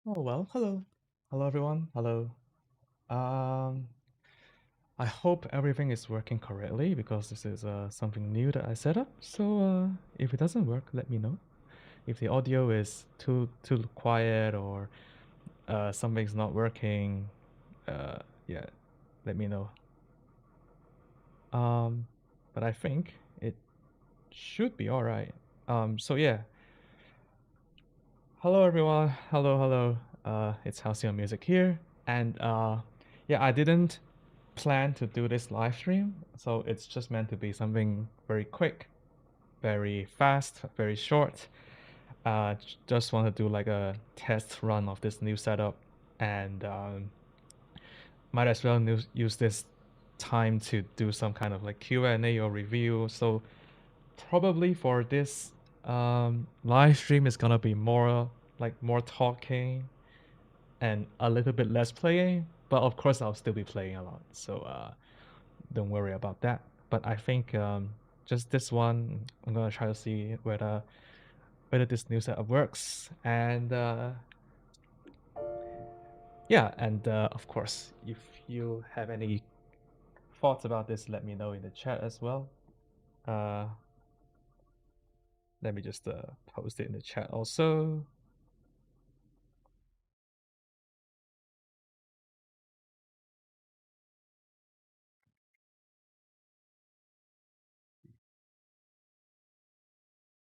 Oh well, hello. Hello everyone. Hello. Um I hope everything is working correctly because this is something new that I set up. So if it doesn't work, let me know. If the audio is too quiet or something's not working, yeah, let me know. Um but I think it should be all right. So yeah. Hello everyone. Hello. It's HalcyonMusic here. And yeah, I didn't plan to do this live stream, so it's just meant to be something very quick, very fast, very short. Just want to do like a test run of this new setup, and might as well use this time to do some kind of like Q&A or review. So probably for this live stream is gonna be more talking and a little bit less playing, but of course I'll still be playing a lot. So don't worry about that. But I think just this one, I'm gonna try to see whether this new setup works. And yeah, and of course, if you have any thoughts about this, let me know in the chat as well. Uh, Let me just post it in the chat also.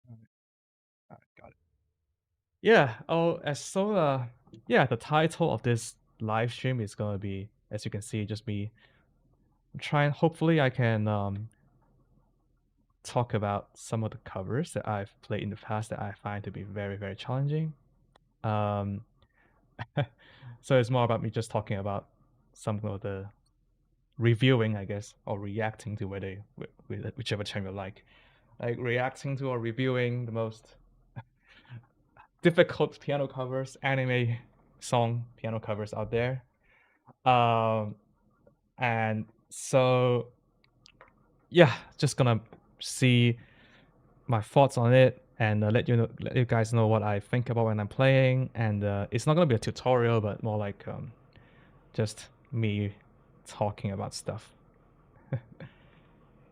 All right, got it. Yeah. Oh, yeah, the title of this live stream is gonna be, as you can see, just me trying. Hopefully, I can talk about some of the covers that I've played in the past that I find to be very challenging. Um, so it's more about me just talking about some of the reviewing, I guess, or reacting to whichever term you like reacting to or reviewing the most difficult piano covers, anime song piano covers out there. Um, and so yeah, just gonna see my thoughts on it and let you guys know what I think about when I'm playing. And it's not gonna be a tutorial, but more like just me talking about stuff.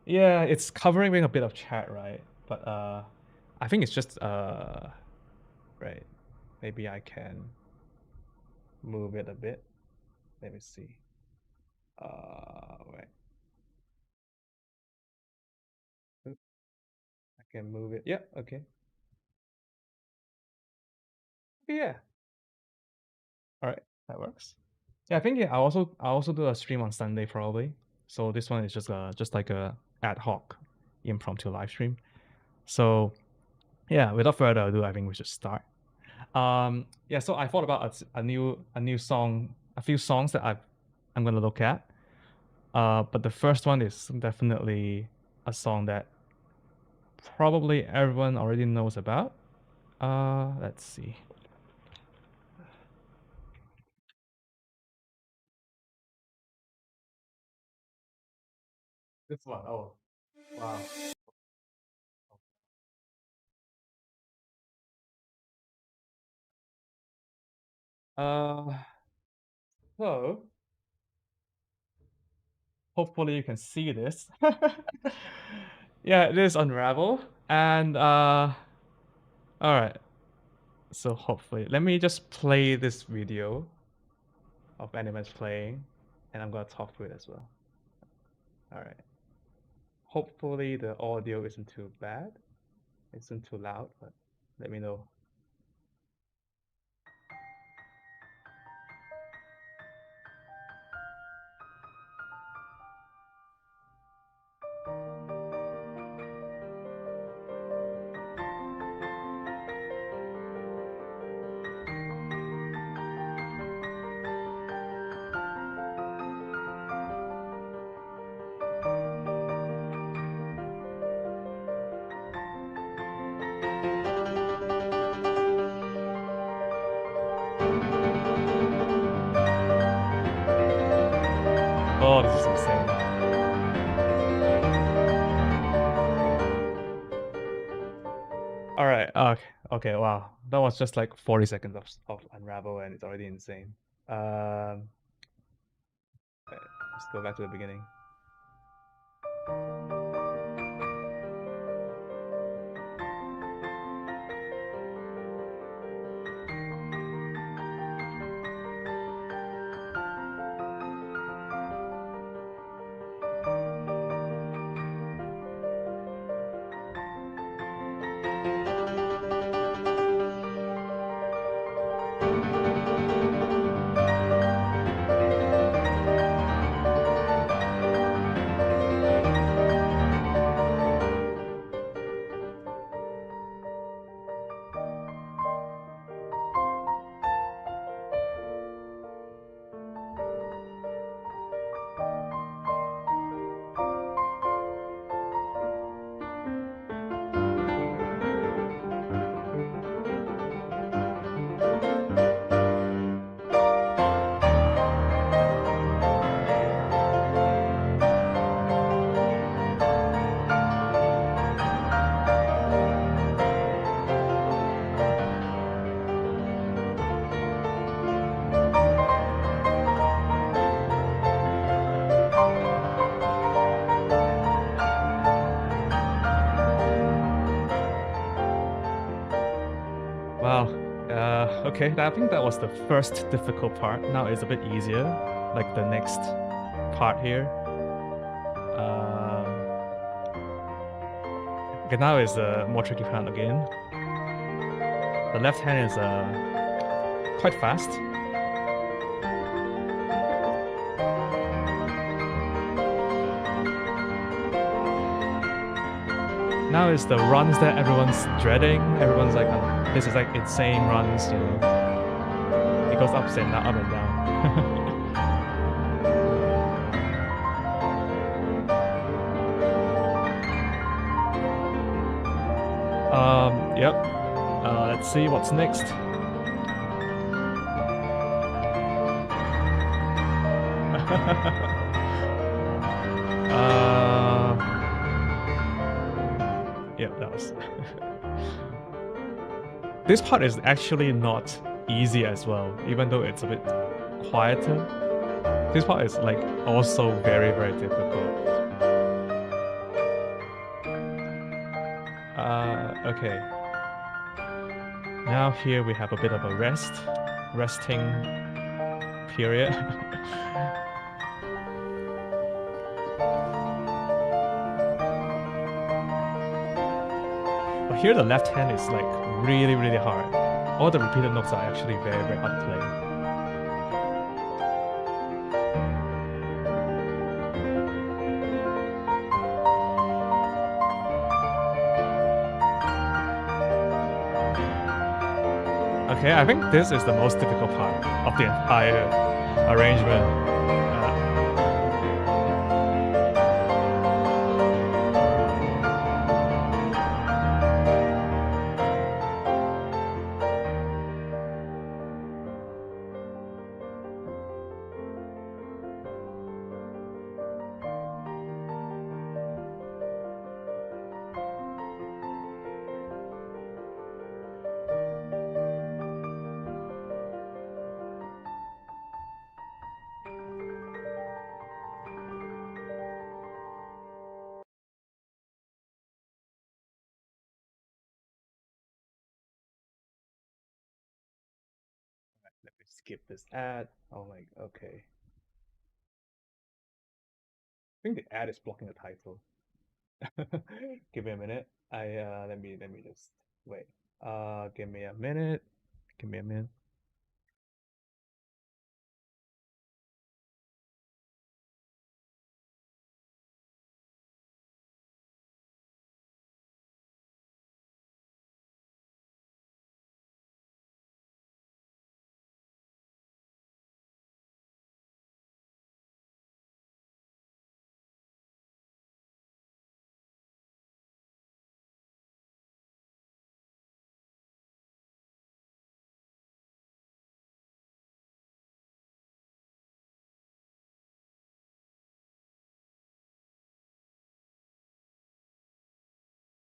Yeah, it's covering a bit of chat, right? But I think it's just right. Maybe I can move it a bit. Let me see. Wait. Oop, I can move it. Yeah, okay. Yeah. All right, that works. Yeah, I think yeah, I also do a stream on Sunday probably. So this one is just like a ad hoc impromptu live stream. So yeah, without further ado, I think we should start. Yeah, so I thought about a new song, a few songs that I'm gonna look at. But the first one is definitely a song that probably everyone already knows about. Let's see. This one. Oh, wow. Uh, so hopefully you can see this. Yeah, it is Unravel. And all right. So hopefully, let me just play this video of animals playing, and I'm gonna talk to it as well. All right. Hopefully the audio isn't too bad. It isn't too loud, but let me know. Okay, okay, wow. That was just like 40 seconds of Unravel and it's already insane. Let's go back to the beginning. Wow. Okay, I think that was the first difficult part. Now it's a bit easier, like the next part here. Okay, now is a more tricky part again. The left hand is quite fast. Now is the runs that everyone's dreading. Everyone's like, this is like insane runs, you know. It goes up and down, up and down. Yep. Let's see what's next. Yep, that was. This part is actually not easy as well, even though it's a bit quieter. This part is like also very, very difficult. Okay. Now here we have a bit of a resting period. But here the left hand is like really, really hard. All the repeated notes are actually very, very hard to play. Okay, I think this is the most difficult part of the entire arrangement. Let me skip this ad. Oh my, okay. I think the ad is blocking the title. Give me a minute. Let me just wait. Give me a minute. Give me a minute.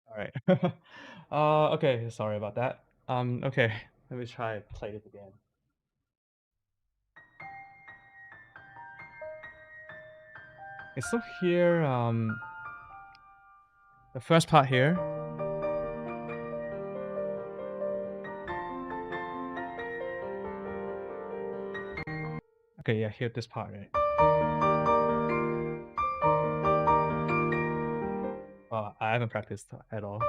All right. Okay. Sorry about that. Okay. Let me try play it again. Okay, so here, the first part here. Okay, yeah, here this part, right? I haven't practiced at all.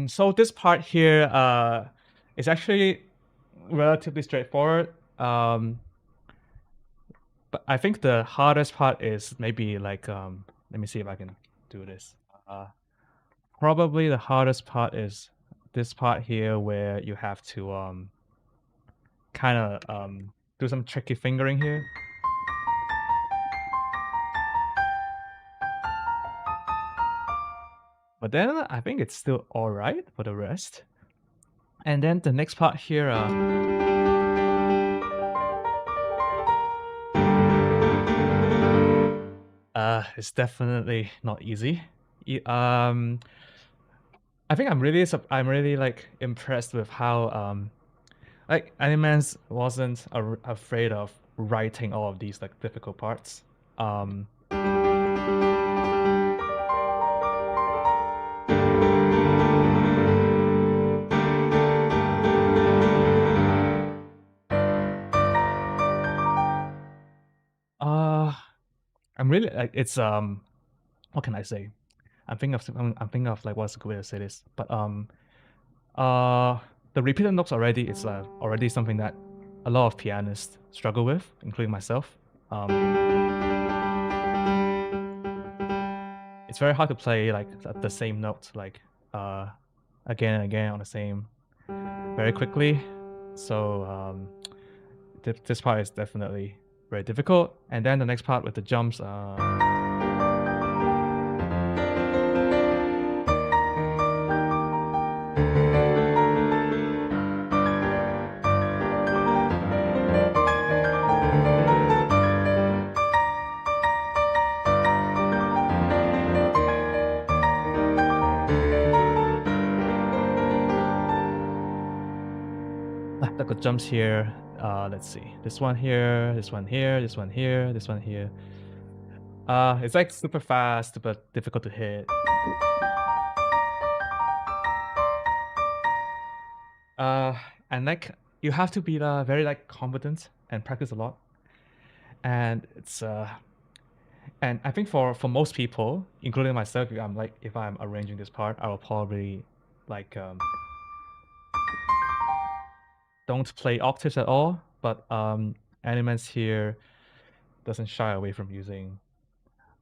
So this part here, is actually relatively straightforward. But I think the hardest part is maybe like, let me see if I can do this. Probably the hardest part is this part here where you have to kind of do some tricky fingering here. But then I think it's still all right for the rest. And then the next part here, it's definitely not easy. I think I'm really like impressed with how like Animans wasn't afraid of writing all of these like difficult parts. Um, uh, I'm really like it's what can I say? I'm thinking of like what's a good way to say this, but uh the repeated notes already is already something that a lot of pianists struggle with, including myself. It's very hard to play like the same note like uh again and again on the same very quickly. So this part is definitely very difficult. And then the next part with the jumps, the jumps here. Let's see. This one here, this one here, this one here, this one here. It's like super fast, but difficult to hit. Uh, and like you have to be very like competent and practice a lot. And it's and I think for most people, including myself, if I'm arranging this part, I will probably like don't play octaves at all. But Elements here doesn't shy away from using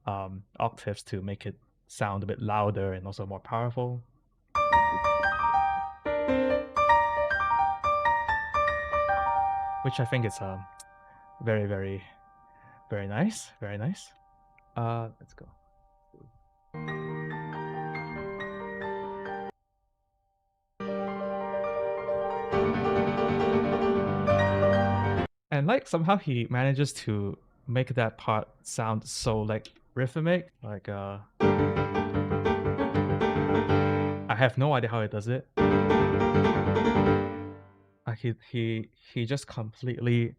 octaves to make it sound a bit louder and also more powerful. Which I think is very, very, very nice. Very nice. Let's go. And like somehow he manages to make that part sound so like rhythmic. Like I have no idea how he does it. He just completely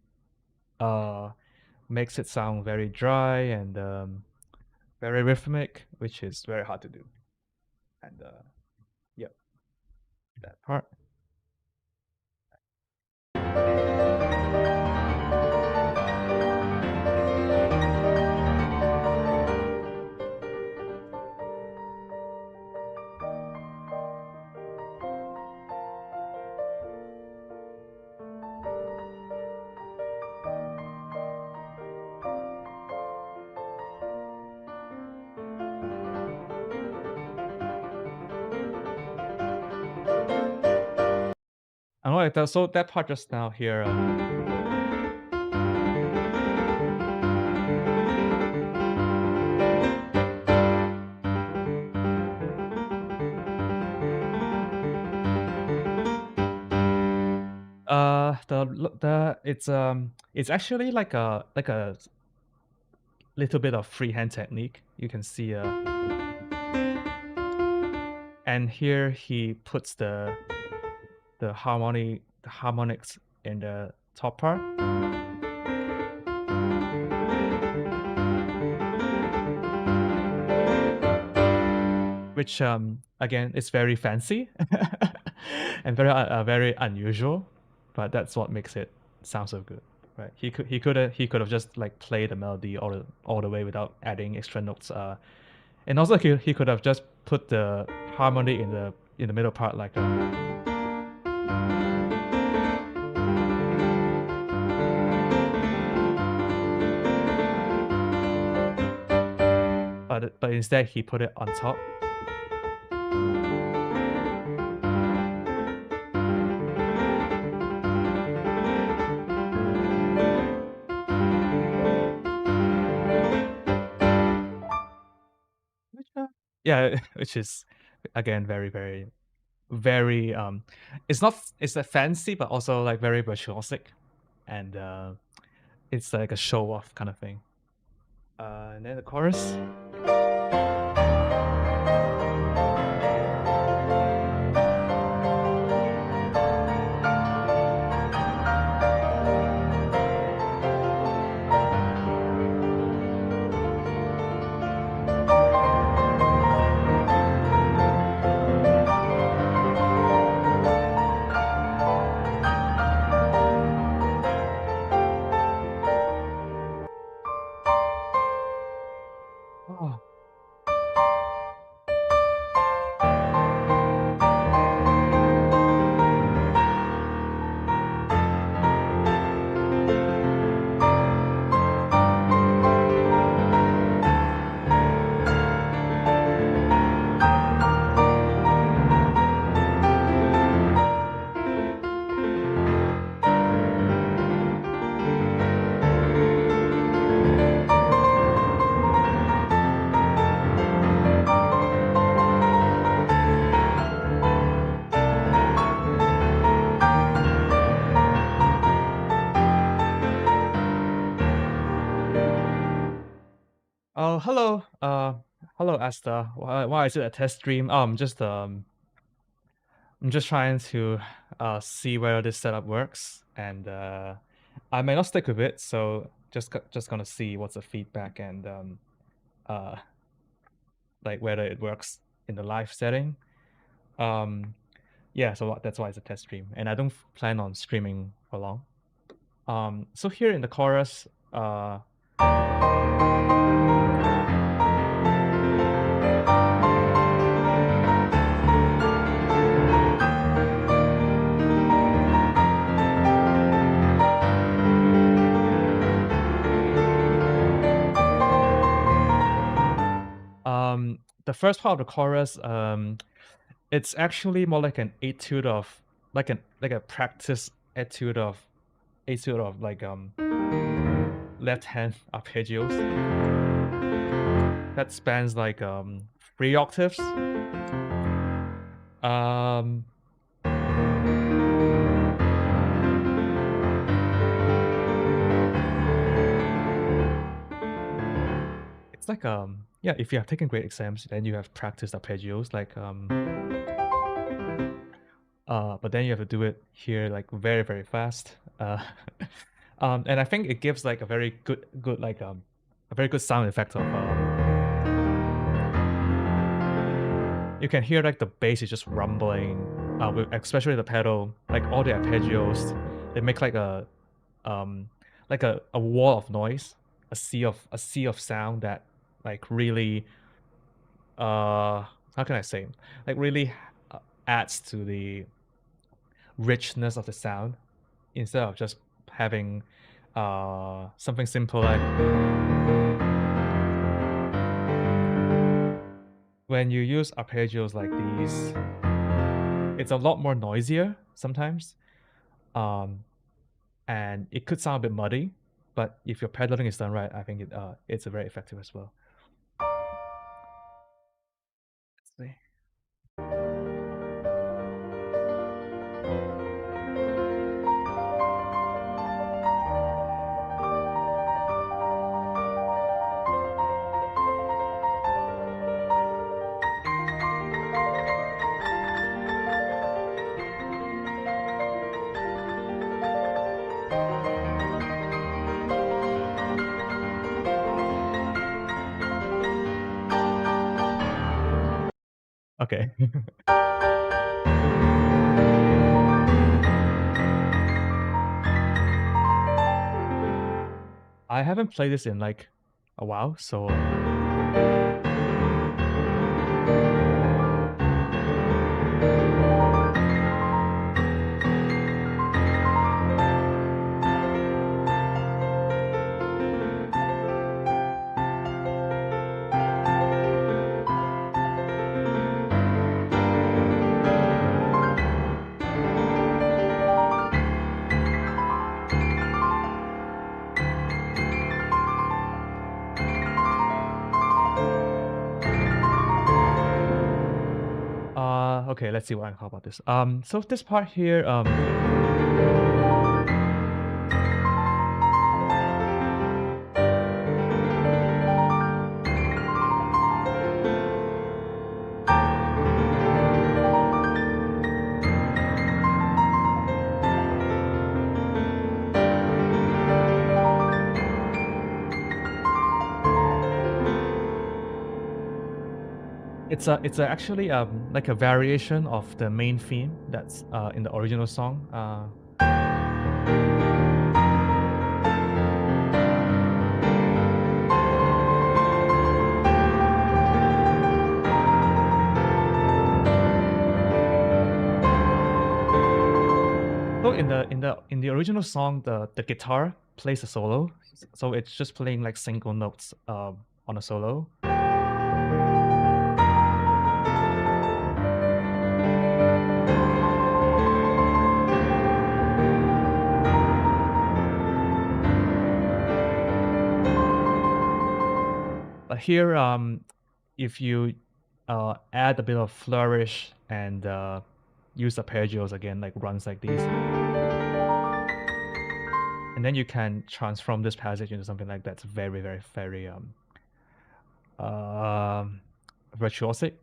makes it sound very dry and very rhythmic, which is very hard to do. And yep, that part. And like that, so that part just now here. it's actually like a little bit of freehand technique. You can see and here he puts the harmonics in the top part, which again is very fancy and very unusual, but that's what makes it sound so good, right? He could have just like played the melody all the way without adding extra notes, and also he could have just put the harmony in the middle part like but instead he put it on top. Which, yeah, which is again very it's a fancy but also like very virtuosic, and it's like a show off kind of thing. And then the chorus. Oh. Oh, hello. Hello, Asta. Why is it a test stream? I'm just trying to see whether this setup works, and I may not stick with it. So just gonna see what's the feedback and uh, like whether it works in the live setting. Um, yeah, so that's why it's a test stream, and I don't plan on streaming for long. So here in the chorus, the first part of the chorus, it's actually more like an etude of like a practice etude of like left hand arpeggios that spans like 3 octaves. Um, it's like yeah, if you have taken great exams, then you have practiced arpeggios like but then you have to do it here like very fast. And I think it gives like a very good like a very good sound effect of you can hear like the bass is just rumbling, with especially the pedal, like all the arpeggios, they make like a wall of noise, a sea of sound that like really how can I say, like really adds to the richness of the sound instead of just having something simple like when you use arpeggios like these, it's a lot more noisier sometimes. Um, and it could sound a bit muddy, but if your pedaling is done right, I think it's very effective as well. Let's see. Okay. I haven't played this in like a while, so okay, let's see what I can talk about this. So this part here, it's actually like a variation of the main theme that's in the original song. So in the original song, the guitar plays a solo, so it's just playing like single notes on a solo. But here, if you add a bit of flourish and use arpeggios again, like runs like these, and then you can transform this passage into something like that's very, very, very um, virtuosic.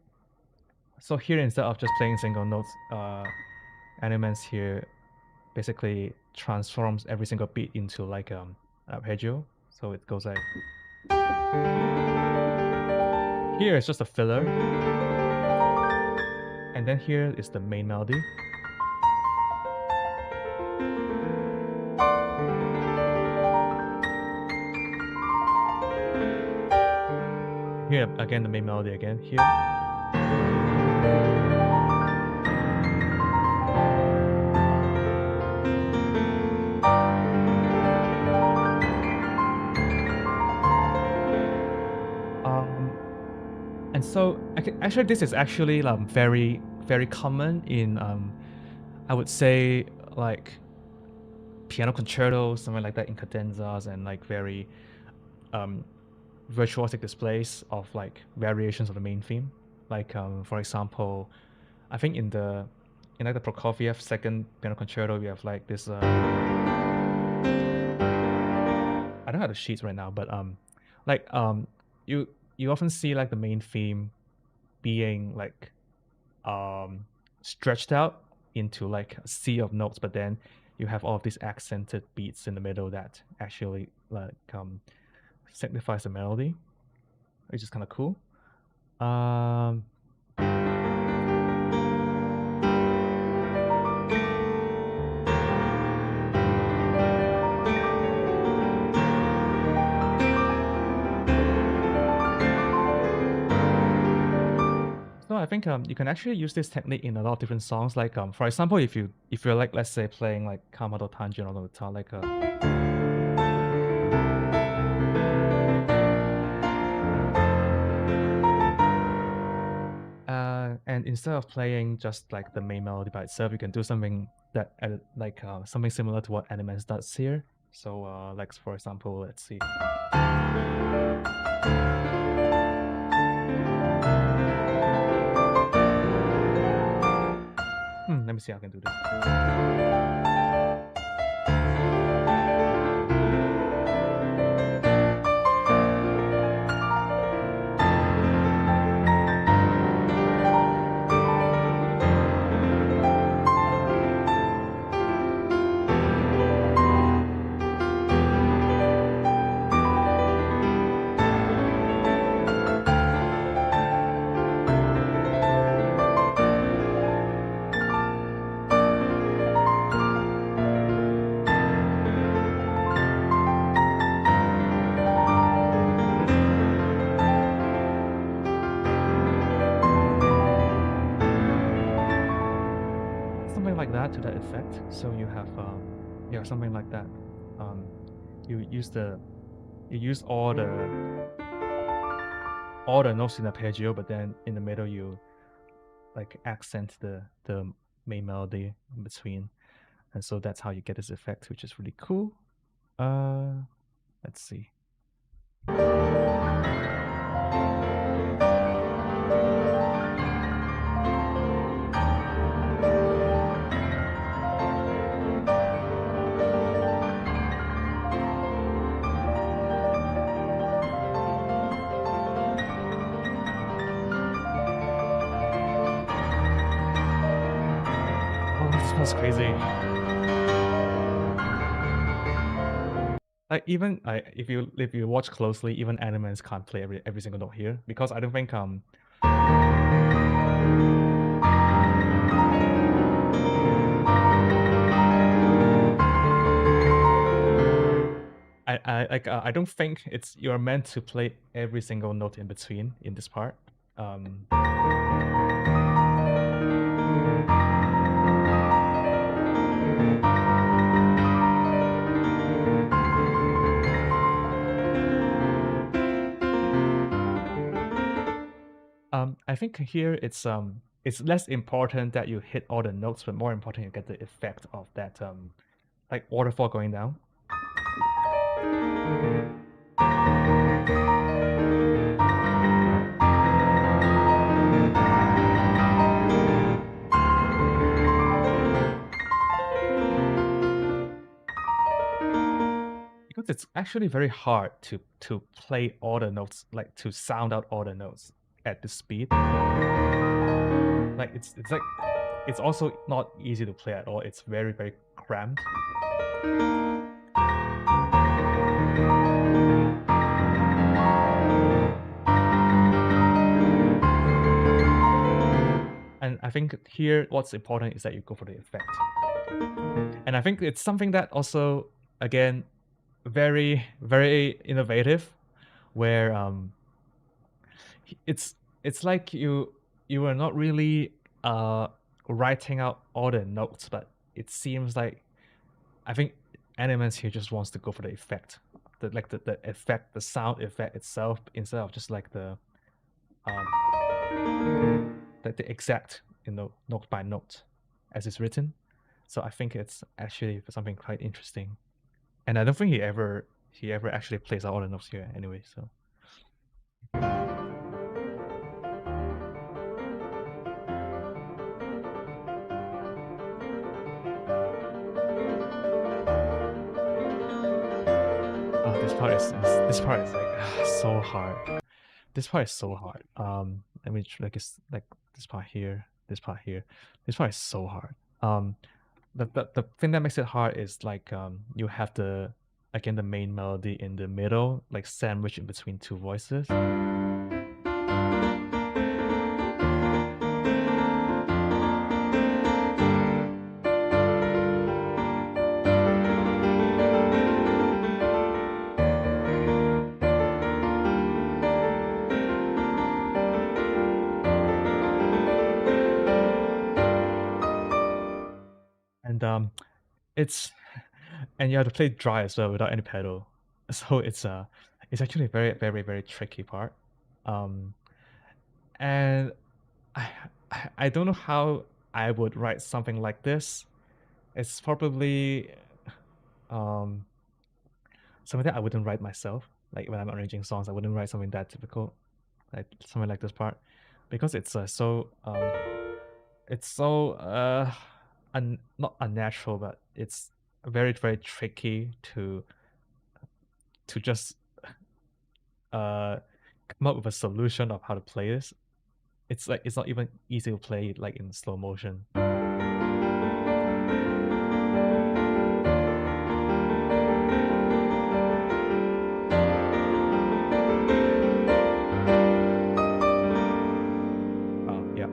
So here, instead of just playing single notes, Elements here basically transforms every single beat into like arpeggio. So it goes like here it's just a filler, and then here is the main melody. Here again the main melody again here. And so actually this is actually very, very common in I would say like piano concertos, something like that, in cadenzas, and like very virtuosic displays of like variations of the main theme. Like for example, I think in like the Prokofiev second piano concerto, we have like this. I don't have the sheets right now, but like you often see like the main theme being like stretched out into like a sea of notes, but then you have all of these accented beats in the middle that actually like signifies the melody, which is kind of cool. So I think you can actually use this technique in a lot of different songs. Like for example, if you're like, let's say, playing like Kamado Tangent on the guitar, like and instead of playing just like the main melody by itself, you can do something that like something similar to what Elements does here. So like for example, let's see. Let me see how I can do this. add to that effect. So you have yeah, something like that. You use all the notes in arpeggio, but then in the middle you like accent the main melody in between, and so that's how you get this effect, which is really cool. Let's see. Oh, this smells crazy. Like even if you watch closely, even animals can't play every single note here, because I don't think I don't think you're meant to play every single note in between in this part. I think here it's less important that you hit all the notes, but more important you get the effect of that like waterfall going down. Because it's actually very hard to play all the notes, like to sound out all the notes at this speed. Like it's also not easy to play at all. It's very, very cramped. And I think here what's important is that you go for the effect. And I think it's something that also, again, very, very innovative, where it's like you are not really writing out all the notes, but it seems like I think Animans here just wants to go for the effect, the effect, the sound effect itself, instead of just like the exact, note by note as it's written. So I think it's actually something quite interesting, and I don't think he ever actually plays out all the notes here anyway. So. Oh, this part is like so hard. This part is so hard. Let me like it's like this part here, this part here. This part is so hard. The thing that makes it hard is like you have the main melody in the middle, like sandwiched in between two voices. And it's and you have to play dry as well without any pedal, so it's actually a very, very, very tricky part. And I don't know how I would write something like this. It's probably something that I wouldn't write myself. Like when I'm arranging songs, I wouldn't write something that difficult, like something like this part, because it's so not unnatural, but it's very, very tricky to just come up with a solution of how to play this. It's like it's not even easy to play it like in slow motion. Oh yeah.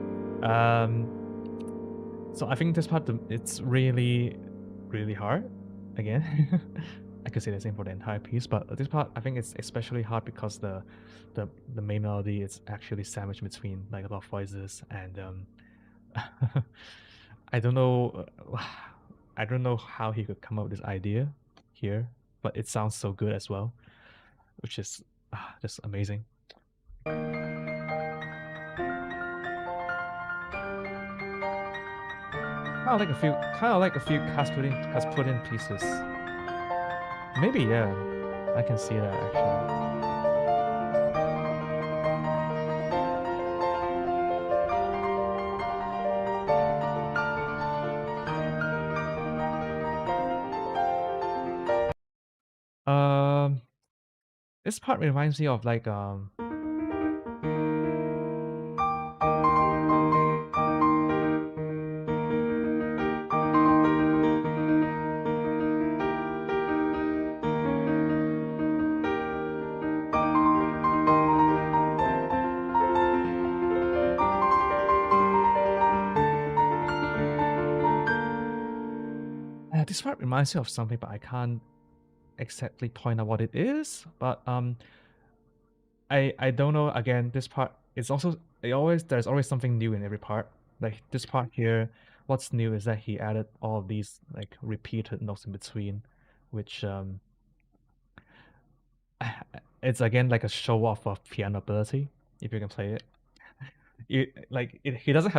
So I think this part it's really, really hard. Again, I could say the same for the entire piece, but this part I think it's especially hard because the main melody is actually sandwiched between like a lot of voices, and I don't know. I don't know how he could come up with this idea here, but it sounds so good as well, which is just amazing. Kind of like a few Casputin pieces. Maybe yeah, I can see that actually. Um, this part reminds me of like this part reminds me of something, but I can't exactly point out what it is. But I don't know. Again, this part is also there's always something new in every part. Like this part here, what's new is that he added all of these like repeated notes in between, which it's again like a show off of piano ability if you can play it. He doesn't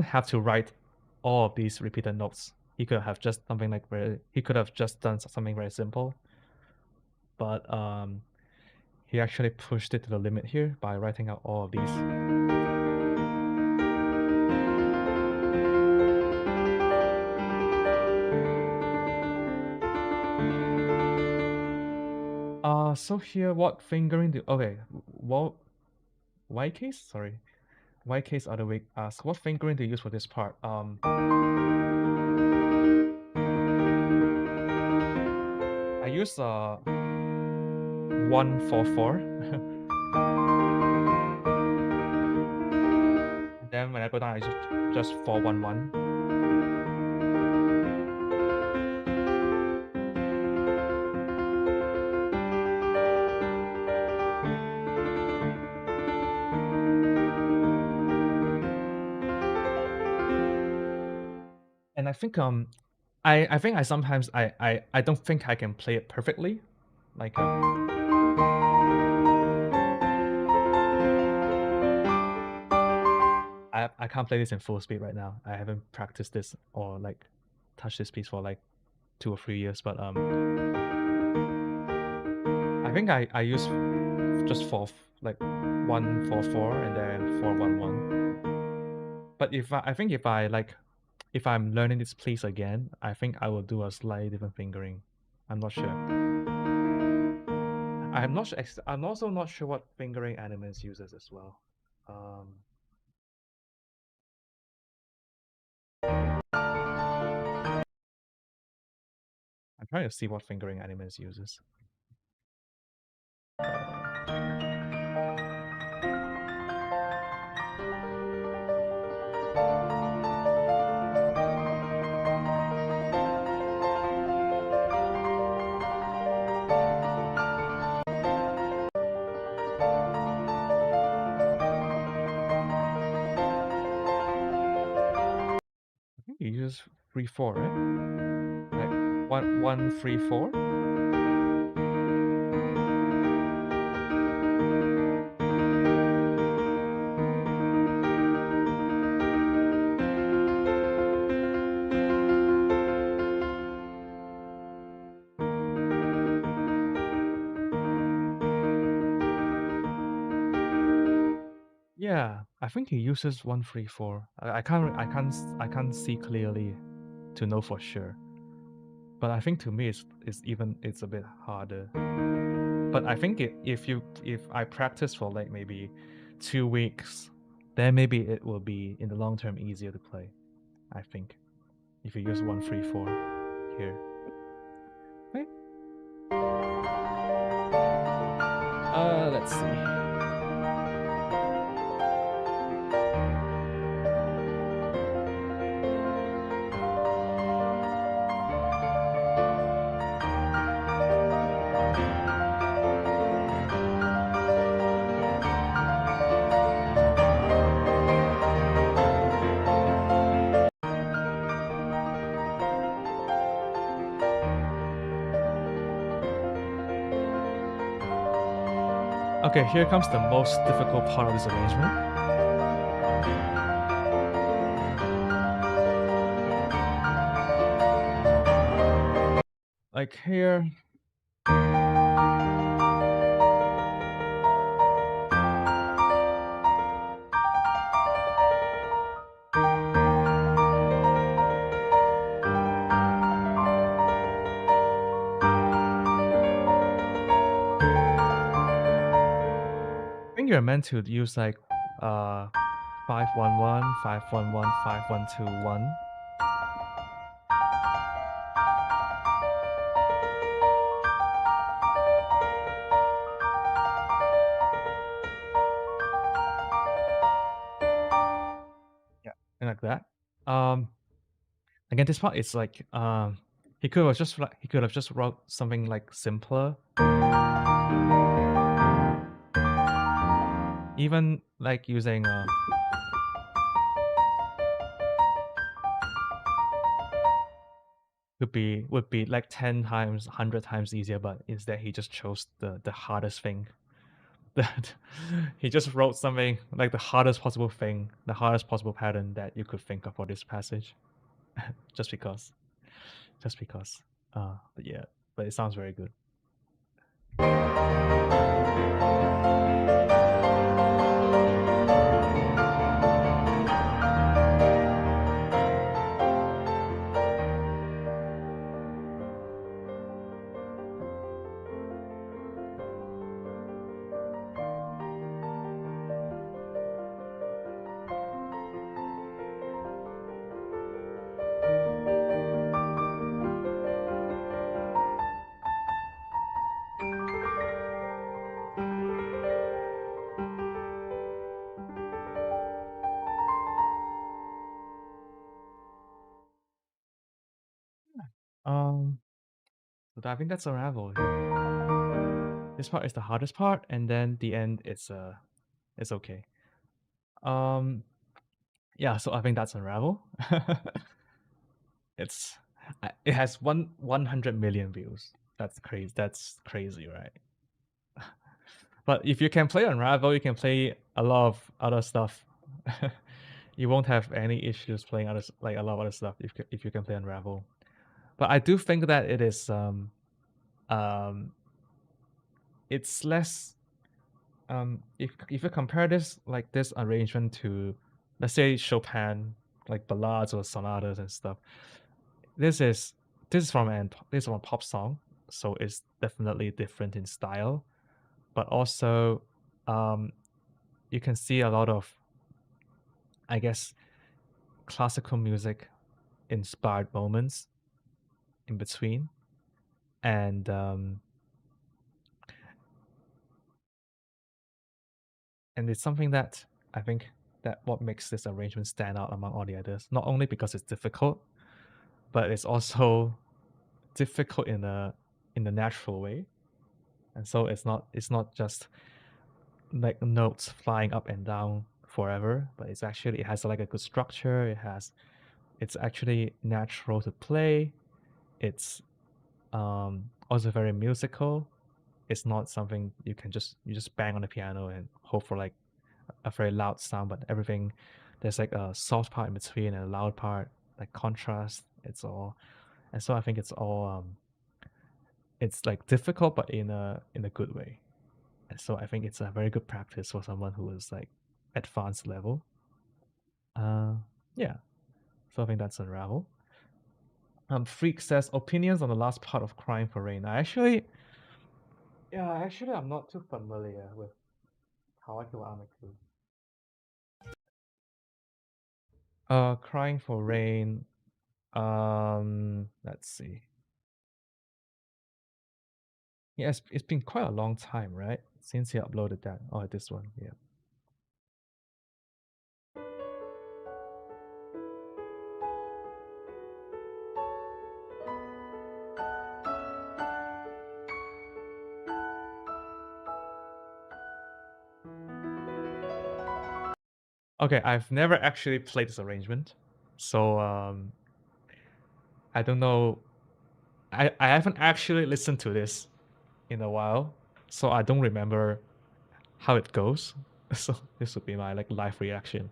have to write all of these repeated notes. He could have just something like he could have just done something very simple, but he actually pushed it to the limit here by writing out all of these. So here, what fingering do? Okay, well, white case. Sorry, white case. Other way asks, what fingering do you use for this part? I use 1 4 4, and then when I go down, I just 4 1 1. And I think I think I sometimes I don't think I can play it perfectly, like I can't play this in full speed right now. I haven't practiced this or like touched this piece for like 2 or 3 years, but I think I use just like 1 4 4 and then 4 1 1. But I think if I'm learning this piece again, I think I will do a slightly different fingering. I'm not sure. I'm not sure. I'm also not sure what fingering Animus uses as well. I'm trying to see what fingering Animus uses. I think he uses 3 4, right? Like 1 1 3 4. Yeah, I think he uses 1 3 4. I can't see clearly to know for sure. But I think to me it's a bit harder. But I think if I practice for like maybe 2 weeks, then maybe it will be in the long term easier to play. I think if you use 1 3 4 here. Okay. Let's see. Okay, here comes the most difficult part of this arrangement. Like here, I think you're meant to use like 511, 511, 5121. Yeah, and like that. Um, Again, this part is like he could have just wrote something like simpler. Even like using would be like 10 times, 100 times easier, but instead he just chose the hardest thing. That he just wrote something like the hardest possible thing, the hardest possible pattern that you could think of for this passage, just because, just because. But yeah, but it sounds very good. Um, so I think that's Unravel here. This part is the hardest part, and then the end it's okay. Um, yeah, so I think that's Unravel. it's it has 100 million views. That's crazy. That's crazy, right? But if you can play Unravel, you can play a lot of other stuff. You won't have any issues playing like a lot of other stuff if you can play Unravel. But I do think that it is um it's less if you compare this like this arrangement to, let's say, Chopin, like ballades or sonatas and stuff. This is this is from a pop song, so it's definitely different in style, but also um you can see a lot of, I guess, classical music inspired moments in between, and it's something that I think that what makes this arrangement stand out among all the others. Not only because it's difficult, but it's also difficult in a natural way, and so it's not just like notes flying up and down forever, but it's actually it has like a good structure. It's actually natural to play. It's also very musical. It's not something you just bang on the piano and hope for like a very loud sound, but everything there's like a soft part in between and a loud part, like contrast. It's all, and so I think it's all it's like difficult but in a good way. And so I think it's a very good practice for someone who is like advanced level. Uh yeah. So I think that's Unravel. Freak says opinions on the last part of Crying for Rain. Actually I'm not too familiar with how I feel Amiku. Crying for Rain. Let's see. Yeah, it's been quite a long time, right? Since he uploaded that. Oh, this one. Yeah. Okay, I've never actually played this arrangement, so I don't know. I haven't actually listened to this in a while, so I don't remember how it goes. So this would be my like live reaction.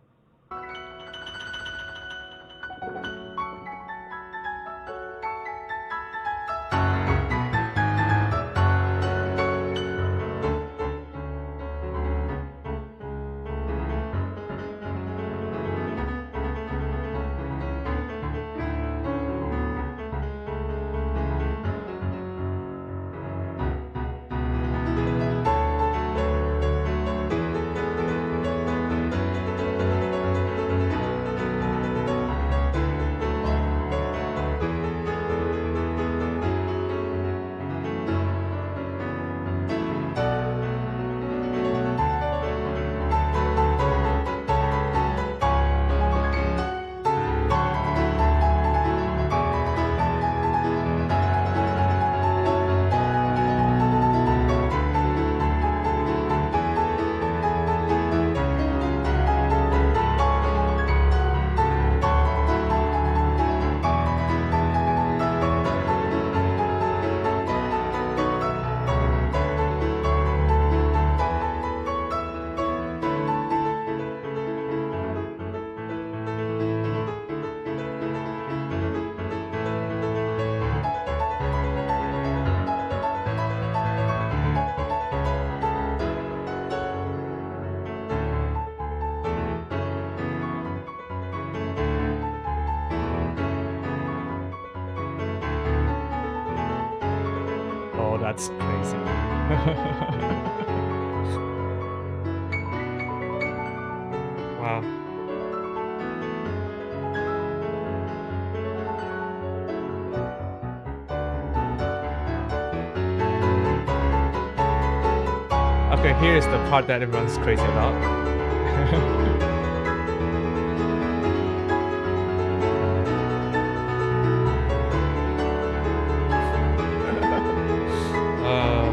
Oh, that's crazy. Wow. Okay, here is the part that everyone's crazy about. uh,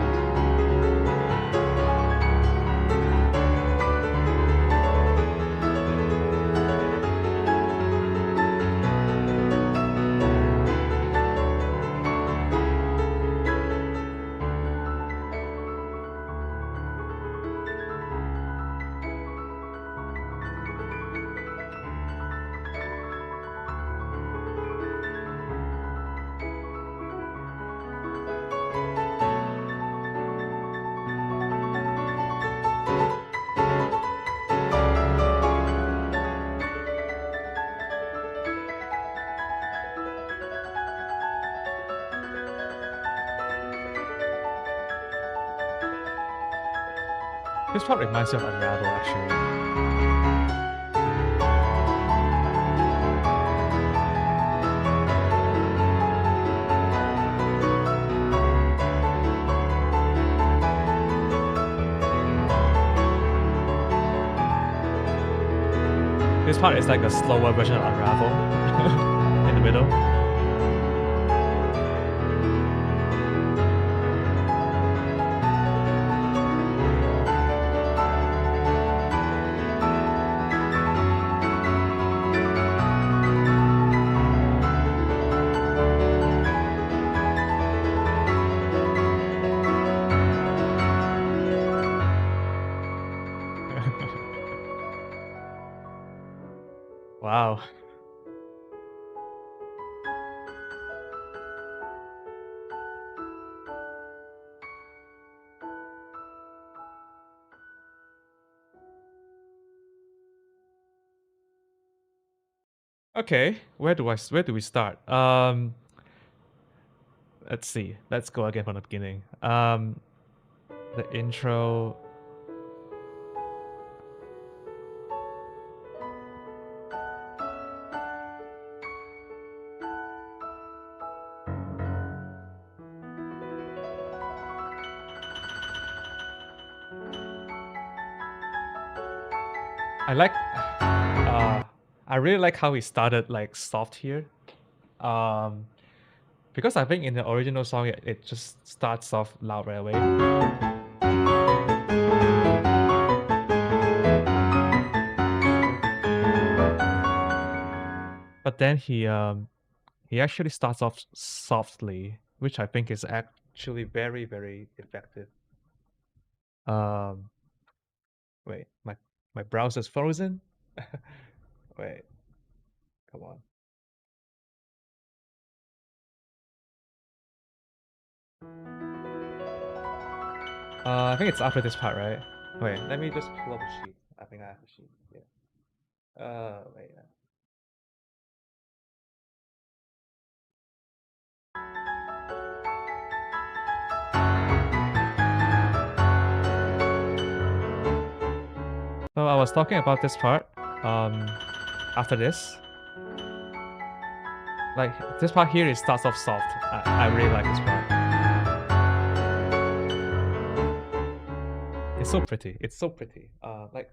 this part reminds me of Unravel, actually. This part is like a slower version of Unravel in the middle. Wow. Okay, where do we start? Let's see. Let's go again from the beginning. The intro. I like. I really like how he started like soft here. Um, because I think in the original song it just starts off loud right away. But then he actually starts off softly, which I think is actually very, very effective. Um, Wait, my browser's frozen. Wait, come on. I think it's after this part, right? Wait, let me just pull up a sheet. I think I have a sheet. Yeah. Wait. So I was talking about this part. Um, After this, like this part here, it starts off soft. I really like this part. It's so pretty. It's so pretty. Like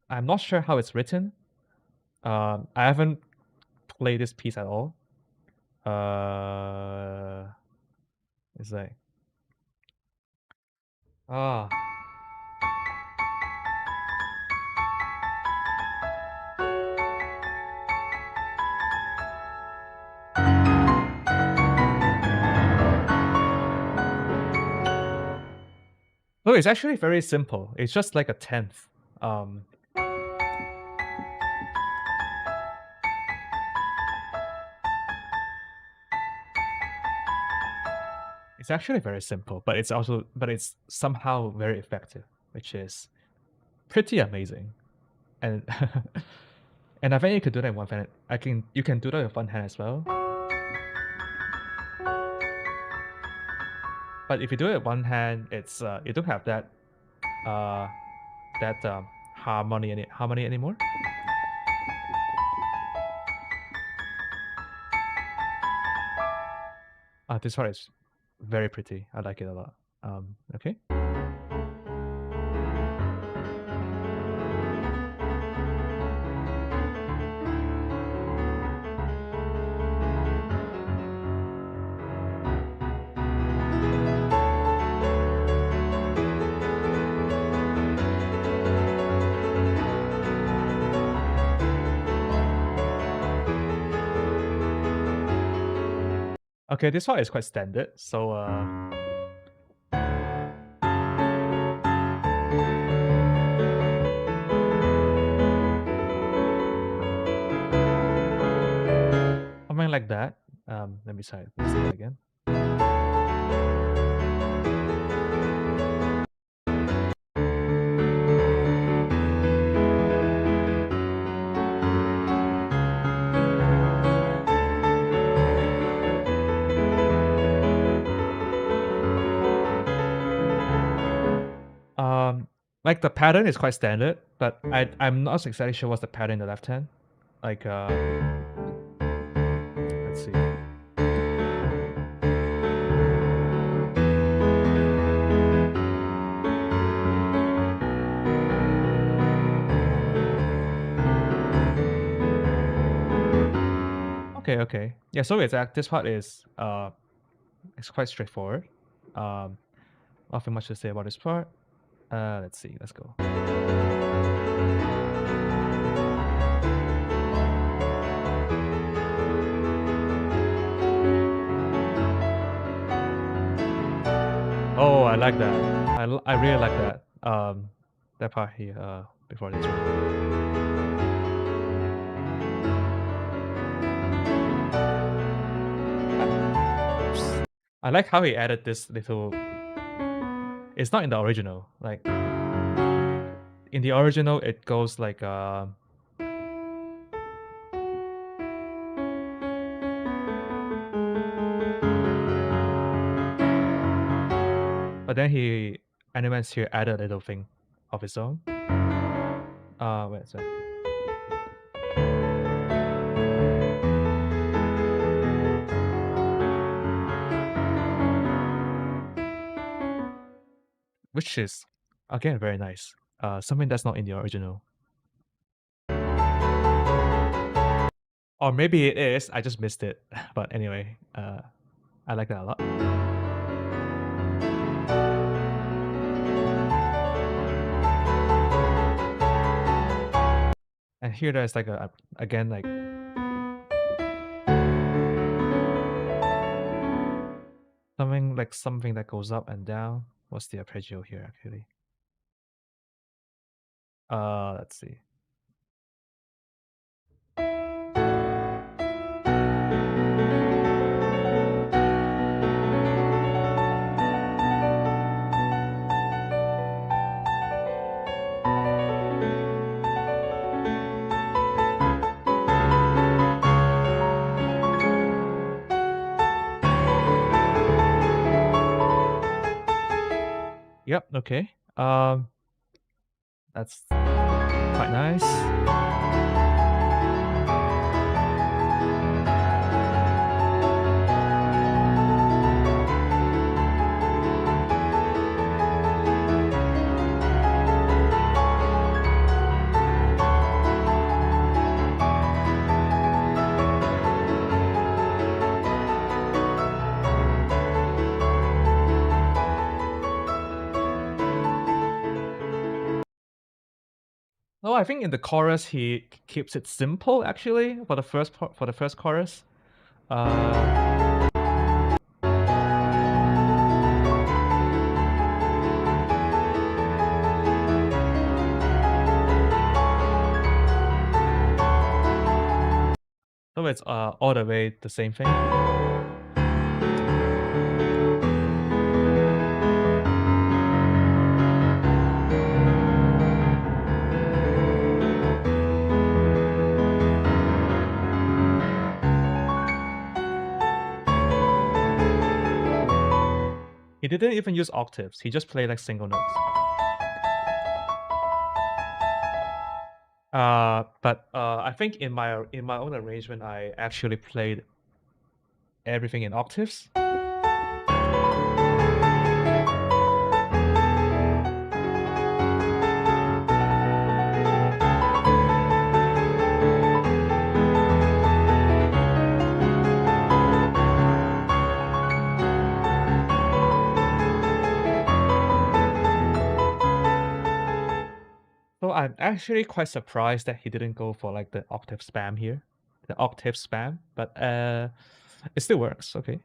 I'm not sure how it's written. I haven't played this piece at all. It's like ah. No, it's actually very simple. It's just like a tenth. Um, it's actually very simple, but it's somehow very effective, which is pretty amazing. And and I think you could do that in one hand. You can do that with one hand as well. But if you do it with one hand, it's you don't have uh that harmony anymore. This part is very pretty. I like it a lot. Okay. Okay, this part is quite standard. So something like that. Let me try that again. Um, like the pattern is quite standard, but I'm not exactly sure what's the pattern in the left hand. Like let's see. Okay. Yeah, so this part is it's quite straightforward. Nothing much to say about this part. Let's see. Let's go. Oh, I like that. I really like that. That part here. Before this one. I like how he added this little. It's not in the original. Like in the original, it goes like but then Animans here added a little thing of his own. Wait, sorry. Which is again very nice. Something that's not in the original. Or maybe it is. I just missed it. But anyway, I like that a lot. And here there's like again like something that goes up and down. What's the arpeggio here actually? Let's see. Yep. Okay. That's quite nice. No, I think in the chorus he keeps it simple actually for the first part, for the first chorus. Uh, so it's all the way the same thing. He didn't even use octaves. He just played like single notes. But I think in my own arrangement, I actually played everything in octaves. So I'm actually quite surprised that he didn't go for like the octave spam here, the octave spam. But it still works. Okay.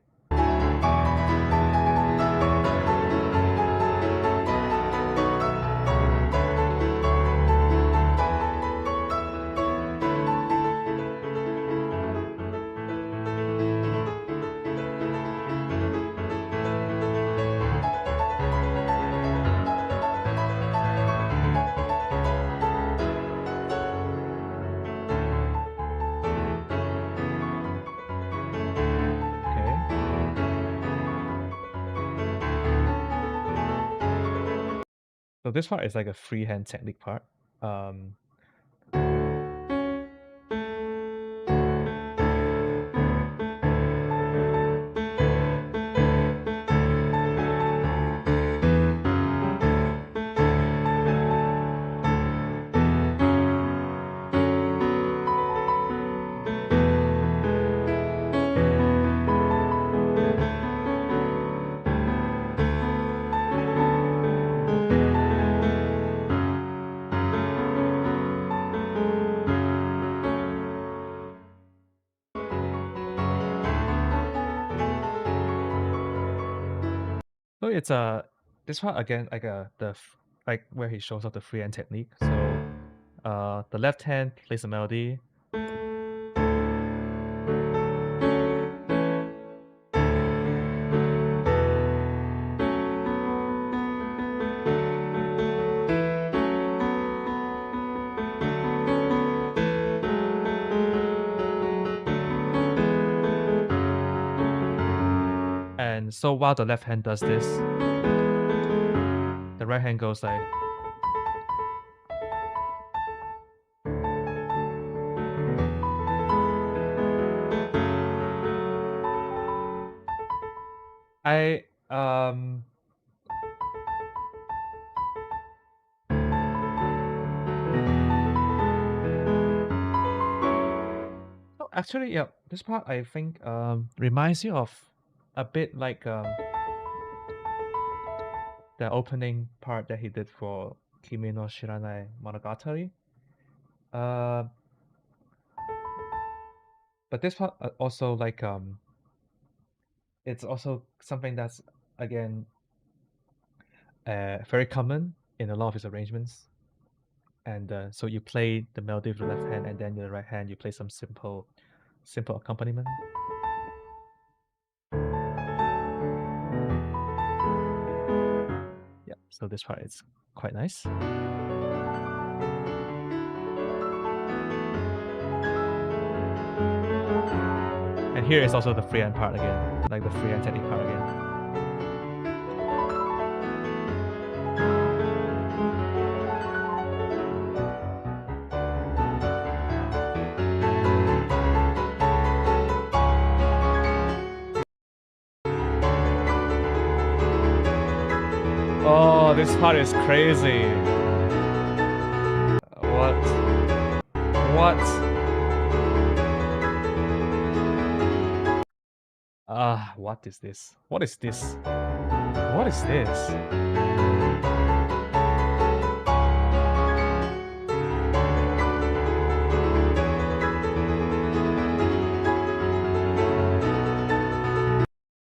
Okay. So this part is like a freehand technique part. Um, so it's this part again like like where he shows off the freehand technique. So the left hand plays the melody, and so while the left hand does this, the right hand goes like. I oh, actually, yeah, this part I think reminds you of a bit like the opening part that he did for Kimi no Shiranai Monogatari. Uh, but this part also like it's also something that's again very common in a lot of his arrangements. And so you play the melody with the left hand, and then with the right hand you play some simple accompaniment. Yeah, so this part is quite nice. And here is also the freehand part again, like the freehand technique part again. Oh, this part is crazy. What? What? What is this? What is this? What is this?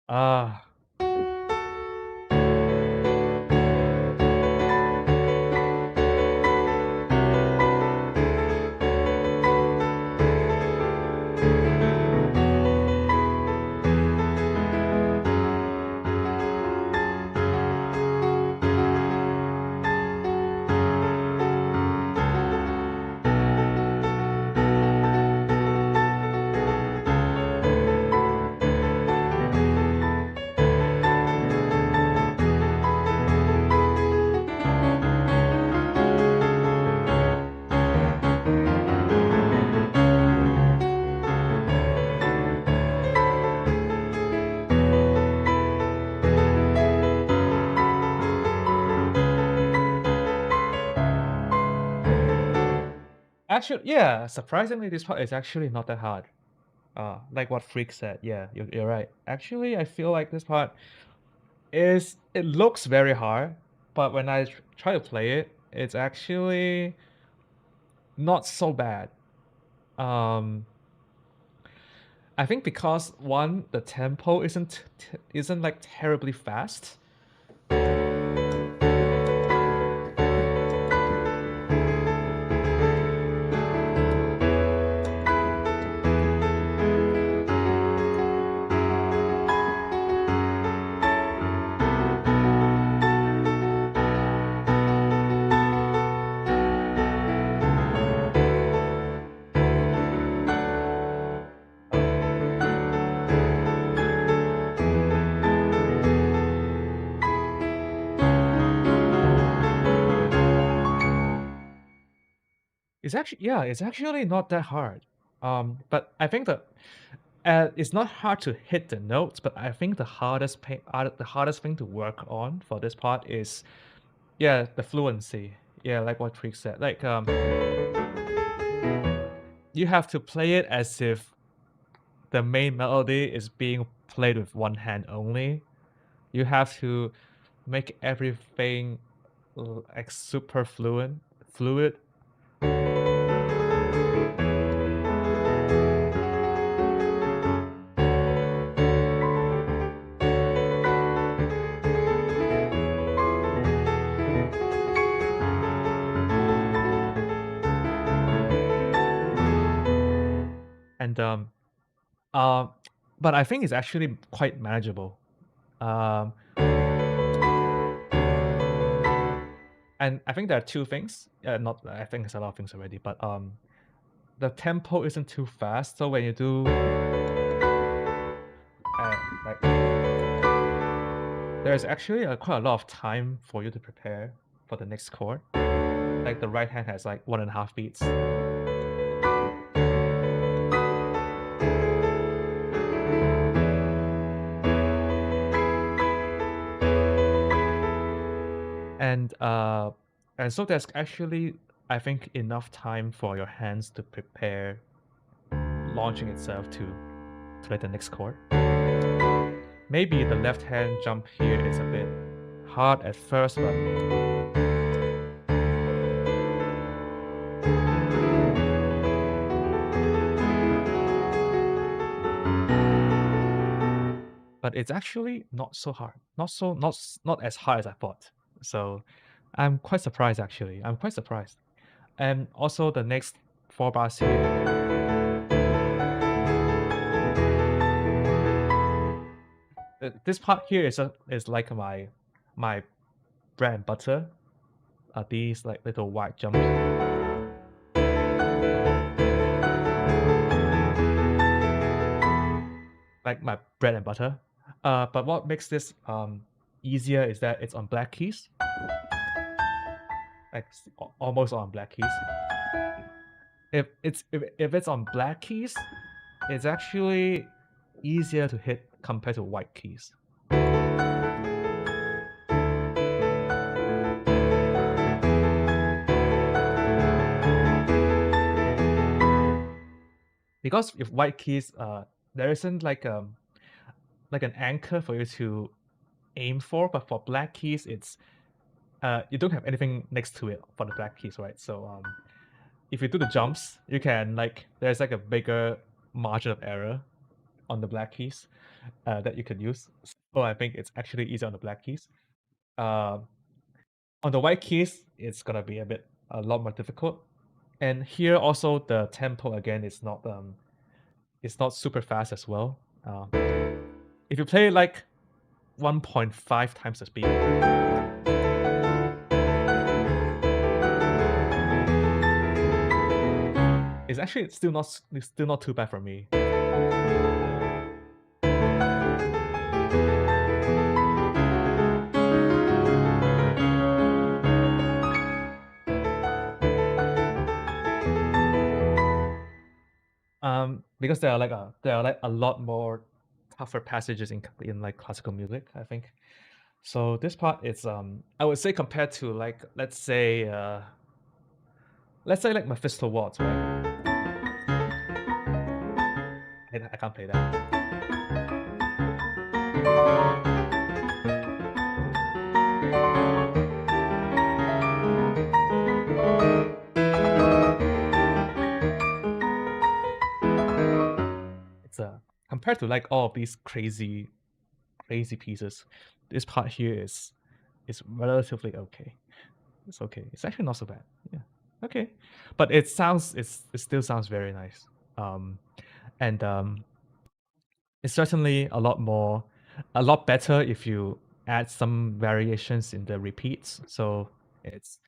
Ah. Actually, yeah, surprisingly, this part is actually not that hard. Like what Freak said. Yeah, you're right. Actually, I feel like this part it looks very hard, but when I try to play it, it's actually not so bad. Um, I think because one, the tempo isn't like terribly fast. It's actually not that hard. But I think that it's not hard to hit the notes, but I think the hardest thing to work on for this part is the fluency. Yeah, like what Freak said. Like you have to play it as if the main melody is being played with one hand only. You have to make everything like super fluid. And uh, but I think it's actually quite manageable. Um, and I think there are two things. Not I think it's a lot of things already, but the tempo isn't too fast. So when you do like there's actually quite a lot of time for you to prepare for the next chord. Like the right hand has like 1.5 beats. And so there's actually, I think, enough time for your hands to prepare launching itself to play the next chord. Maybe the left hand jump here is a bit hard at first, but it's actually not so hard. Not as hard as I thought. So I'm quite surprised actually. I'm quite surprised. And also the next 4 bars here. This part here is like my bread and butter. These like little white jumps. Like my bread and butter. But what makes this easier is that it's on black keys. Like almost on black keys. If it's on black keys, it's actually easier to hit compared to white keys. Because with white keys, there isn't like an anchor for you to aim for, but for black keys, it's you don't have anything next to it for the black keys, right? So if you do the jumps, you can there's like a bigger margin of error on the black keys that you can use. So I think it's actually easier on the black keys. On the white keys, it's gonna be a lot more difficult. And here also the tempo again is not it's not super fast as well. If you play like 1.5 times the speed, it's actually still not too bad for me. Because there are like a lot more tougher passages in like classical music, I think. So this part is I would say compared to like let's say like Mephisto Waltz, right? I can't play that. It's compared to like all of these crazy pieces, this part here is relatively okay. It's okay. It's actually not so bad. Yeah. Okay. But it still sounds very nice. And it's certainly a lot better if you add some variations in the repeats. So it's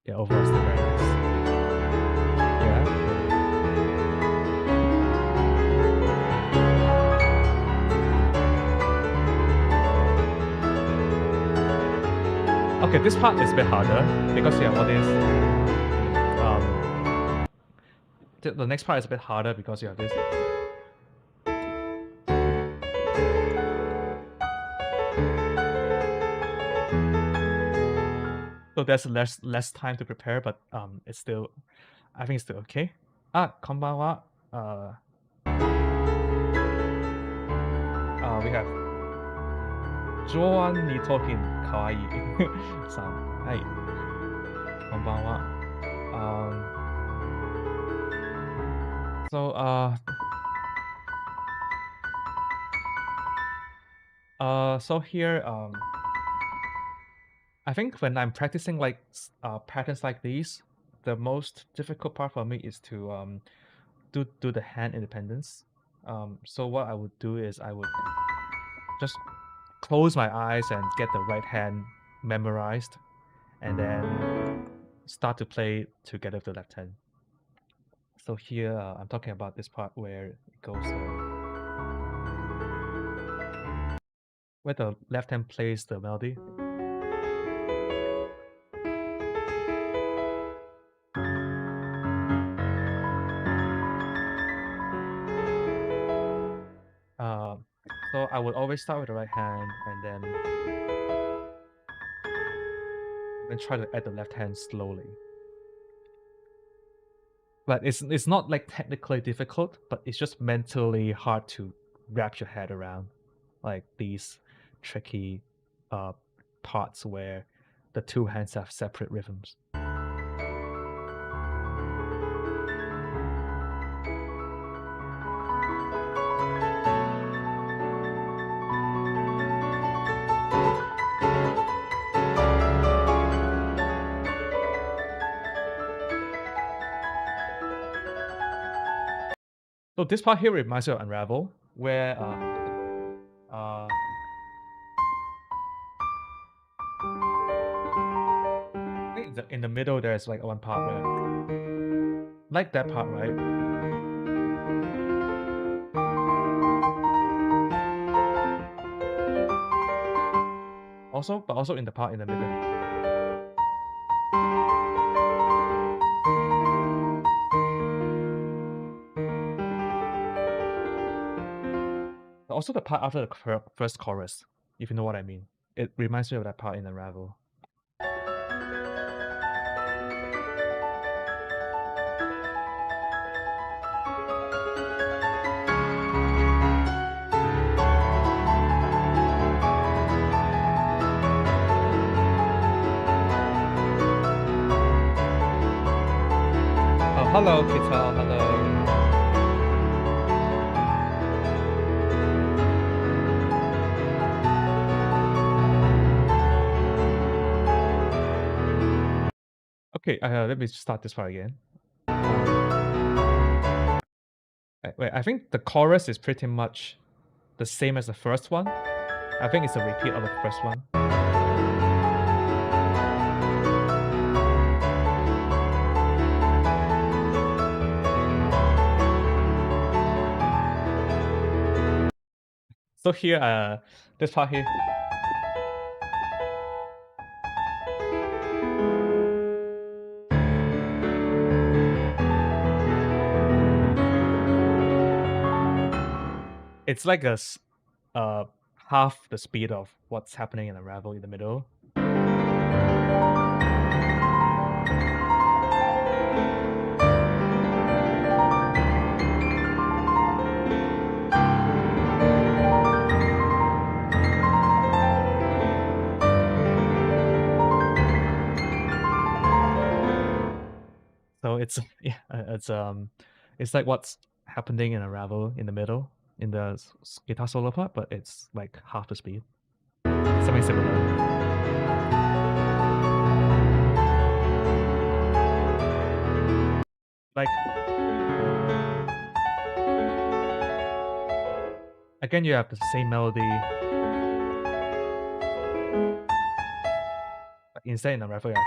overall still very nice. Yeah. Okay, this part is a bit harder because what is the next part is a bit harder because you have this. So there's less time to prepare, but it's still, I think it's still okay. Konbanwa. We have Joan ni talking kawaii san. Hi. Konbanwa. So here I think when I'm practicing like patterns like these, the most difficult part for me is to do the hand independence. So what I would do is I would just close my eyes and get the right hand memorized, and then start to play together with the left hand. So here I'm talking about this part where it goes where the left hand plays the melody. So I would always start with the right hand and then try to add the left hand slowly. But it's not like technically difficult, but it's just mentally hard to wrap your head around like these tricky parts where the two hands have separate rhythms. So this part here reminds me of Unravel, where I think in the middle there's like one part where, like that part, right? Also, but also in the part in the middle. Also the part after the first chorus, if you know what I mean. It reminds me of that part in Unravel. Oh, hello, Kital, hello. Okay, let me start this part again. Wait, I think the chorus is pretty much the same as the first one. I think it's a repeat of the first one. So here, this part here. It's like half the speed of what's happening in Unravel in the middle. So it's it's like what's happening in Unravel in the middle in the guitar solo part, but it's like half the speed. Something similar. Like again, you have the same melody, but instead in Unravel, you have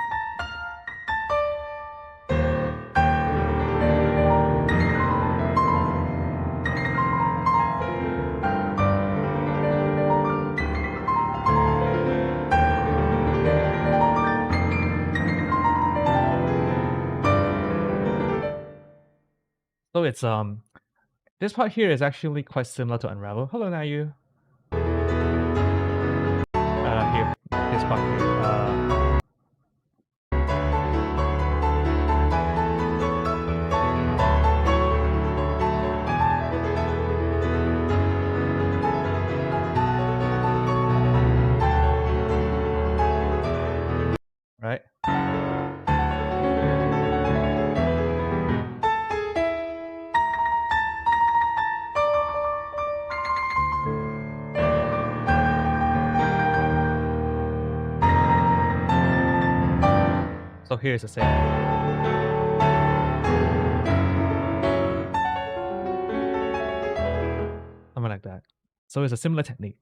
so it's this part here is actually quite similar to Unravel. Hello, Nayu. Here, this part here. Right? So here's the same. Something like that. So it's a similar technique.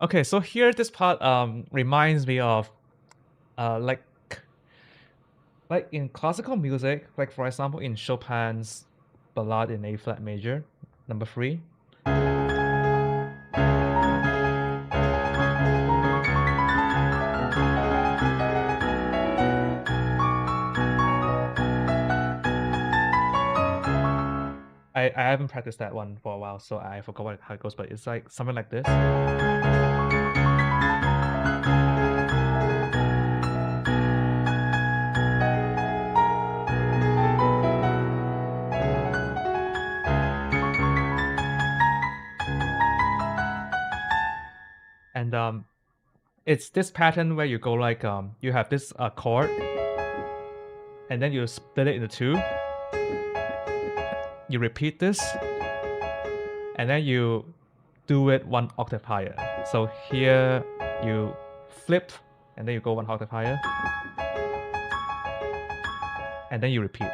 Okay, so here this part reminds me of like in classical music, like for example in Chopin's Ballade in A flat major, number 3. I haven't practiced that one for a while, so I forgot how it goes, but it's like something like this. and it's this pattern where you go like you have this chord, and then you split it into two. You repeat this, and then you do it one octave higher. So here you flip, and then you go one octave higher, and then you repeat.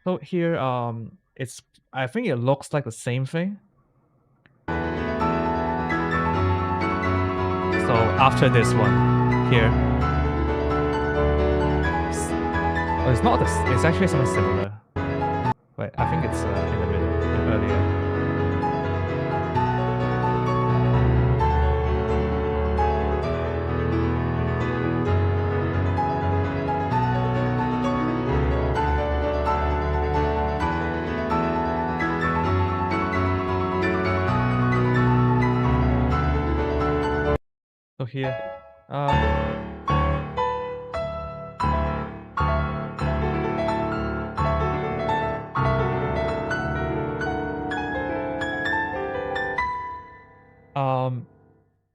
So here, it's, I think it looks like the same thing. So after this one, here, it's not this. It's actually something similar. Wait, I think it's in the middle, earlier. So here,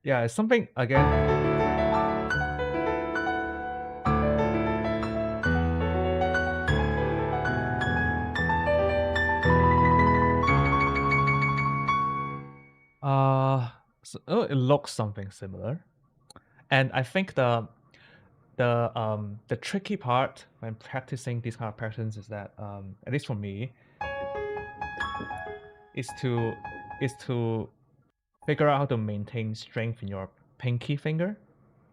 yeah, it's something again. So, it looks something similar, and I think the tricky part when practicing these kind of patterns is that at least for me is to figure out how to maintain strength in your pinky finger,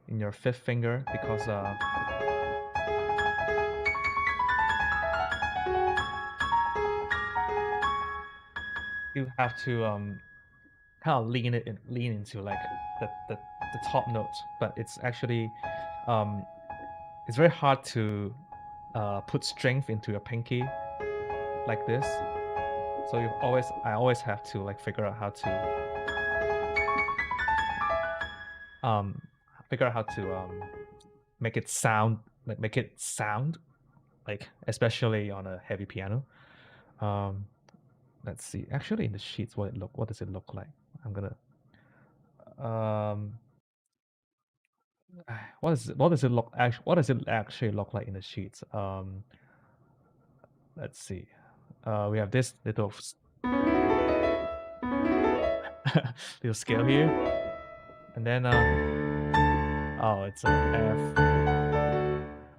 in your fifth finger, because you have to kind of lean into like the top note, but it's actually it's very hard to put strength into your pinky like this. So I always have to like figure out how to um make it sound like, especially on a heavy piano. Um, let's see. Actually, in the sheets, what does it look like? I'm gonna um what does it actually look like in the sheets? Let's see. We have this little little scale here, and then oh, it's an F.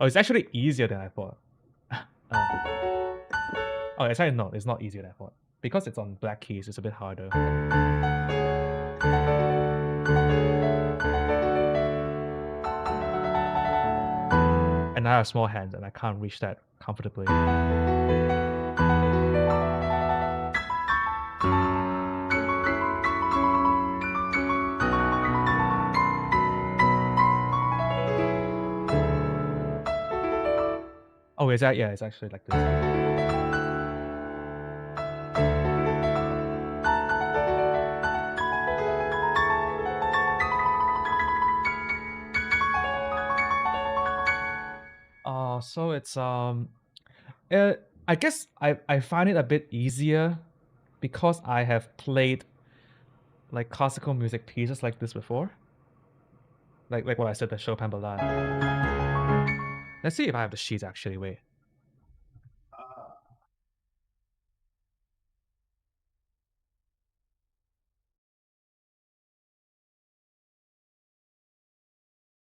Oh, it's actually easier than I thought. Oh, it's actually no, it's not easier than I thought, because it's on black keys. It's a bit harder. And I have small hands, and I can't reach that comfortably. Oh, is that? Yeah, it's actually like this. So it's I guess I find it a bit easier because I have played like classical music pieces like this before. Like what I said, the Chopin Ballade. Let's see if I have the sheets actually. Wait.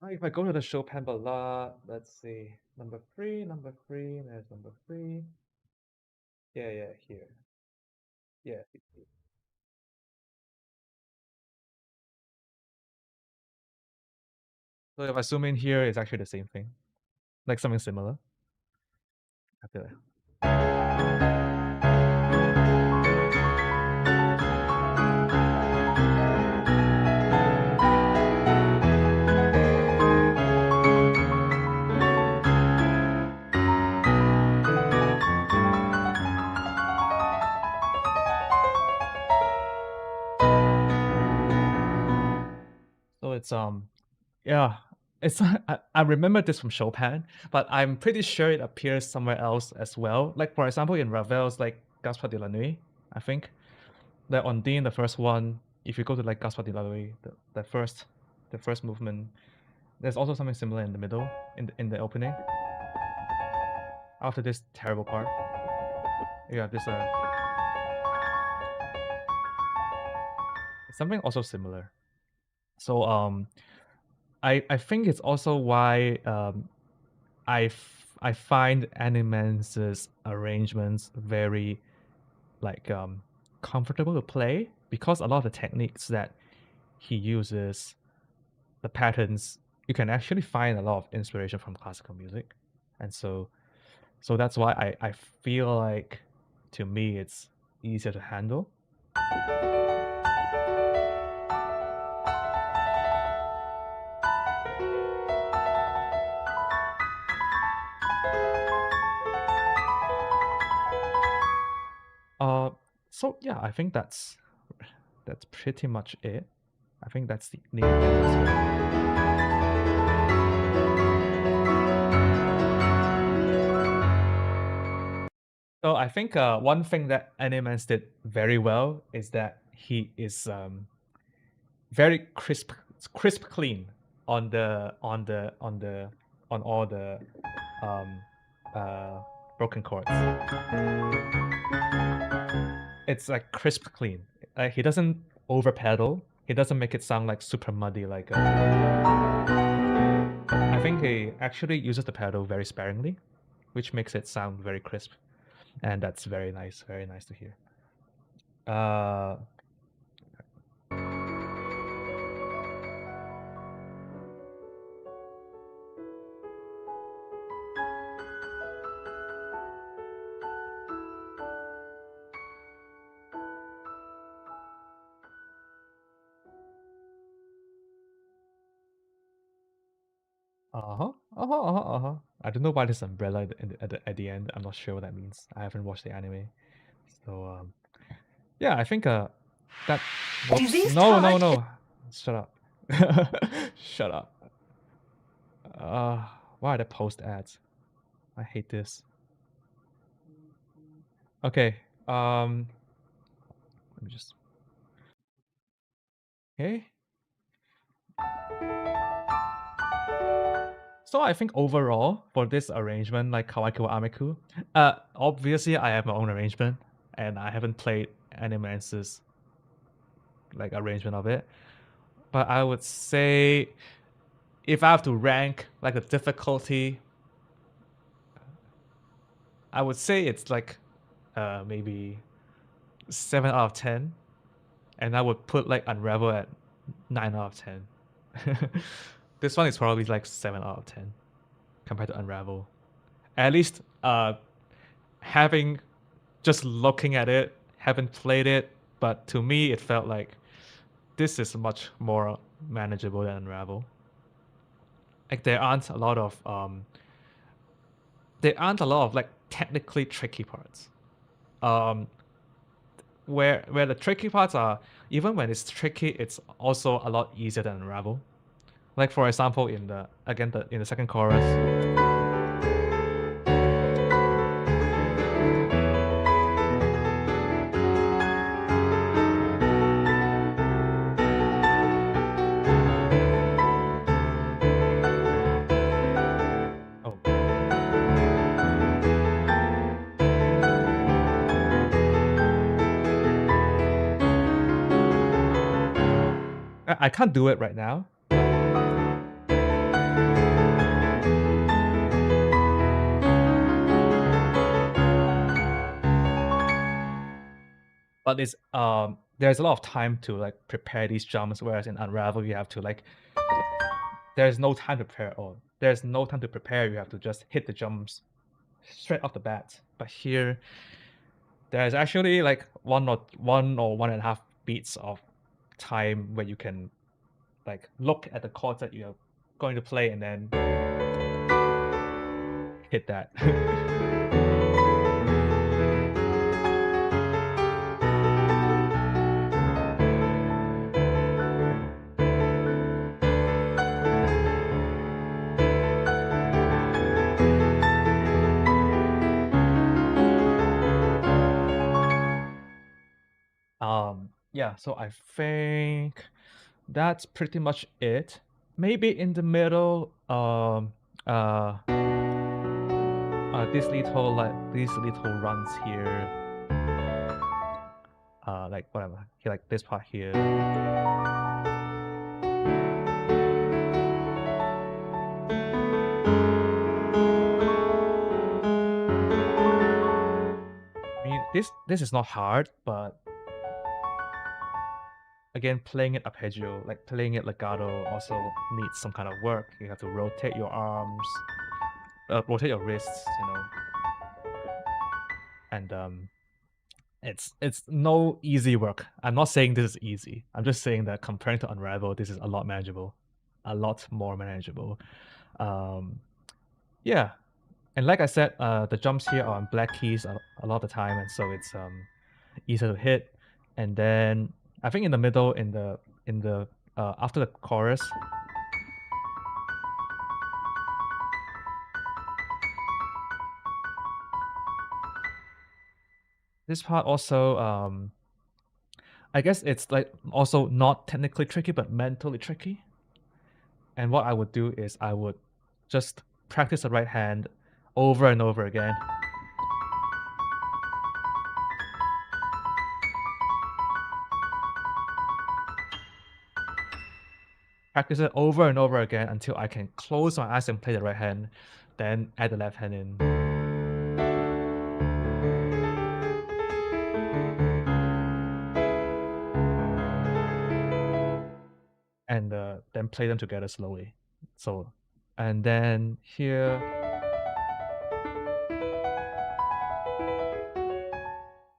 If I go to the Chopin Ballade, let's see. Number three, there's number three. Yeah, here. Yeah. So if I zoom in here, it's actually the same thing. Like something similar. I feel like. So it's yeah. It's I remember this from Chopin, but I'm pretty sure it appears somewhere else as well. Like for example, in Ravel's like Gaspard de la Nuit, I think the Ondine, the first one. If you go to like Gaspard de la Nuit, the first movement, there's also something similar in the middle, in the opening. After this terrible part, you have this something also similar. So I think it's also why I find Animance's arrangements very like comfortable to play because a lot of the techniques that he uses, the patterns, you can actually find a lot of inspiration from classical music, and so that's why I feel like to me it's easier to handle. Uh, so yeah, I think that's pretty much it. I think that's the answer. So I think one thing that Animans did very well is that he is very crisp clean on all the um, uh, broken chords. It's like crisp clean. He doesn't over pedal. He doesn't make it sound like super muddy. Like I think he actually uses the pedal very sparingly, which makes it sound very crisp, and that's very nice to hear. Uh, uh-huh, uh-huh, uh-huh, uh-huh. I don't know why this umbrella at the end. I'm not sure what that means. I haven't watched the anime. So yeah, I think that whoops. No. Shut up. Shut up. Why are there post ads? I hate this. Okay. Let me just okay. So I think overall for this arrangement, like Kawaki wa Amiku, obviously I have my own arrangement, and I haven't played Animance's like arrangement of it. But I would say if I have to rank like the difficulty, I would say it's like maybe 7 out of 10, and I would put like Unravel at 9 out of 10. This one is probably like 7 out of 10 compared to Unravel. At least having just looking at it, haven't played it, but to me it felt like this is much more manageable than Unravel. Like there aren't a lot of like technically tricky parts. Um, where the tricky parts are, even when it's tricky, it's also a lot easier than Unravel. Like for example, in the second chorus. Oh, I can't do it right now. But it's there's a lot of time to like prepare these drums, whereas in Unravel you have to like there's no time to prepare at all. There's no time to prepare. You have to just hit the drums straight off the bat. But here, there's actually like one or 1.5 beats of time where you can like look at the chords that you're going to play and then hit that. Yeah, so I think that's pretty much it. Maybe in the middle, uh, these little runs here, like whatever, here, like this part here. I mean, this is not hard, but again, playing it arpeggio, like playing it legato, also needs some kind of work. You have to rotate your arms, rotate your wrists, and it's no easy work. I'm not saying this is easy. I'm just saying that comparing to Unravel, this is a lot manageable, a lot more manageable. Um, yeah, and like I said, the jumps here are on black keys a lot of the time, and so it's easier to hit. And then I think in the middle, in the after the chorus, this part also, I guess it's like also not technically tricky, but mentally tricky. And what I would do is I would just practice the right hand over and over again. Practice it over and over again until I can close my eyes and play the right hand, then add the left hand in, and then play them together slowly. So, and then here,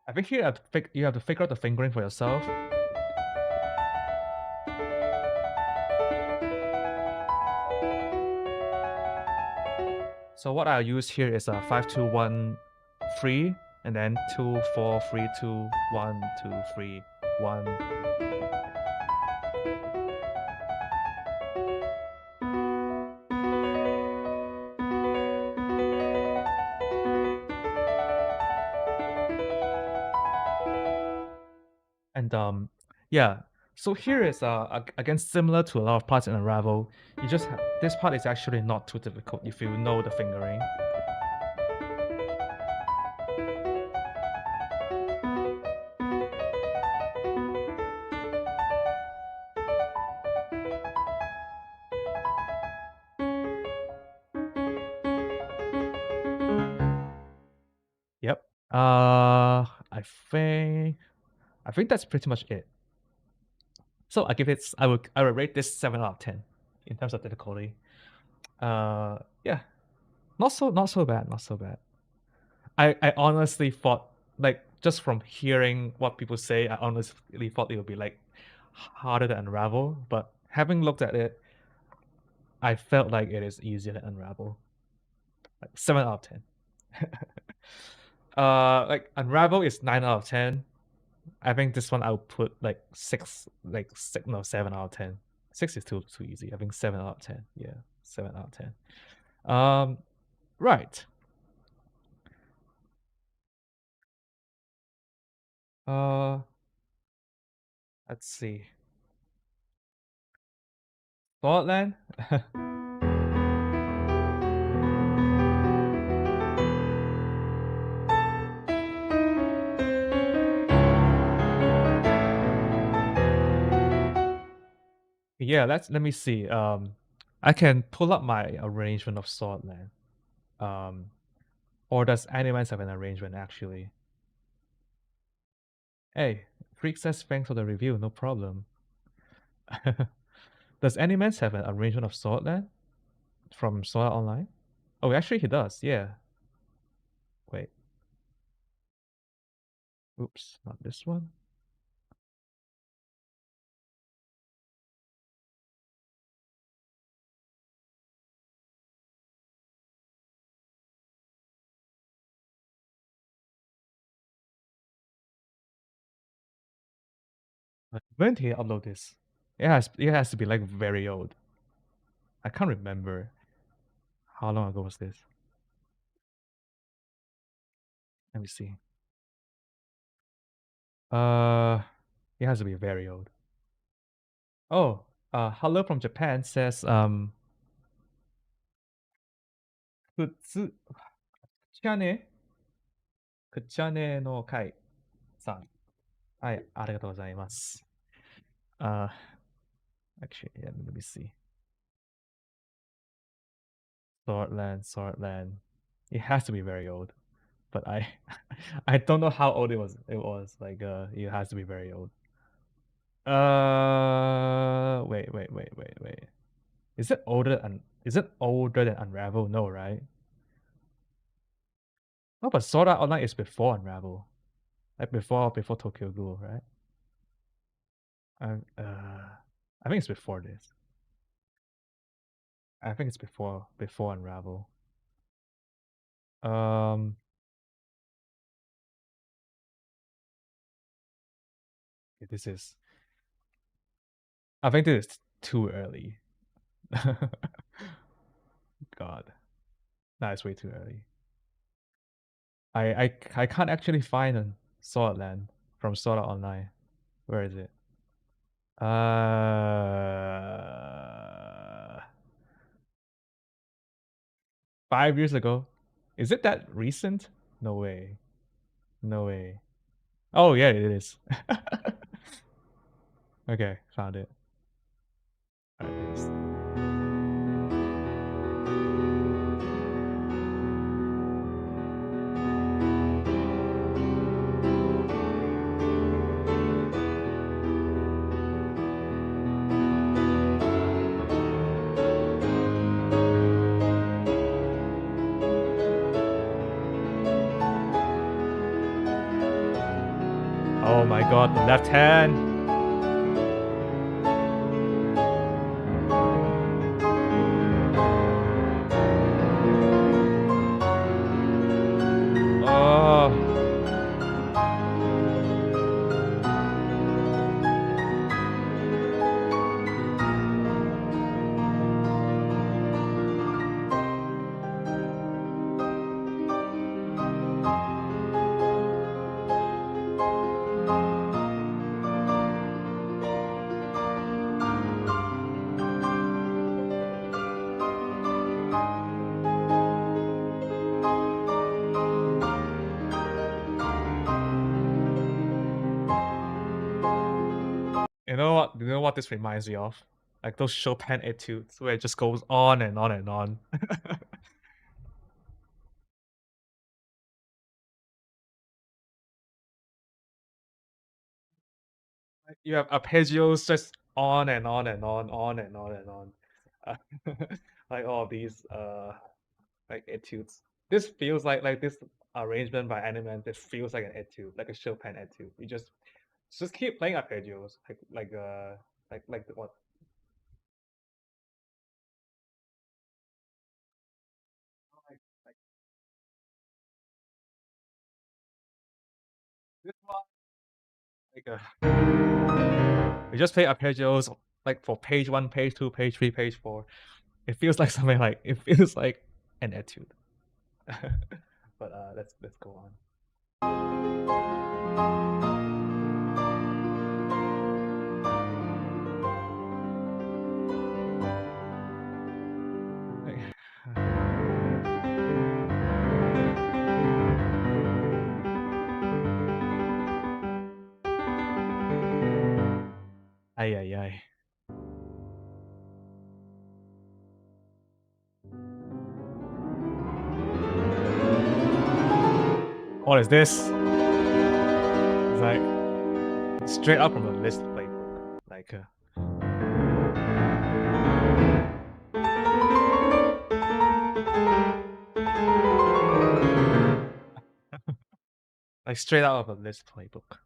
I think here you have to figure out the fingering for yourself. So what I use here is a 5-2-1 free, and then 2-4-3-2-1-2-3-1. And yeah. So here is again similar to a lot of parts in Unravel. This part is actually not too difficult if you know the fingering. Yep. I think that's pretty much it. So I would rate this 7 out of 10 in terms of difficulty. Yeah, not so bad, not so bad. I honestly thought, like, just from hearing what people say, I honestly thought it would be like harder to unravel. But having looked at it, I felt like it is easier to unravel. Like 7 out of 10. Like Unravel is 9 out of 10. I think this one I would put like six, no, 7 out of 10. Six is too easy. I think 7 out of 10. Yeah, 7 out of 10. Right. Uh, let's see. Portland. Yeah, let me see. I can pull up my arrangement of Swordland. Um, or does Animans have an arrangement actually? Hey, Freak says thanks for the review, no problem. Does Animans have an arrangement of Swordland from Sword Online? Oh, actually he does. Yeah. Wait. Oops, not this one. When did he upload this? It has to be like very old. I can't remember how long ago was this. Let me see. Uh, it has to be very old. Oh, hello from Japan says kutsu kutchane kutchane no kai san. はい、ありがとうございます。Actually, yeah, let me see. Swordland, Swordland. It has to be very old, but I, I don't know how old it was. It was like it has to be very old. Wait. Is it older than Unravel? No, right? Oh, but Sword Art Online is before Unravel, like before Tokyo Ghoul, right? I think it's before this. I think it's before Unravel. Um, this is. I think this is too early. God, that is way too early. I can't actually find a Swordland from Sword Art Online. Where is it? Uh, 5 years ago. Is it that recent? No way. No way. Oh yeah, it is. Okay, found it. There it is. Oh my god, the left hand. Oh, you know what? You know what this reminds me of? Like those Chopin etudes where it just goes on and on and on. You have arpeggios just on and on and on and on and on. Uh, like all these like etudes. This feels like this arrangement by Animan. This feels like an etude, like a Chopin etude. You just keep playing arpeggios, like what? Like this one, we just play arpeggios like for page one, page two, page three, page four. It feels like something like it feels like an etude. But let's go on. Ay ay ay. What is this? It's like straight up from the list playbook. Like straight out of a list playbook.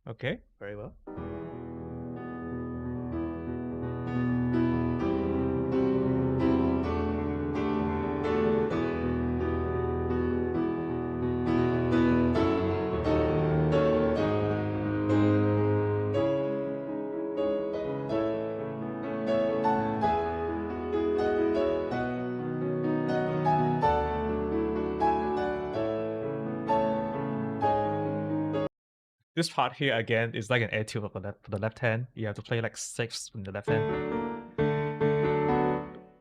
Okay, very well. This part here again is like an etude for the left hand. You have to play like sixths in the left hand.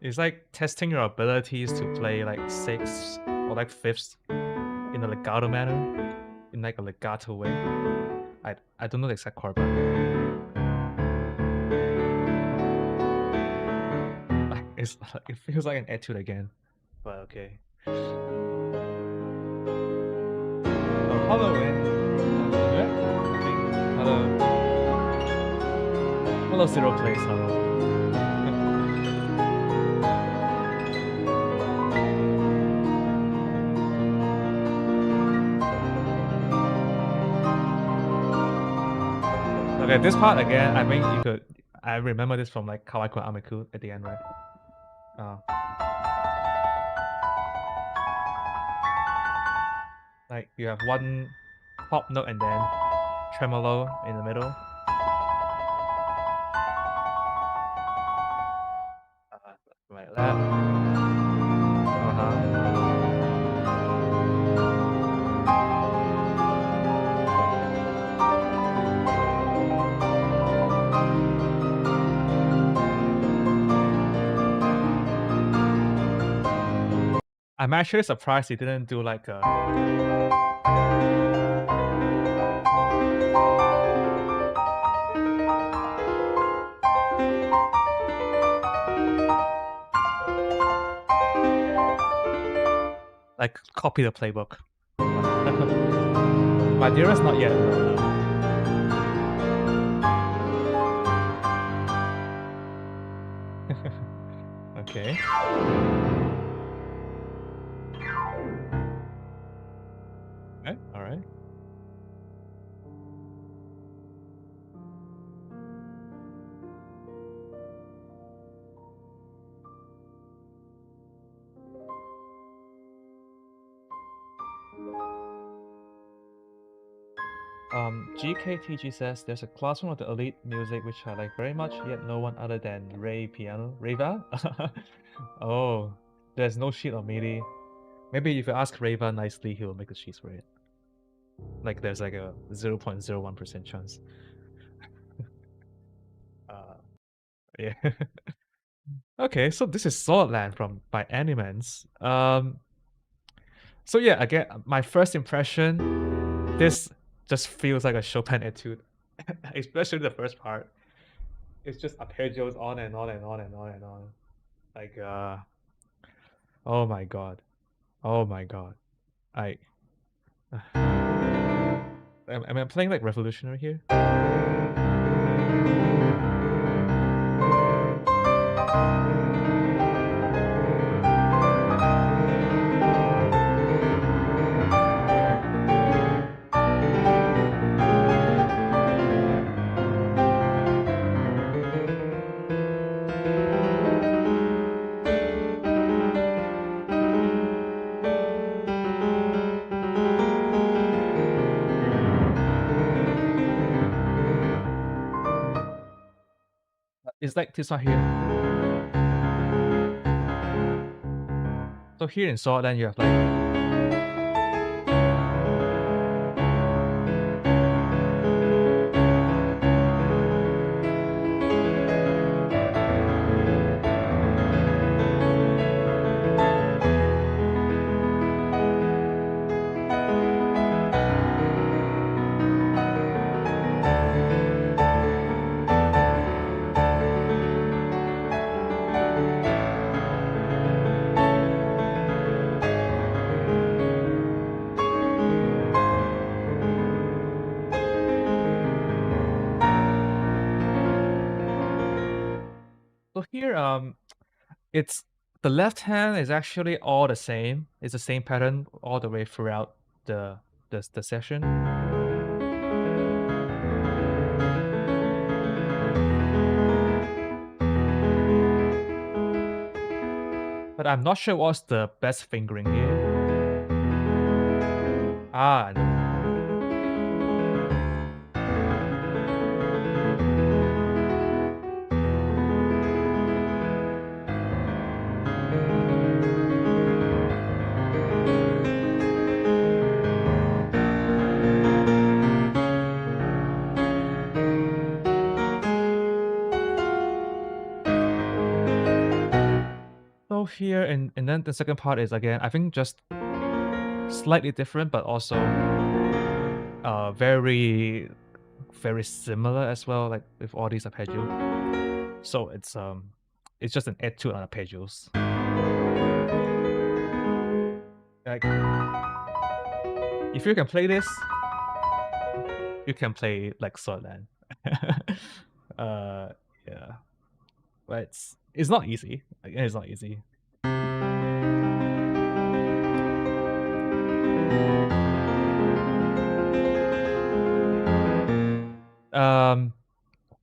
It's like testing your abilities to play like sixths or like fifths in a legato manner, in like a legato way. I don't know the exact chord, but it feels like an etude again. But okay. Oh, hello, man. Hello. Hello, Zero Place. Hello. Okay, this part again, I think you could. I remember this from like Kawaii Amiku at the end, right? Like you have one pop note and then tremolo in the middle. Like that. I'm actually surprised he didn't do like a like copy the playbook. My dearest, not yet. No. Okay. Okay, all right. GKTG says there's a classroom of the elite music which I like very much, yet no one other than Ray piano. Reva? Oh, there's no sheet of MIDI. Maybe if you ask Reva nicely, he will make the sheets for it. Like there's like a 0.01% chance. Yeah. Okay, so this is Swordland by Animans. So yeah, again, my first impression, this just feels like a Chopin etude, especially the first part. It's just arpeggios on and on and on and on and on. Like, oh my god, oh my god. I am I playing like revolutionary here? It's like this one here. So here in Swordland you have like so here it's the left hand is actually all the same. It's the same pattern all the way throughout the session. But I'm not sure what's the best fingering here. No. here, and then the second part is again, I think just slightly different, but also very very similar as well, like with all these arpeggios. So it's just an etude on arpeggios. Like if you can play this, you can play like Swordland. Yeah, but it's not easy. Again, it's not easy.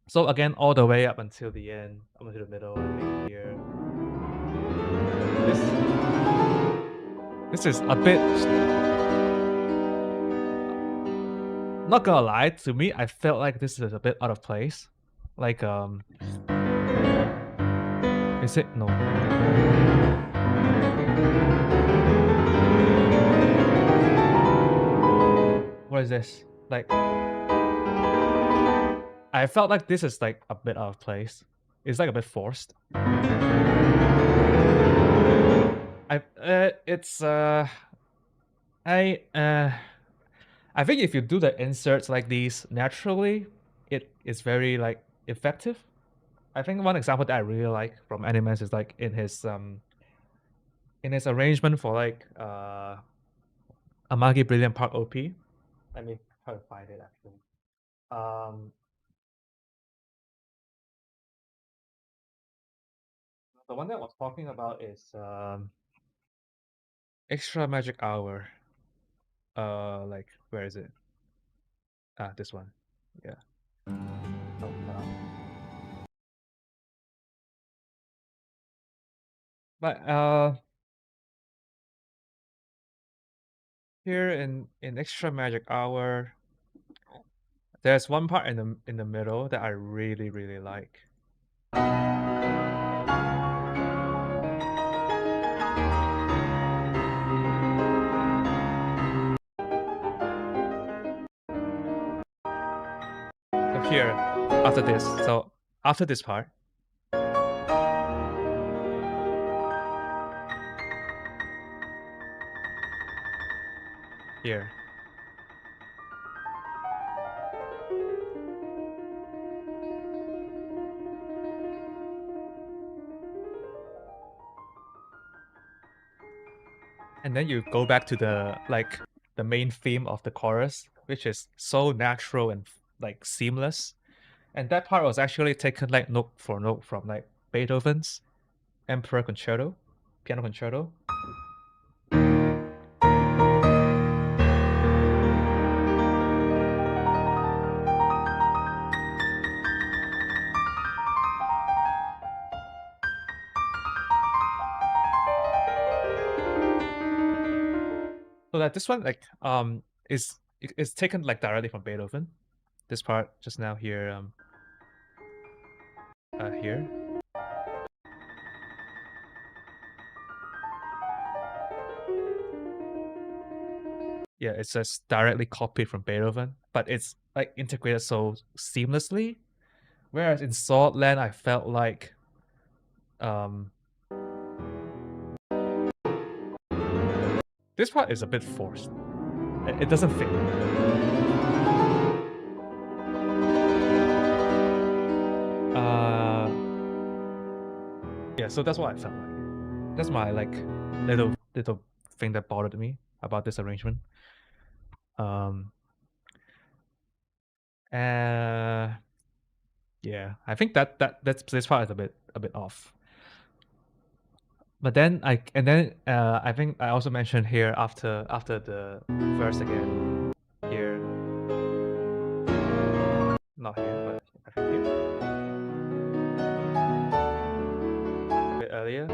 So again, all the way up until the end, up until the middle, I think here. This is a bit. Not gonna lie, to me, I felt like this is a bit out of place. Like is it no? What is this? Like, I felt like this is like a bit out of place. It's like a bit forced. I think if you do the inserts like these naturally, it is very like effective. I think one example that I really like from Animans is like in his arrangement for like Amagi Brilliant Park OP. Let me try to find it actually. The one that I was talking about is Extra Magic Hour. Like where is it? This one. Yeah. Oh, but here in Extra Magic Hour, there's one part in the middle that I really really like. So here, after this, so after this part, here. And then you go back to the like the main theme of the chorus, which is so natural and like seamless. And that part was actually taken like note for note from like Beethoven's Emperor Concerto, piano concerto. So that this one like is taken like directly from Beethoven. This part just now here here. Yeah, it's just directly copied from Beethoven, but it's like integrated so seamlessly. Whereas in Swordland, I felt like this part is a bit forced. It doesn't fit. Yeah, so that's what I felt like. That's my like little thing that bothered me about this arrangement. Yeah, I think that's this part is a bit off. But then I think I also mentioned here after the verse again here, not here, but I think here a bit earlier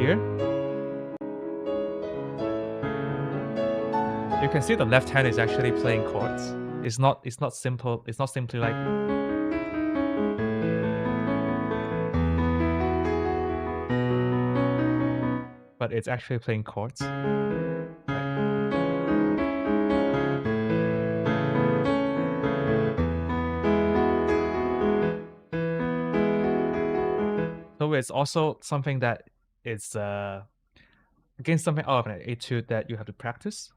here. You can see the left hand is actually playing chords. It's not simple. It's not simply like but it's actually playing chords. So so it's also something that it's again something out of an etude that you have to practice.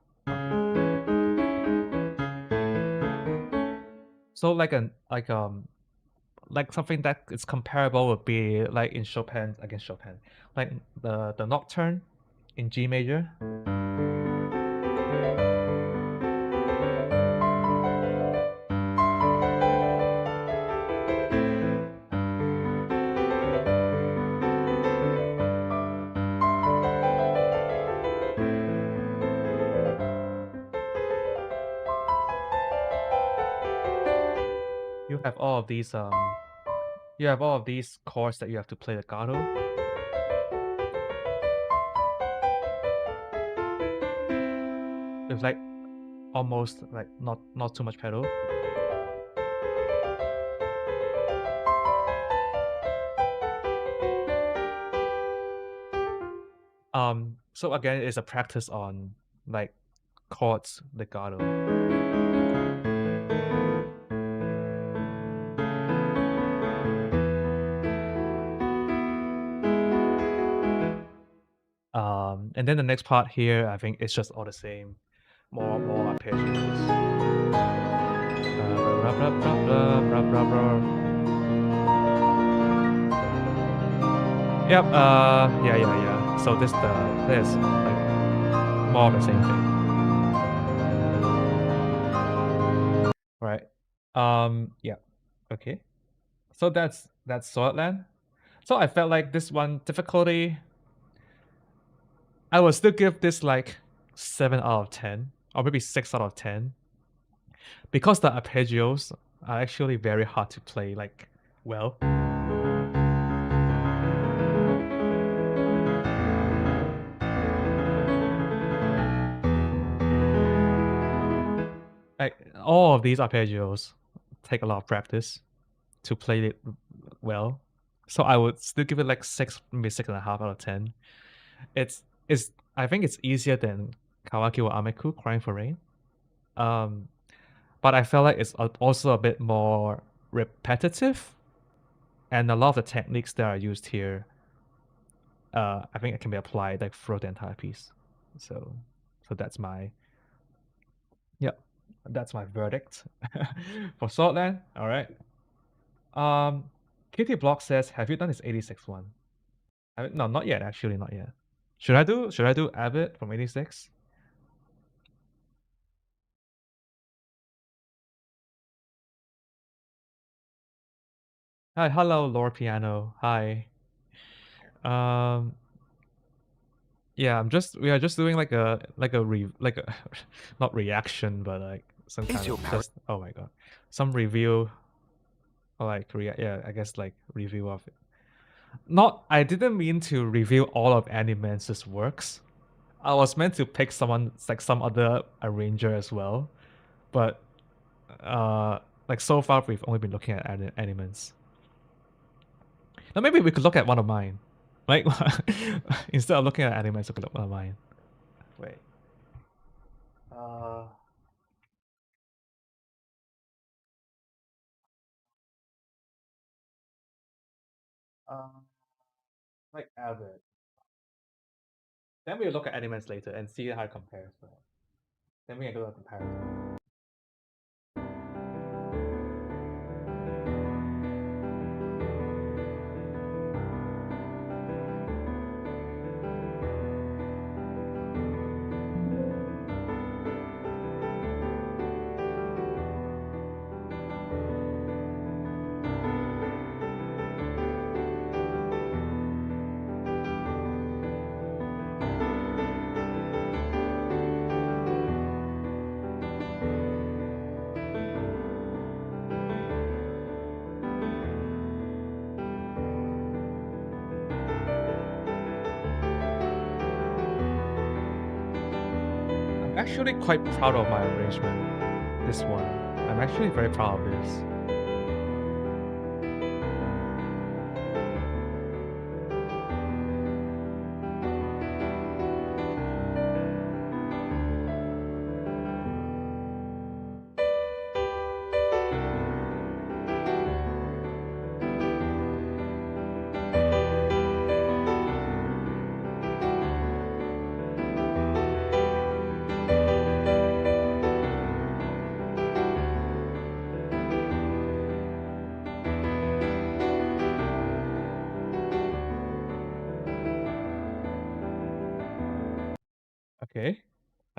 So like something that is comparable would be like in Chopin, against Chopin, like the Nocturne in G major. You have all of these chords that you have to play legato. With like almost like not too much pedal. So again, it's a practice on like chords legato. And then the next part here, I think it's just all the same, more arpeggios. Yep. Yeah. So this like more of the same thing. Right. Yeah. Okay. So that's Swordland. So I felt like this one difficulty, I would still give this like 7 out of 10, or maybe 6 out of 10, because the arpeggios are actually very hard to play like well. Like all of these arpeggios take a lot of practice to play it well. So I would still give it like 6, maybe 6.5 out of 10. It's I think it's easier than Kawaki or Ameku, Crying for Rain. But I felt like it's also a bit more repetitive, and a lot of the techniques that are used here, I think it can be applied like throughout the entire piece. So that's my that's my verdict for Swordland. All right. Kitty Block says, "Have you done this 86 one?" No, not yet. Actually, not yet. Should I do Abbott from 86? Hi, hello, Lord Piano. Hi. Um, yeah, we are just doing like a not reaction, but like some kind of just, oh my god, some review, or like yeah, I guess like review of it. Not, I didn't mean to review all of Animance's works. I was meant to pick someone like some other arranger as well, but like so far we've only been looking at Animance. Now maybe we could look at one of mine. Like instead of looking at Animance, we could look at one of mine. Wait. Uh, um, like Avid. Then we'll look at Animance later and see how it compares. Then we can do a comparison. I'm actually quite proud of my arrangement. This one. I'm actually very proud of this.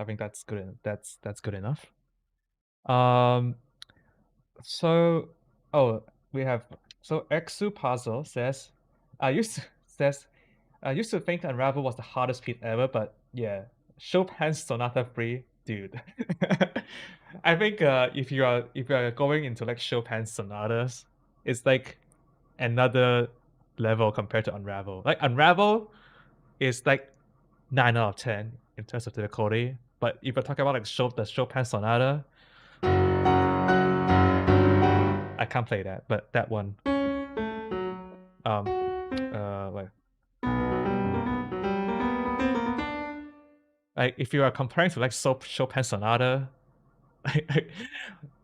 think that's good. That's good enough. Um, so oh, we have so Exu Puzzle says, I used to says I used to think Unravel was the hardest piece ever, but yeah, Chopin's Sonata 3, dude. I think if you are going into like Chopin's sonatas, it's like another level compared to Unravel. Like Unravel is like 9 out of 10 in terms of difficulty, but if you're talking about like the Chopin sonata, I can't play that. But that one, um, like if you are comparing to like Chopin sonata,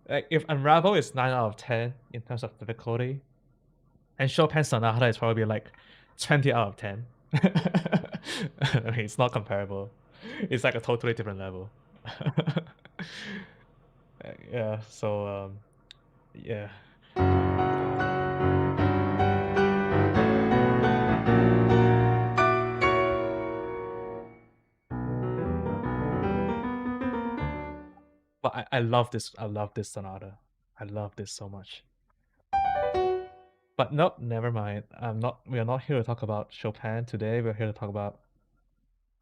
like if Unravel is 9 out of 10 in terms of difficulty, and Chopin sonata is probably like 20 out of 10. I mean, it's not comparable. It's like a totally different level. Yeah. So yeah. But I love this. I love this sonata. I love this so much. But no, never mind. I'm not. We are not here to talk about Chopin today. We're here to talk about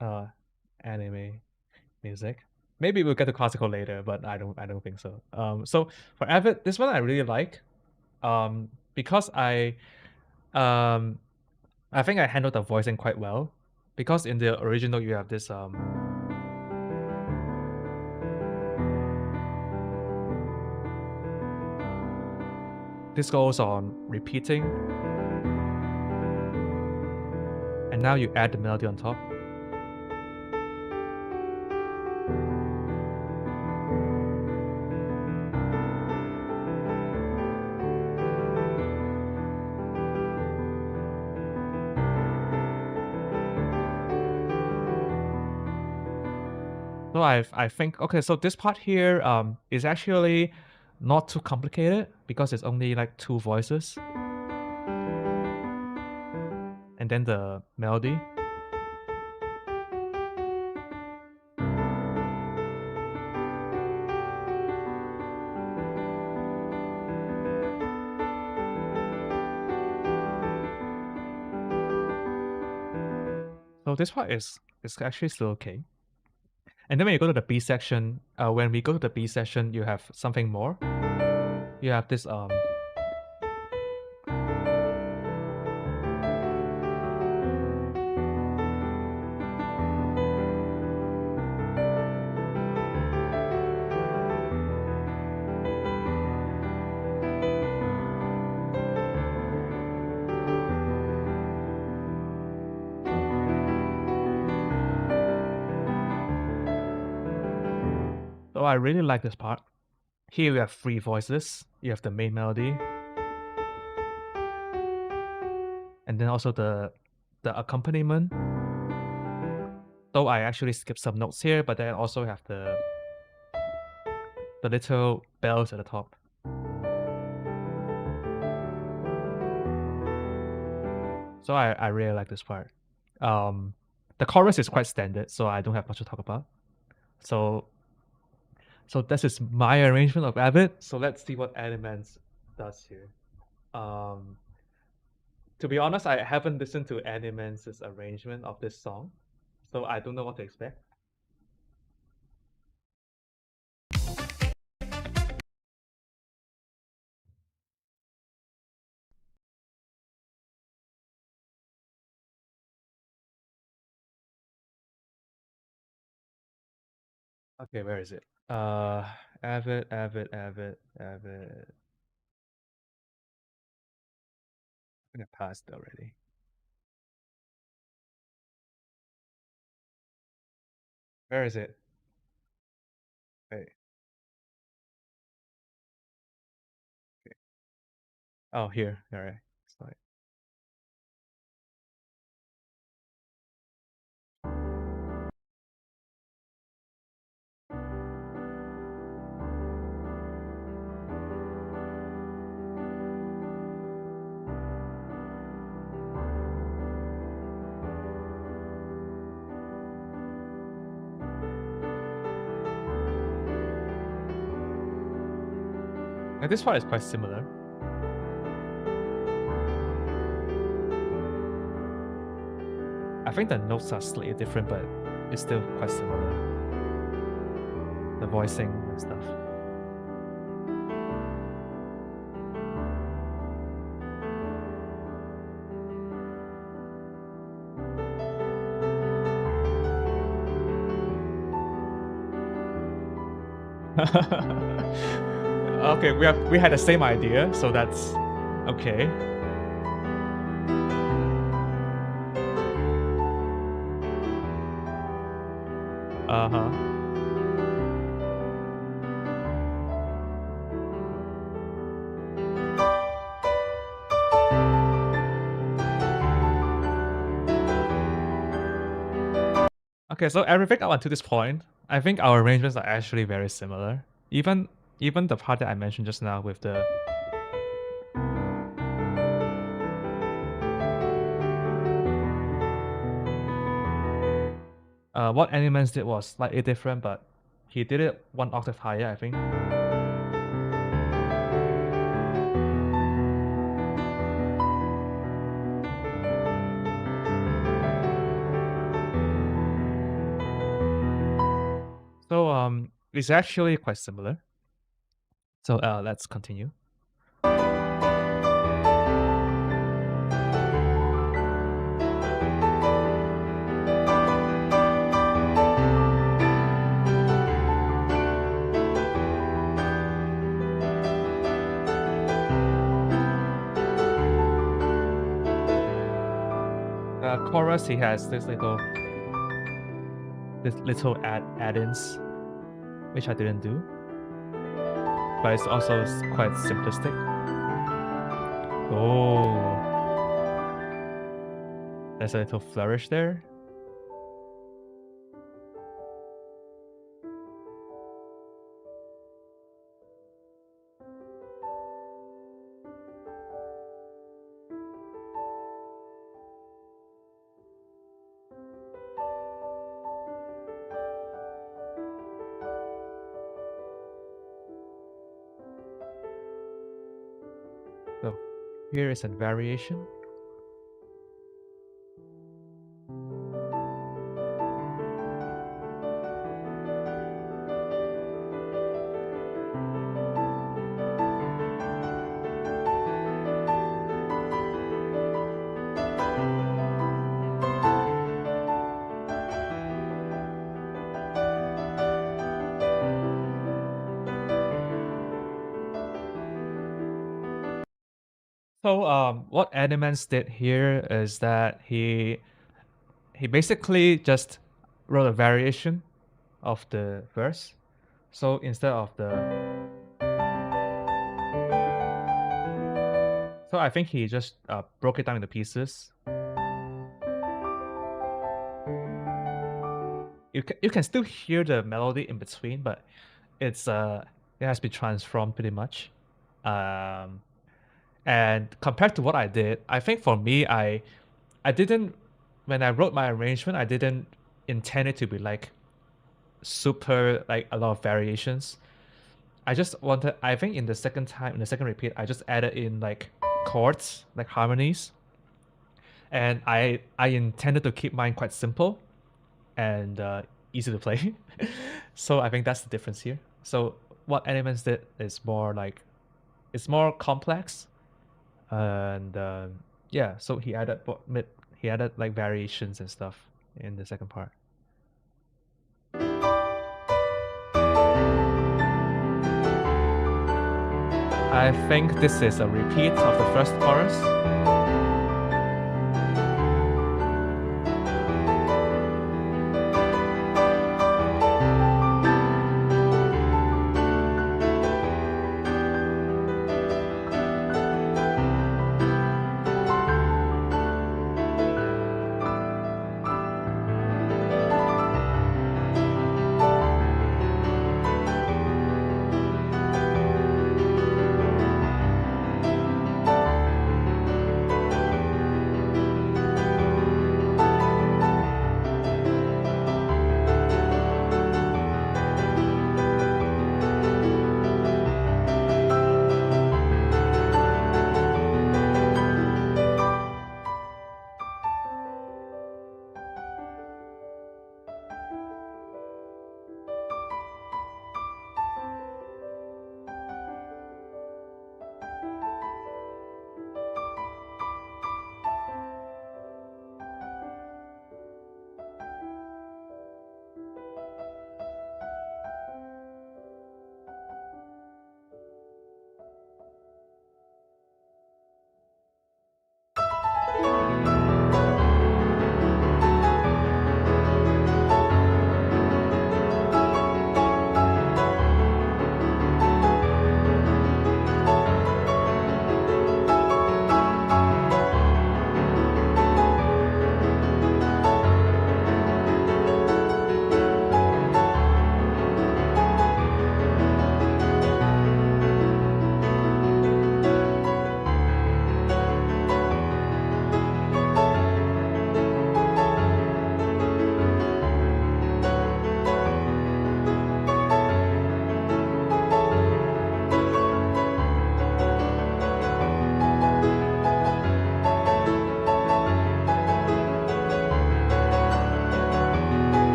uh anime music. Maybe we'll get to classical later, but I don't think so. So for Avid, this one I really like. Because um I think I handled the voicing quite well. Because in the original you have this goes on repeating, and now you add the melody on top. So I think okay, so this part here is actually not too complicated because it's only like two voices and then the melody. So this part is actually still okay. And then when you go to the B section, when we go to the B section, you have something more. You have this so I really like this part. Here we have three voices. You have the main melody, and then also the accompaniment. So I actually skipped some notes here, but then also have the little bells at the top. So I really like this part. The chorus is quite standard, so I don't have much to talk about. So this is my arrangement of Avid. So let's see what Elements does here. Um, to be honest, I haven't listened to Elements' arrangement of this song, so I don't know what to expect. Okay, where is it? Avid. I think I passed already. Where is it? Wait. Okay. Oh, here. All right. Sorry. And this part is quite similar. I think the notes are slightly different, but it's still quite similar. The voicing and stuff. Okay, we had the same idea, so that's okay. Uh-huh. Okay, so everything up until this point, I think our arrangements are actually very similar. Even the part that I mentioned just now with the what Animans did was slightly different, but he did it one octave higher, I think. So it's actually quite similar. So let's continue. Chorus, he has this little add-ins, which I didn't do, but it's also quite simplistic. Oh, there's a little flourish there. So here is a variation. So what Animans did here is that he basically just wrote a variation of the verse. So instead of so I think he just broke it down into pieces. You can still hear the melody in between, but it has been transformed pretty much. And compared to what I did, I think for me, I didn't, when I wrote my arrangement, I didn't intend it to be like super, like a lot of variations. I just wanted, I think in the second repeat, I just added in like chords, like harmonies. And I intended to keep mine quite simple and easy to play. So I think that's the difference here. So what Elements did is more like, it's more complex. And yeah, so he added like variations and stuff in the second part. I think this is a repeat of the first chorus.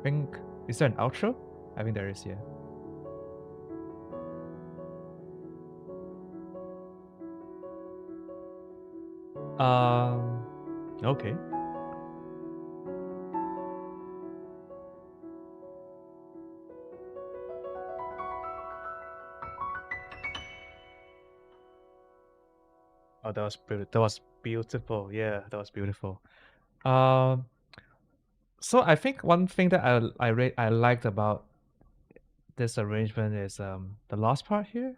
think, is there an outro? I think there is, yeah. Okay. Oh, that was that was beautiful. Yeah, that was beautiful. Um, so I think one thing that I liked about this arrangement is the last part here.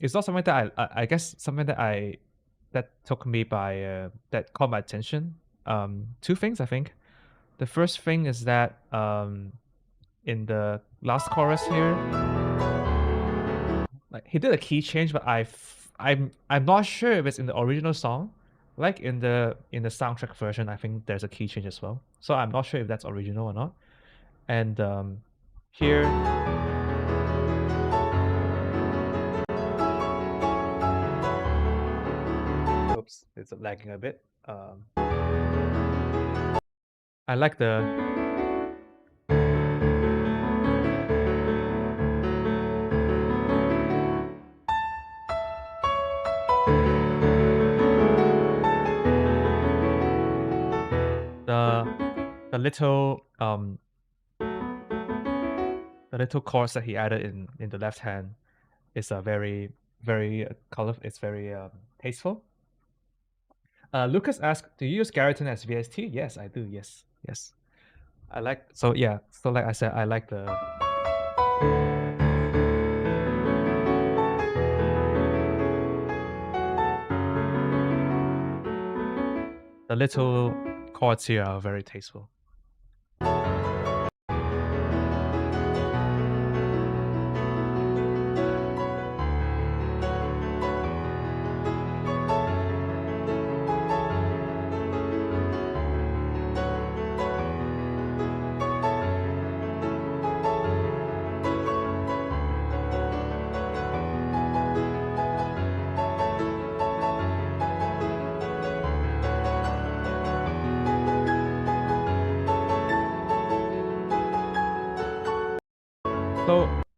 It's not something that I guess something that that took me by that caught my attention. Two things I think. The first thing is that in the last chorus here, like he did a key change, but I'm not sure if it's in the original song. Like in the soundtrack version, I think there's a key change as well. So I'm not sure if that's original or not. And here, oops, it's lagging a bit. I like the the little the little chords that he added in the left hand is a very colorful. It's very tasteful. Lucas asked, "Do you use Garriton as VST?" Yes, I do. Yes, yes. I like so yeah. So like I said, I like the little chords here are very tasteful.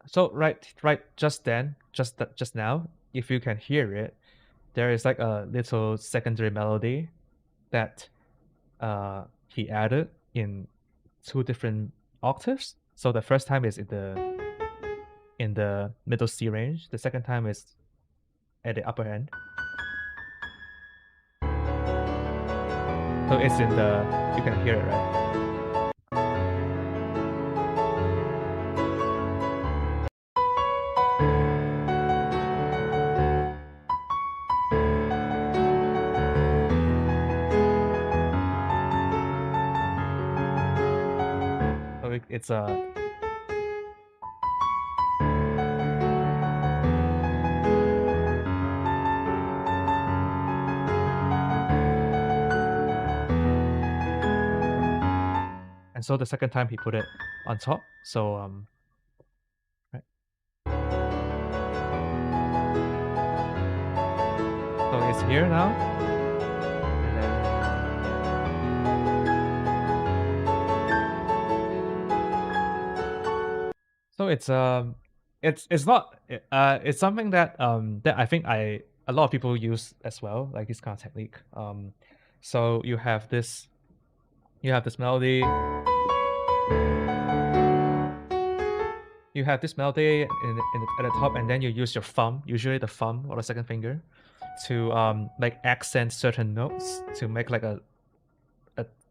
So right just then, just now, if you can hear it, there is like a little secondary melody that he added in two different octaves. So the first time is in the middle C range. The second time is at the upper end. So it's in the, you can hear it, right? So it's a and so the second time he put it on top. So right. So it's here now. And then so it's not it's something that that I think a lot of people use as well, like this kind of technique. So you have this melody. You have this melody at the top, and then you use your thumb, usually the thumb or the second finger, to like accent certain notes to make like a,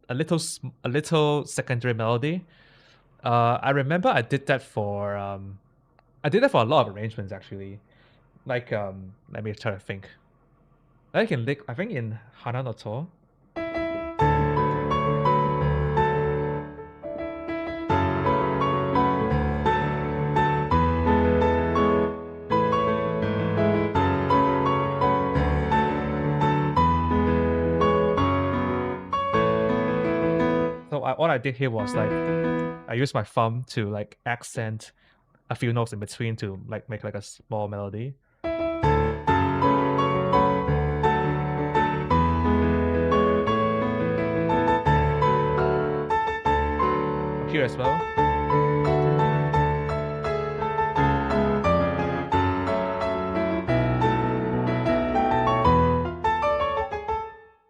a little secondary melody. I remember I did that for a lot of arrangements actually. Like let me try to think. Like I think in Hana no To, so what I did here was like I used my thumb to like accent a few notes in between to like make like a small melody. here as well.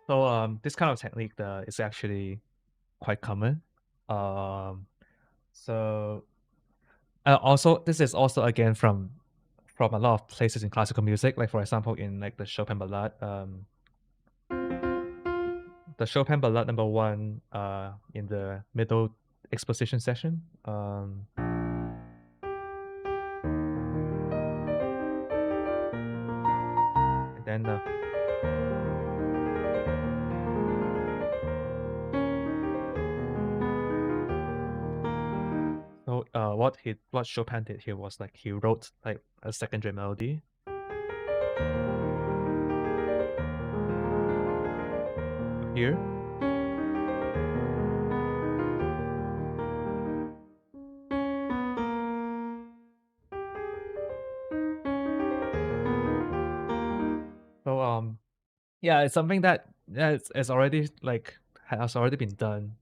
So this kind of technique is actually quite common. Um, so also this is also again from a lot of places in classical music. Like for example, in like the Chopin Ballade number one in the middle exposition section. And then so what Chopin did here was like he wrote like a secondary melody here. So yeah, it's something that it's already like has already been done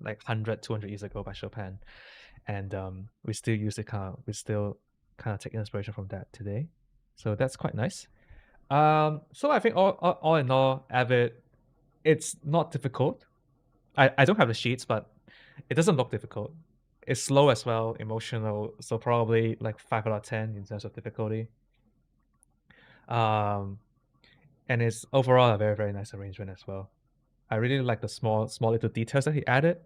like 100, 200 years ago by Chopin, and we still use it we still kind of take inspiration from that today. So that's quite nice. So I think all in all, Avid, it's not difficult. I don't have the sheets, but it doesn't look difficult. It's slow as well, emotional, so probably like 5 out of 10 in terms of difficulty. Um, and it's overall a very, very nice arrangement as well. I really like the small little details that he added.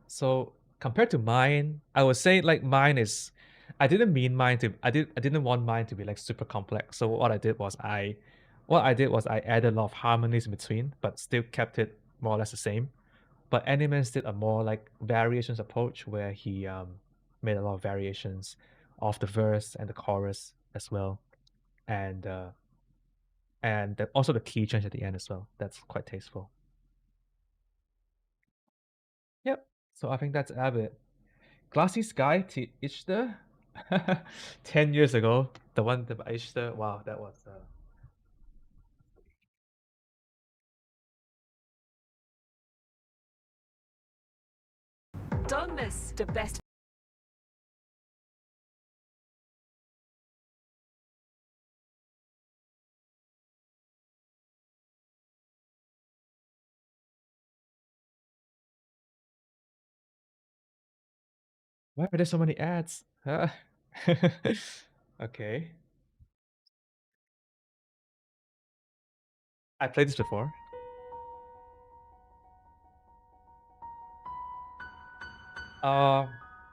So compared to mine, I would say like mine is I didn't want mine to be like super complex. So what I did was I added a lot of harmonies in between, but still kept it more or less the same. But Animans did a more like variations approach where he made a lot of variations of the verse and the chorus as well. And also the key change at the end as well. That's quite tasteful. Yep. So I think that's Abbott. Glassy Sky to Ishtar. 10 years ago. The one by Ishtar. Wow, that was Don't miss the best. why are there so many ads? Okay. I played this before. Uh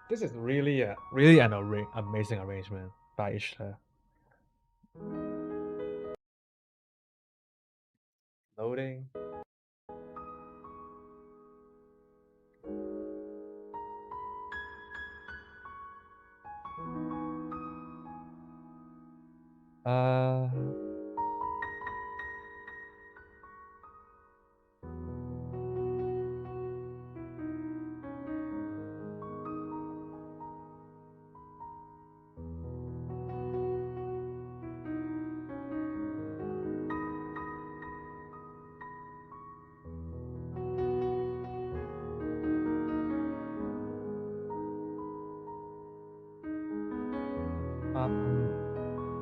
this is really an amazing arrangement by Ishtar. Loading. Uh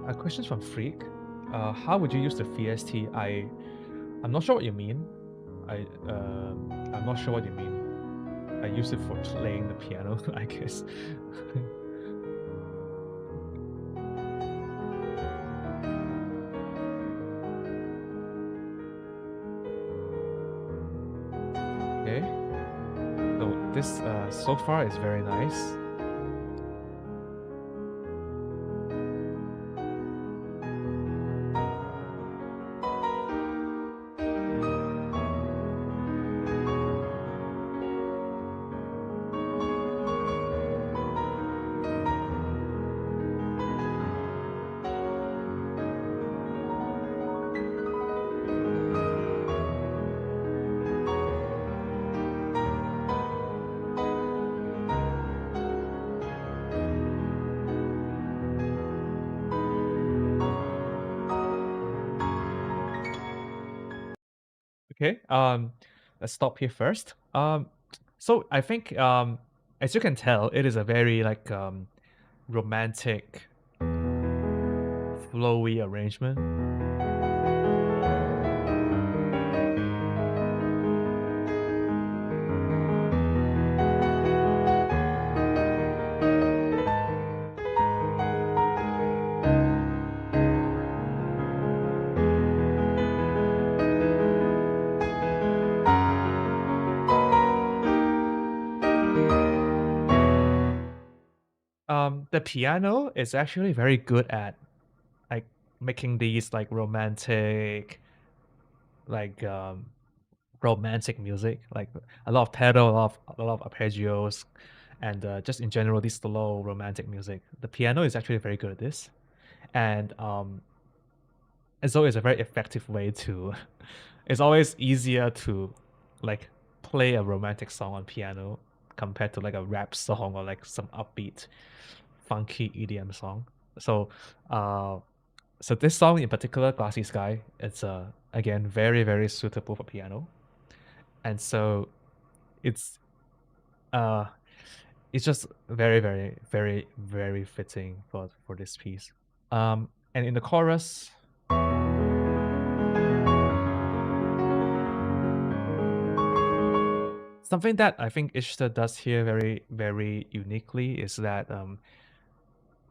a question from Freak. How would you use the VST? I'm not sure what you mean. I'm not sure what you mean. I use it for playing the piano, I guess. Okay. So this so far is very nice. Okay. Let's stop here first. So I think as you can tell, it is a very like romantic, flowy arrangement. The piano is actually very good at like making these like like romantic music, like a lot of pedal, a lot of arpeggios, and just in general, this slow romantic music. The piano is actually very good at this, and so it's a very effective way to. It's always easier to like play a romantic song on piano compared to like a rap song or like some upbeat, funky EDM song. So, uh, so this song in particular, Glassy Sky, it's again very suitable for piano, and so it's uh it's just very fitting for this piece. And in the chorus, something that I think Ishta does here very uniquely is that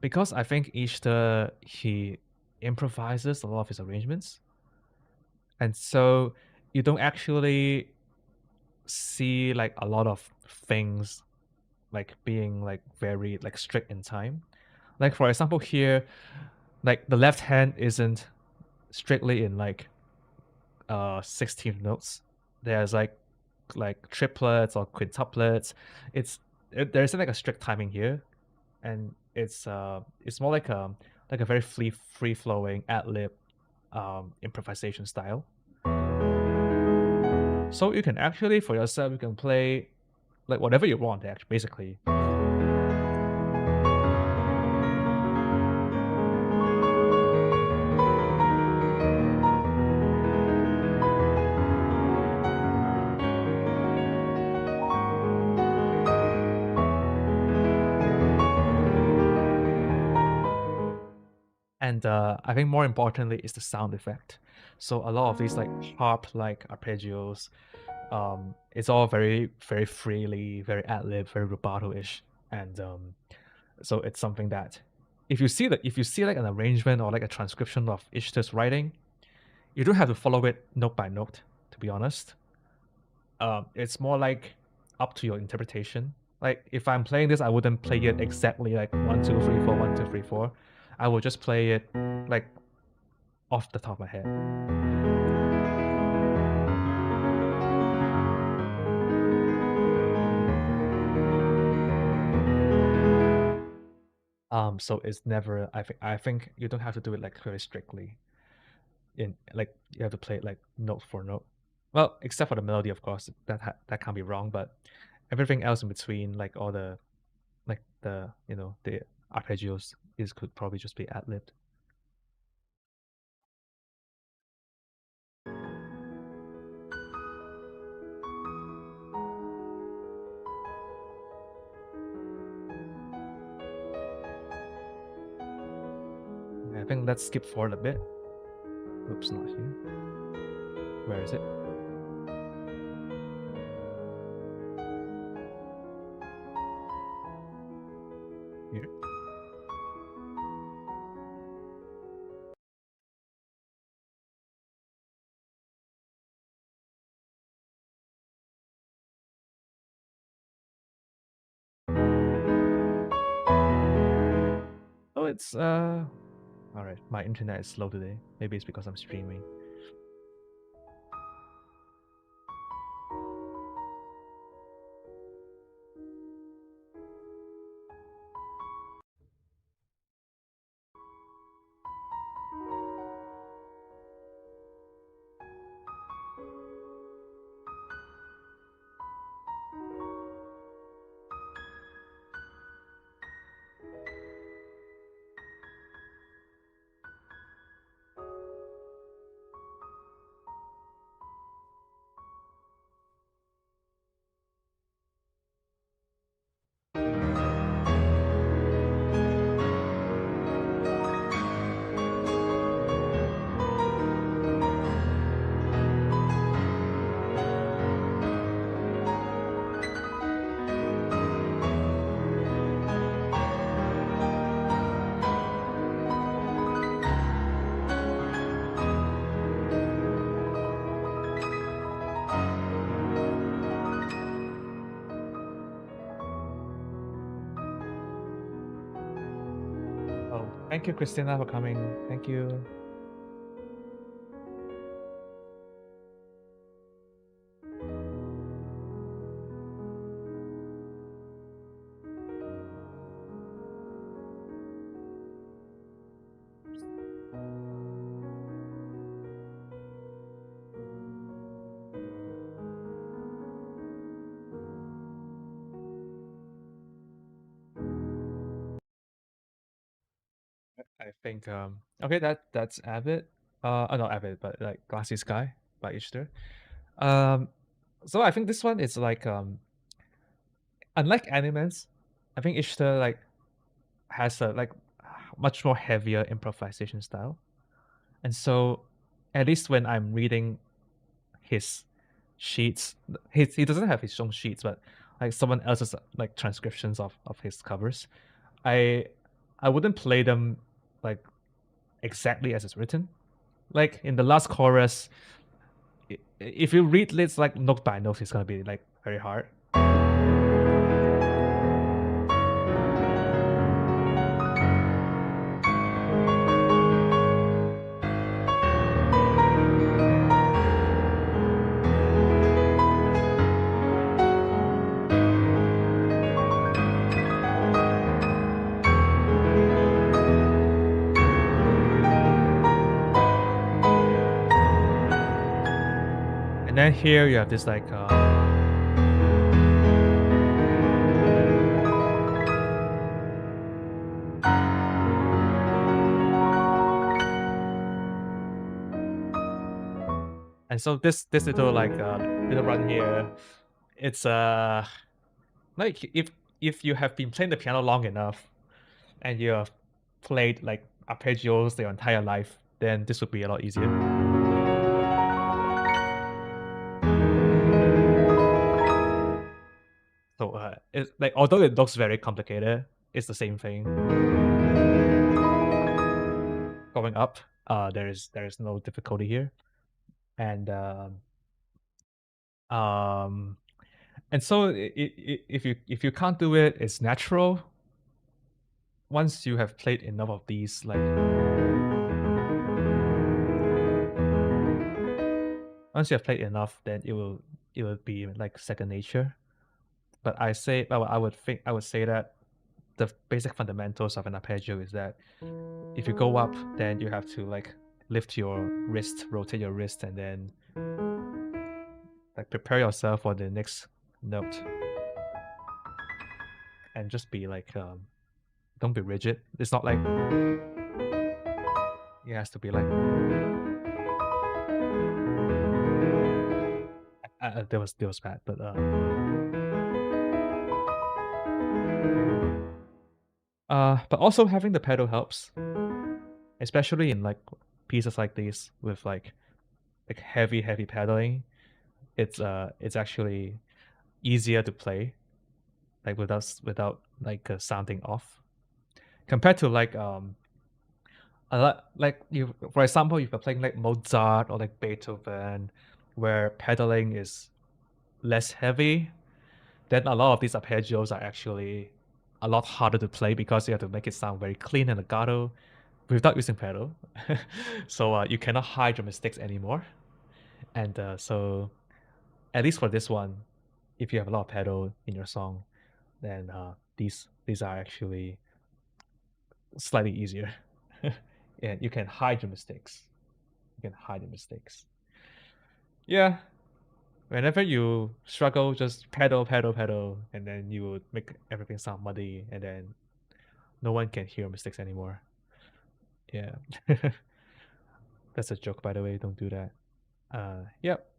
because I think Ishta he improvises a lot of his arrangements, and so you don't actually see like a lot of things like being like very like strict in time. Like for example here, like the left hand isn't strictly in like 16th notes. There's like triplets or quintuplets. There isn't like a strict timing here, and it's more like a very free flowing ad lib improvisation style. So you can actually for yourself you can play like whatever you want actually basically. And I think more importantly is the sound effect. So a lot of these like harp like arpeggios, it's all very freely, very ad lib, very rubato-ish, and so it's something that if you see like an arrangement or like a transcription of Ishta's writing, you don't have to follow it note by note. To be honest, it's more like up to your interpretation. Like if I'm playing this, I wouldn't play it exactly like 1 2 3 4 1 2 3 4. I would just play it like off the top of my head. So it's never. I think you don't have to do it like very strictly. In like you have to play it like note for note. Well, except for the melody, of course, that can't be wrong. But everything else in between, like all the like the the arpeggios, is could probably just be ad libbed. I think let's skip forward a bit. Oops, not here. Where is it? Here. Oh, it's all right. My internet is slow today. Maybe it's because I'm streaming. Thank you, Christina, for coming. Thank you. I think okay, that's Avid. Not Avid, but like Glassy Sky by Ishtar. Um so I think this one is like unlike Animans, I think Ishtar like has a like much more heavier improvisation style. And so at least when I'm reading his sheets, he doesn't have his own sheets, but like someone else's like transcriptions of his covers, I I wouldn't play them like exactly as it's written. Like in the last chorus, if you read this like note by note, it's gonna be like very hard. And then here you have this like and so this little like little run here, it's like if you have been playing the piano long enough and you have played like arpeggios your entire life, then this would be a lot easier. So it's like although it looks very complicated, it's the same thing. Going up, there is no difficulty here, and um, and so if you can't do it, it's natural. Once you have played enough of these, like once you have played enough, then it will be like second nature. But I would say that the basic fundamentals of an arpeggio is that if you go up, then you have to like lift your wrist, rotate your wrist, and then like prepare yourself for the next note, and just be like don't be rigid. It's not like it has to be like there was bad, but but also having the pedal helps, especially in like pieces like these with like heavy pedaling. It's actually easier to play like without like sounding off compared to like a lot like you for example if you're playing like Mozart or like Beethoven where pedaling is less heavy, then a lot of these arpeggios are actually a lot harder to play because you have to make it sound very clean and legato without using pedal. So you cannot hide your mistakes anymore. And so at least for this one, if you have a lot of pedal in your song, then these are actually slightly easier. And you can hide your mistakes. You can hide your mistakes. Yeah. Whenever you struggle, just pedal, and then you would make everything sound muddy, and then no one can hear your mistakes anymore. Yeah. That's a joke, by the way. Don't do that. Yep.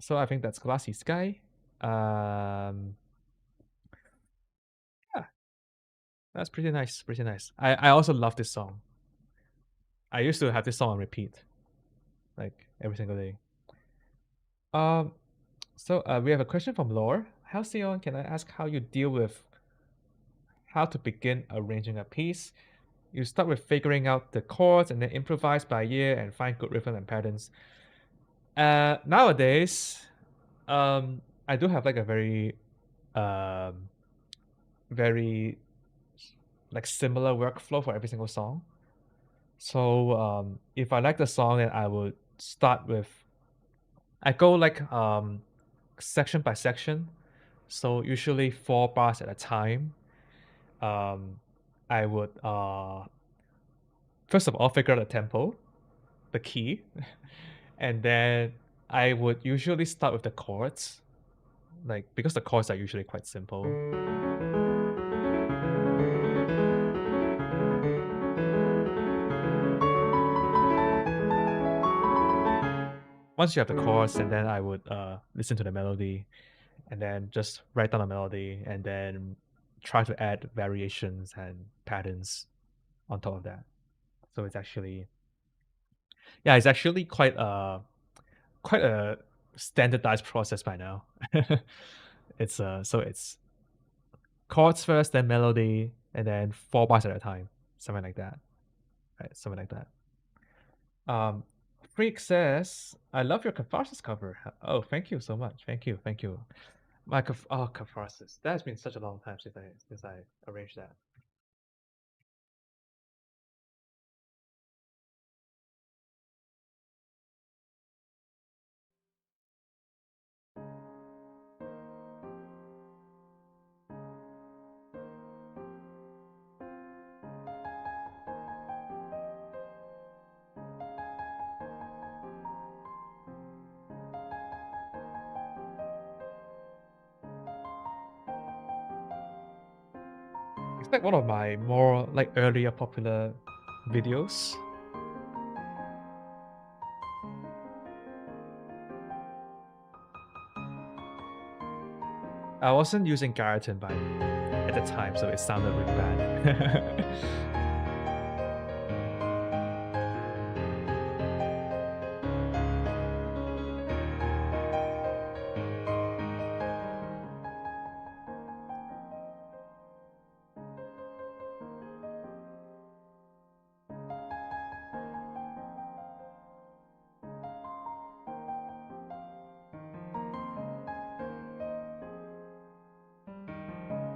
So I think that's Glassy Sky. Um, yeah, that's pretty nice. Pretty nice. I also love this song. I used to have this song on repeat, like every single day. Um, so we have a question from Laura. Halcyon, can I ask how you deal with how to begin arranging a piece? You start with figuring out the chords and then improvise by ear and find good rhythm and patterns. Nowadays, I do have like a um, very like similar workflow for every single song. So if I like the song, then I would start with I go like section by section. So usually 4 bars at a time. Um, I would first of all figure out the tempo, the key, and then I would usually start with the chords, like because the chords are usually quite simple. Once you have the chords, and then I would listen to the melody, and then just write down the melody, and then try to add variations and patterns on top of that. So it's actually yeah, it's actually quite a standardized process by now. It's so it's chords first, then melody, and then 4 bars at a time, something like that. Right, something like that. Um, Freak says, "I love your Catharsis cover." Oh, thank you so much. Thank you. Catharsis. That has been such a long time since I arranged that. It's like one of my more like earlier popular videos. I wasn't using Garaton by at the time, so it sounded really bad.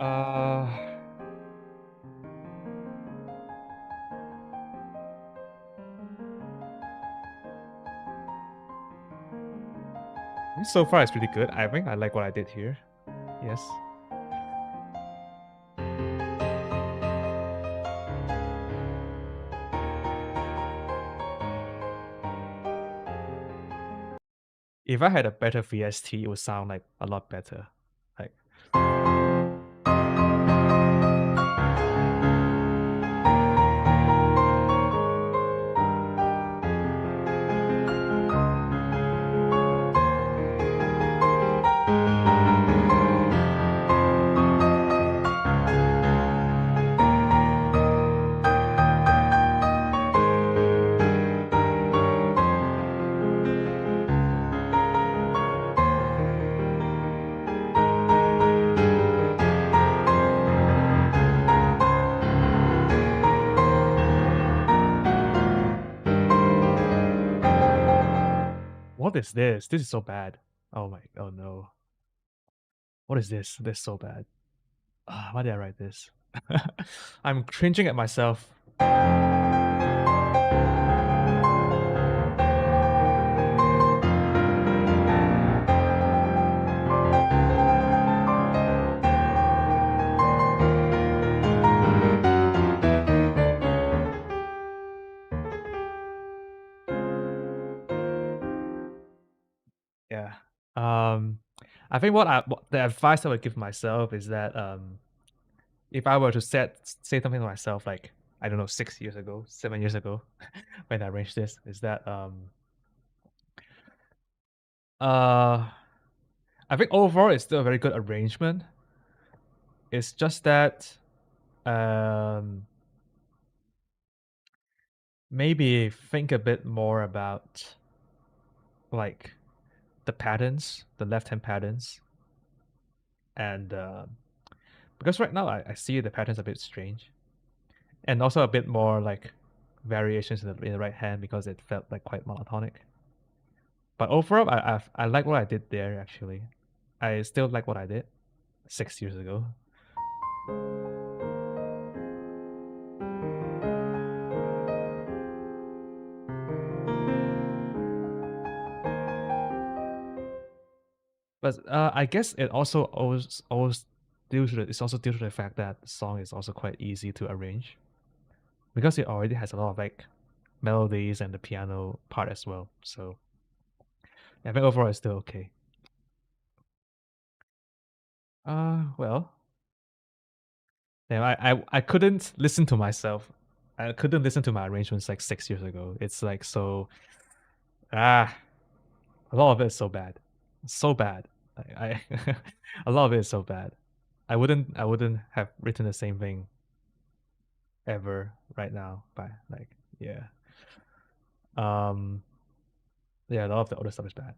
uh, so far it's pretty good. I think I like what I did here. Yes. If I had a better VST, it would sound like a lot better. Like what is this? This is so bad. Oh no. What is this? This is so bad. Why did I write this? I'm cringing at myself. Yeah. Um, I think what the advice I would give myself is that if I were to say something to myself like I don't know 6 years ago, 7 years ago, when I arranged this, is that uh I think overall it's still a very good arrangement. It's just that um maybe think a bit more about like the patterns, the left hand patterns, and because right now I see the patterns a bit strange, and also a bit more like variations in the right hand because it felt like quite monotonic. But overall, I like what I did there. Actually, I still like what I did 6 years ago. But I guess it also always it's also due to the fact that the song is also quite easy to arrange because it already has a lot of like melodies and the piano part as well. So I think overall it's still okay. Well, yeah, I couldn't listen to myself. I couldn't listen to my arrangements like 6 years ago. It's like so ah, a lot of it is so bad, so bad. I a lot of it is so bad. I wouldn't have written the same thing ever right now. But like yeah, um, yeah, a lot of the other stuff is bad.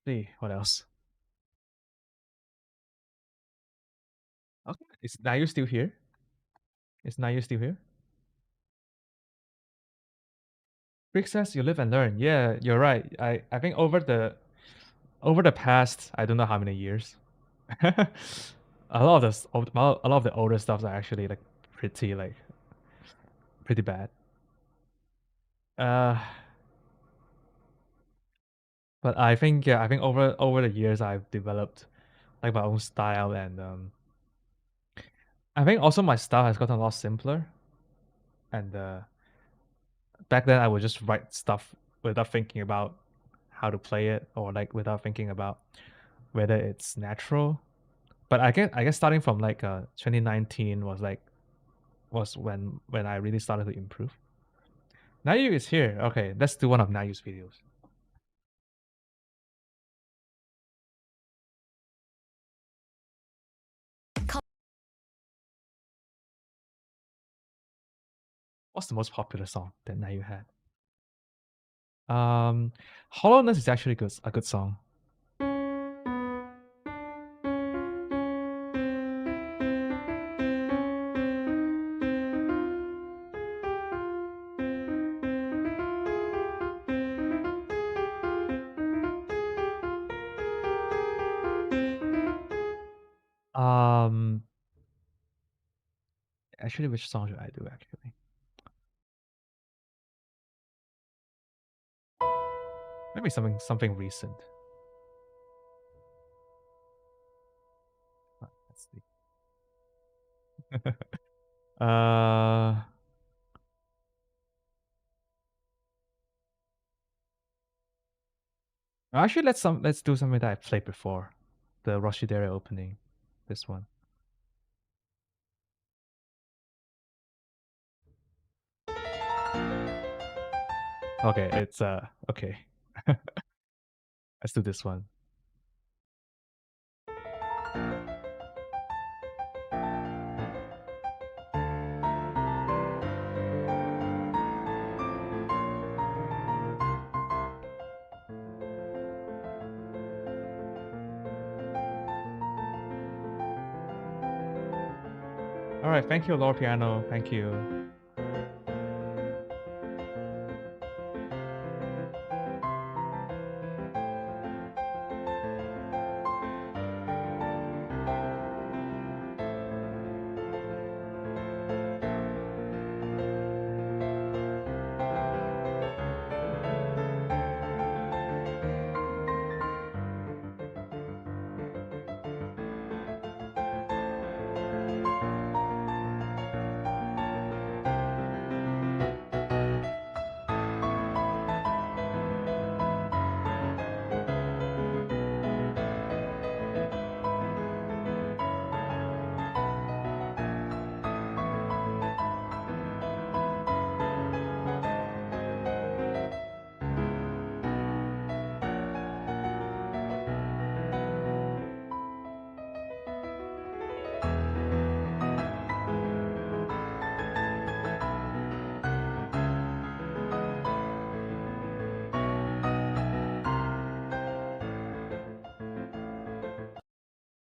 See what else? Okay, is Nayu still here? Is Nayu still here? Rick says you live and learn. Yeah, you're right. I think over the past I don't know how many years, a lot of a lot of the older stuff are actually like pretty like pretty bad. Uh, but I think yeah, I think over the years I've developed like my own style and I think also my style has gotten a lot simpler. And back then I would just write stuff without thinking about how to play it or like without thinking about whether it's natural. But I guess starting from like 2019 was when I really started to improve. Nayu is here. Okay, let's do one of Nayu's videos. What's the most popular song that Nayu had? Um, Hollowness is actually a good song. Um, actually, which song should I do? Actually, maybe something recent. Let's see. uh, actually, let's do something that I played before, the Roshidere opening. This one. Okay, it's okay. Let's do this one. All right, thank you, Lord Piano. Thank you.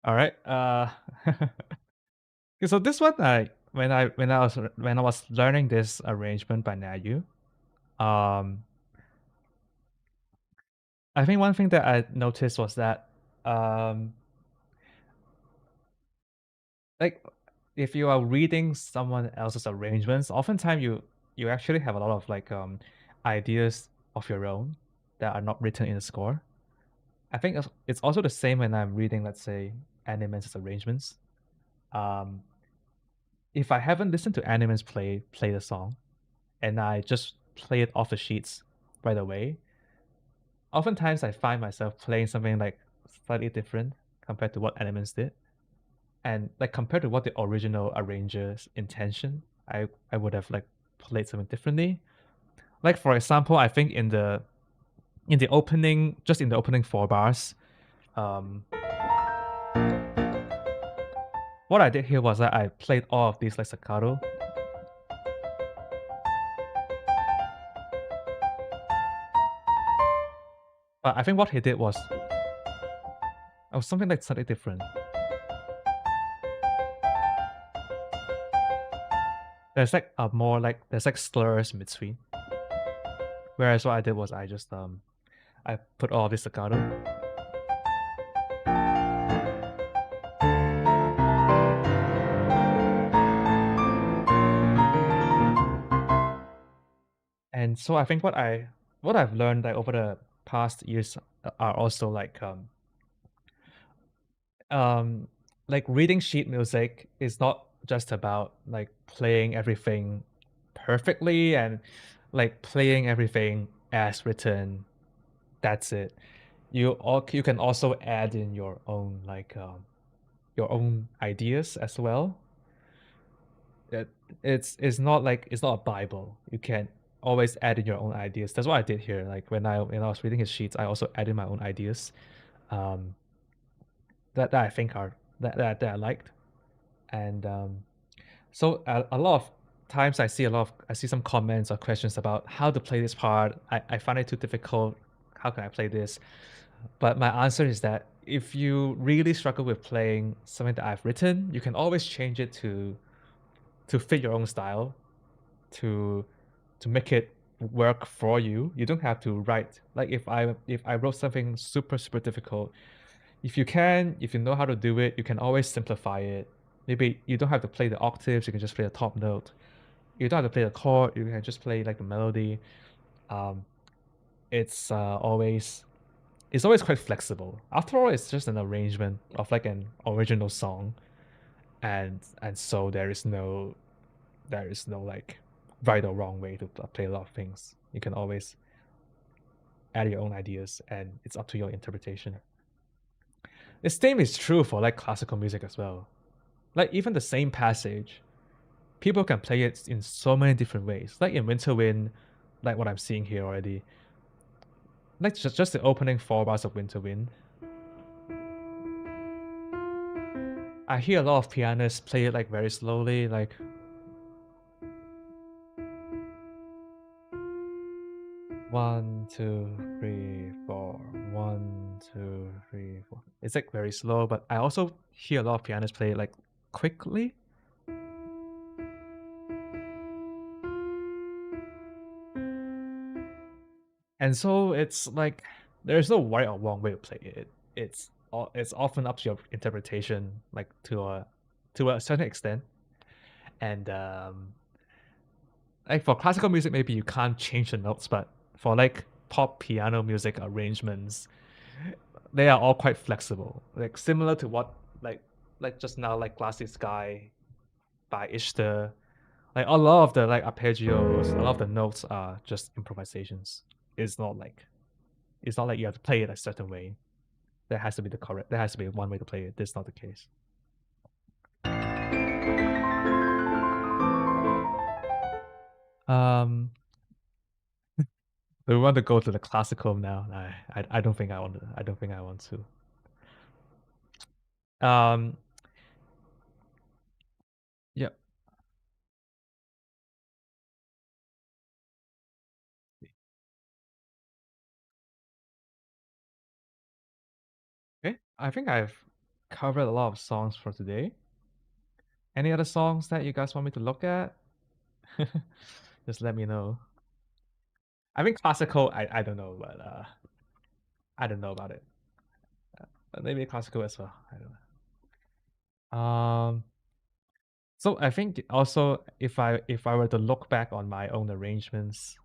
All right. So this one, I when I was learning this arrangement by Nayu, um, I think one thing that I noticed was that um, Like if you are reading someone else's arrangements, oftentimes you actually have a lot of like ideas of your own that are not written in the score. I think it's also the same when I'm reading, let's say, Animan's arrangements. Um, if I haven't listened to Animan's play the song and I just play it off the sheets right away, oftentimes I find myself playing something like slightly different compared to what Animans did. And like compared to what the original arranger's intention, I would have like played something differently. Like for example, I think in the opening, just in the opening four bars, um, what I did here was that I played all of these like staccato. But I think what he did was something like slightly different. There's like a more like there's like slurs in between. Whereas what I did was I just I put all of this staccato. And so I think what I've learned like over the past years are also um like reading sheet music is not just about like playing everything perfectly and like playing everything as written. That's it. You can also add in your own ideas as well. It, it's not like it's not a Bible. You can always add in your own ideas. That's what I did here. Like when I was reading his sheets, I also added my own ideas. Um, that I think are that I liked, and so a lot of times I see some comments or questions about how to play this part. I find it too difficult. How can I play this? But my answer is that if you really struggle with playing something that I've written, you can always change it to fit your own style, to to make it work for you. You don't have to write like if I wrote something super difficult, if you know how to do it, you can always simplify it. Maybe you don't have to play the octaves, you can just play the top note. You don't have to play the chord, you can just play like the melody. Um, it's it's always quite flexible. After all, it's just an arrangement of like an original song, and so there is no like right or wrong way to play a lot of things. You can always add your own ideas, and it's up to your interpretation. The same is true for like classical music as well. Like even the same passage, people can play it in so many different ways. Like in Winter Wind, like what I'm seeing here already. Like just the opening four bars of Winter Wind. I hear a lot of pianists play it like very slowly, like 1, 2, 3, 4, 1, 2, 3, 4. It's like very slow, but I also hear a lot of pianists play it like quickly. And so it's like there's no right or wrong way to play it. It's often up to your interpretation, like to a certain extent. And like for classical music, maybe you can't change the notes, but for like pop piano music arrangements, they are all quite flexible. Like similar to what like like just now, like Glassy Sky by Ishtar. Like a lot of the like arpeggios, a lot of the notes are just improvisations. It's not like it's not like you have to play it a certain way. There has to be the correct. There has to be one way to play it. This is not the case. Um, do we want to go to the classical now? I don't think I want to. I don't think I want to. Yeah. Okay. I think I've covered a lot of songs for today. Any other songs that you guys want me to look at? Just let me know. I think classical. I don't know, but I don't know about it. But maybe classical as well. I don't know. So I think also if I were to look back on my own arrangements,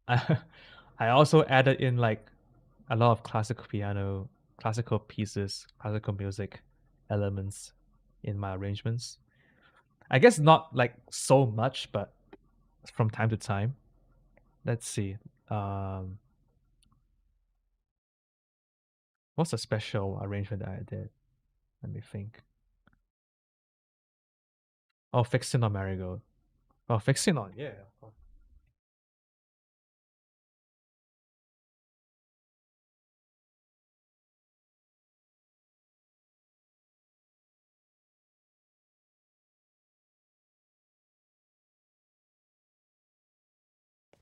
I, I also added in like a lot of classical piano, classical pieces, classical music elements in my arrangements. I guess not like so much, but from time to time. Let's see. Um, what's a special arrangement that I did? Let me think. Oh, Fixing on Marigold. Oh, Fixing on, yeah. Of course.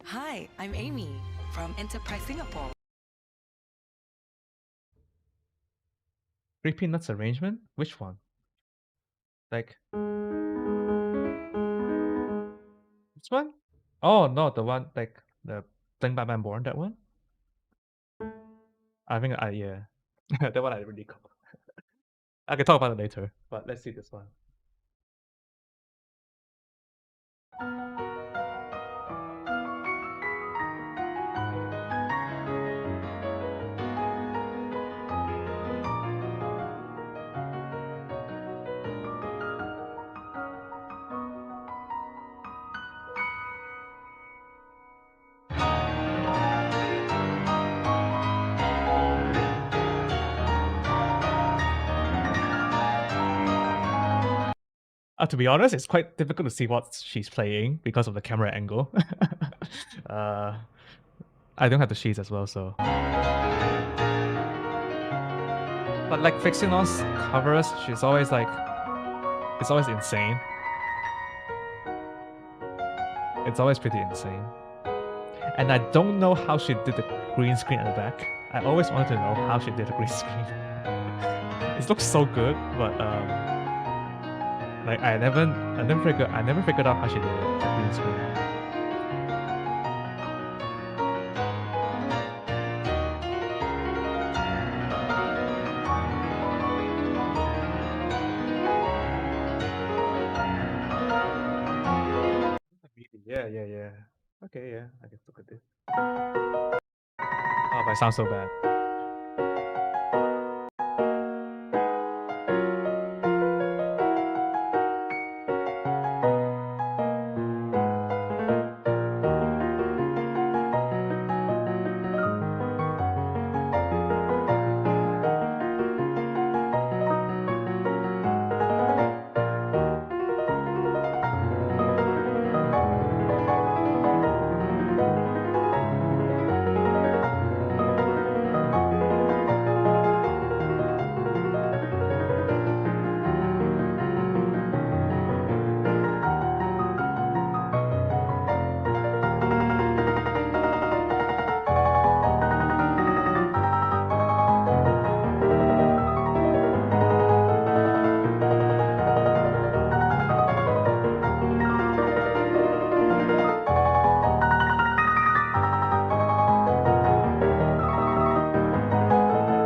Hi, I'm Amy from Enterprise Singapore. Creepy Nuts arrangement? Which one? Like this one? Oh no, the one like the Thing Batman Born, that one? I think I yeah. That one I really cool. I can talk about it later, but let's see this one. To be honest, it's quite difficult to see what she's playing because of the camera angle. uh, I don't have the sheets as well, so. But like fixing on covers, she's always like, it's always insane. It's always pretty insane. And I don't know how she did the green screen at the back. I always wanted to know how she did the green screen. It looks so good, but like I never figured out how she did it, the green screen. Yeah, yeah, yeah. Okay, yeah, I can look at this. Oh, but it sounds so bad.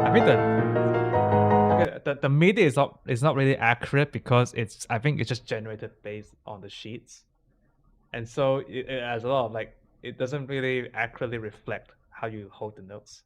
I mean the MIDI is not really accurate because it's I think it's just generated based on the sheets, and so it has a lot of like it doesn't really accurately reflect how you hold the notes.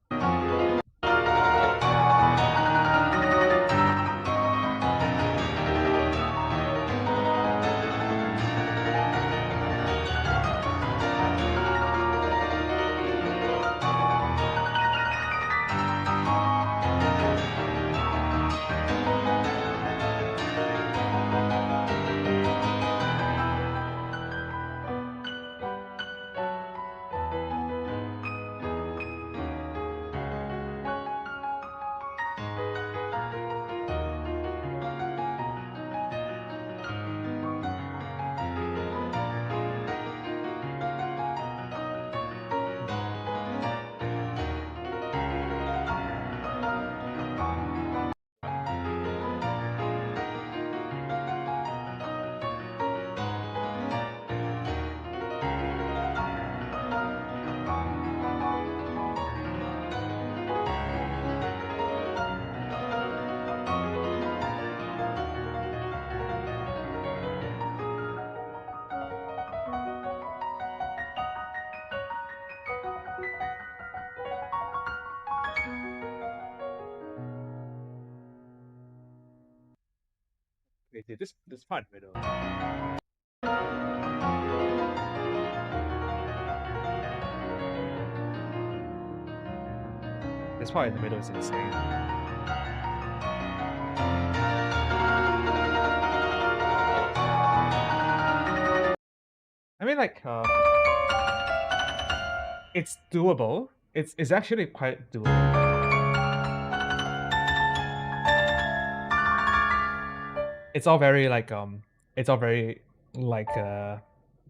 Wait, this part in the middle. This part in the middle is insane. I mean, like, it's doable. It's actually quite doable. It's all very like it's all very like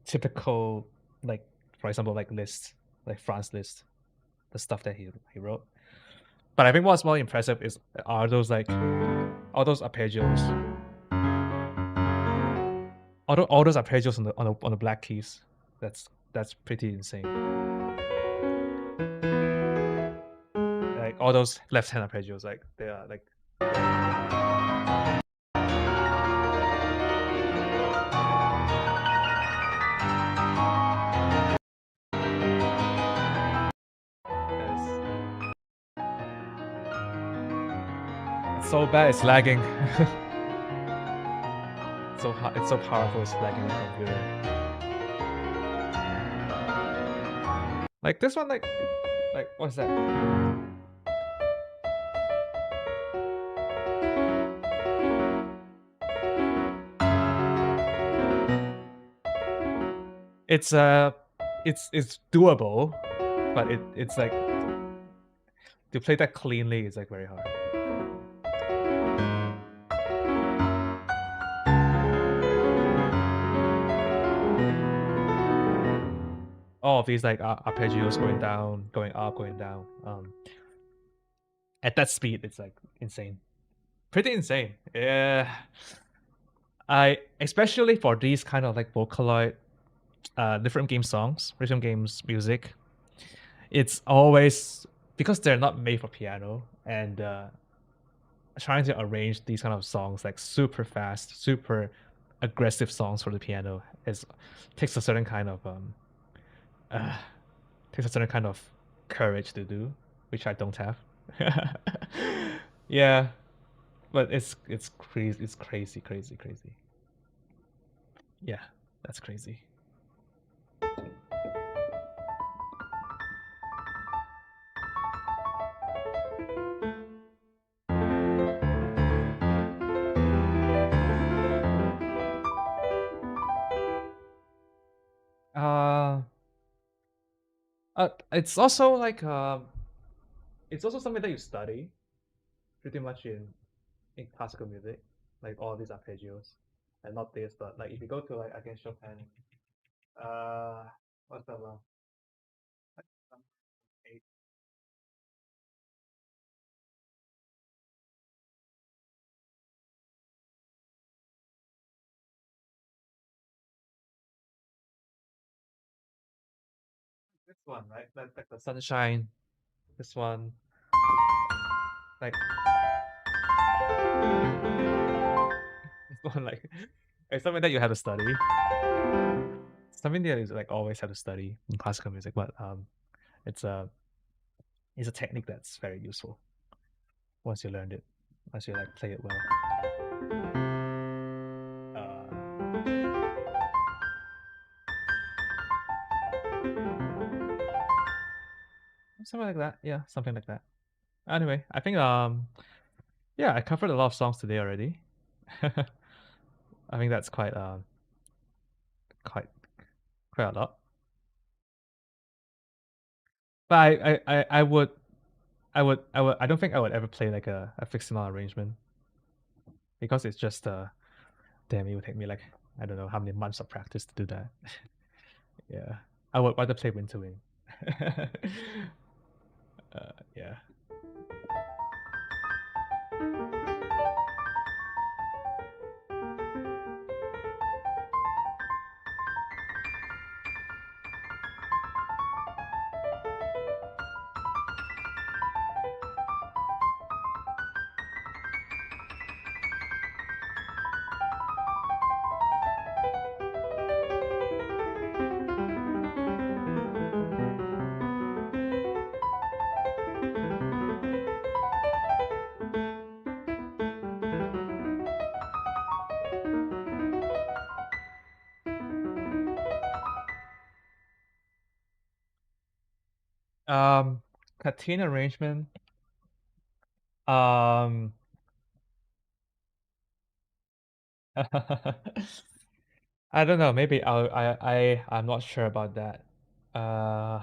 typical, like, for example, like Liszt, like Franz Liszt, the stuff that he wrote. But I think what's more impressive is are those like all those arpeggios, all those arpeggios on the black keys. That's pretty insane. Like all those left hand arpeggios, like they are like. Yes. It's so bad, it's lagging. It's so powerful, it's lagging on the computer. Like this one, like what's that? It's doable, but it's like to play that cleanly is like very hard. All of these like arpeggios going down, going up, going down. At that speed, it's like insane, pretty insane. Yeah, I especially for these kind of like Vocaloid, different game songs, rhythm games music. It's always because they're not made for piano, and trying to arrange these kind of songs like super fast, super aggressive songs for the piano is takes a certain kind of uh, takes a certain kind of courage to do, which I don't have. Yeah, but it's crazy, it's crazy, crazy, crazy. Yeah, that's crazy. Uh, it's also like it's also something that you study pretty much in classical music, like all these arpeggios, and not this, but like if you go to like again Chopin, uh, what's that one? Like, eight. This one, right? Like the sunshine. This one, like this one, like it's something that you have to study. Something that is like always have to study in classical music, but it's a it's a technique that's very useful once you learned it, once you like play it well. Something like that. Yeah, something like that. Anyway, I think yeah, I covered a lot of songs today already. I think that's quite quite a lot. But I don't think I would ever play like a fixed amount arrangement because it's just damn, it would take me like I don't know how many months of practice to do that. Yeah, I would rather play win to win. Yeah. Um, Catene arrangement. Um, I don't know. Maybe I'm not sure about that. Uh,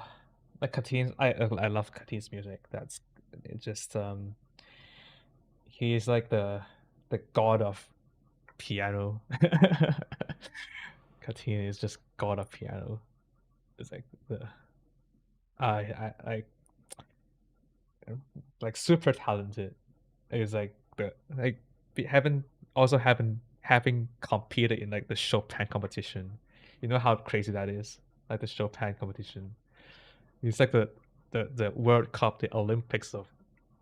like Catene's, I love Catene's music. That's it. Just he's like the god of piano. Catene is just god of piano. It's like the I like super talented. It's like the like we haven't also haven't having competed in like the Chopin competition. You know how crazy that is? Like the Chopin competition. It's like the World Cup, the Olympics of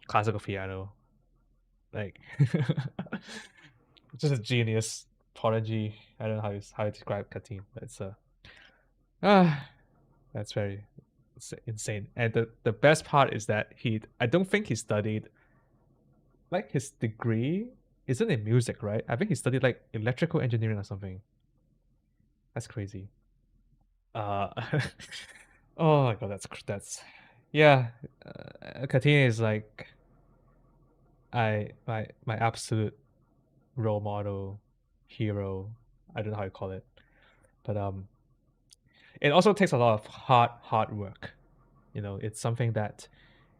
classical piano. Like just a genius prodigy. I don't know how to describe Katin, but it's ah that's very insane. And the best part is that I don't think he studied like his degree isn't in music, right? I think he studied like electrical engineering or something. That's crazy. Uh, oh my god, that's yeah. Katina is like my absolute role model, hero. I don't know how you call it, but it also takes a lot of hard work. You know, it's something that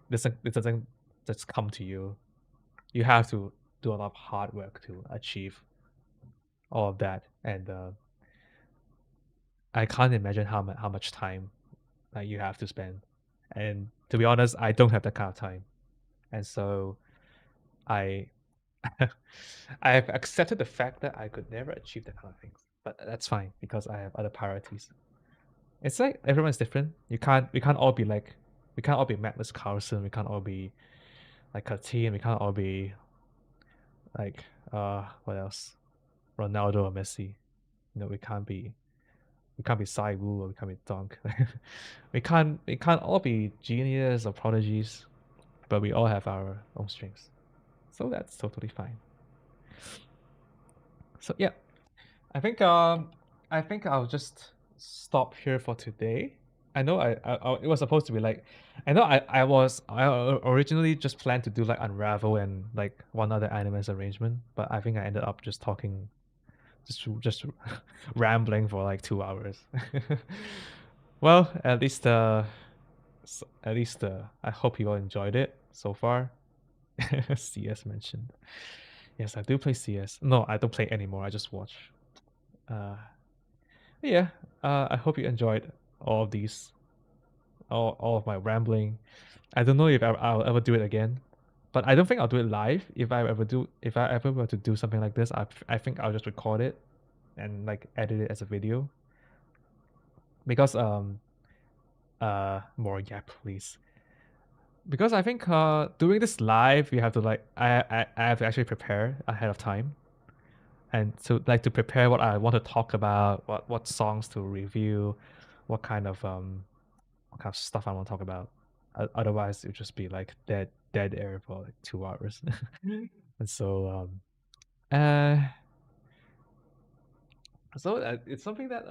it doesn't just come to you. You have to do a lot of hard work to achieve all of that, and I can't imagine how much time you have to spend. And to be honest, I don't have that kind of time, and so I I have accepted the fact that I could never achieve that kind of things. But that's fine because I have other priorities. It's like everyone's different. We can't all be Magnus Carlsen. We can't all be like a team. We can't all be like what else? Ronaldo or Messi. You know, we can't be Sai Wu or we can't be Dunk. We can't all be genius or prodigies, but we all have our own strengths. So that's totally fine. So yeah, I think I think I'll just stop here for today. I know it was supposed to be like I know I originally just planned to do like Unravel and like one other anime's arrangement, but I think I ended up just talking just rambling for like 2 hours. Well, at least I hope you all enjoyed it so far. CS mentioned. Yes, I do play CS. No, I don't play anymore. I just watch. Uh, yeah. I hope you enjoyed all of these, all of my rambling. I don't know if I'll ever do it again, but I don't think I'll do it live. If I ever were to do something like this, I think I'll just record it and like edit it as a video because more yeah please because I think doing this live you have to like I have to actually prepare ahead of time and to prepare what I want to talk about, what songs to review, what kind of what kind of stuff I want to talk about. Otherwise, it would just be like dead air for like 2 hours. And uh, it's something that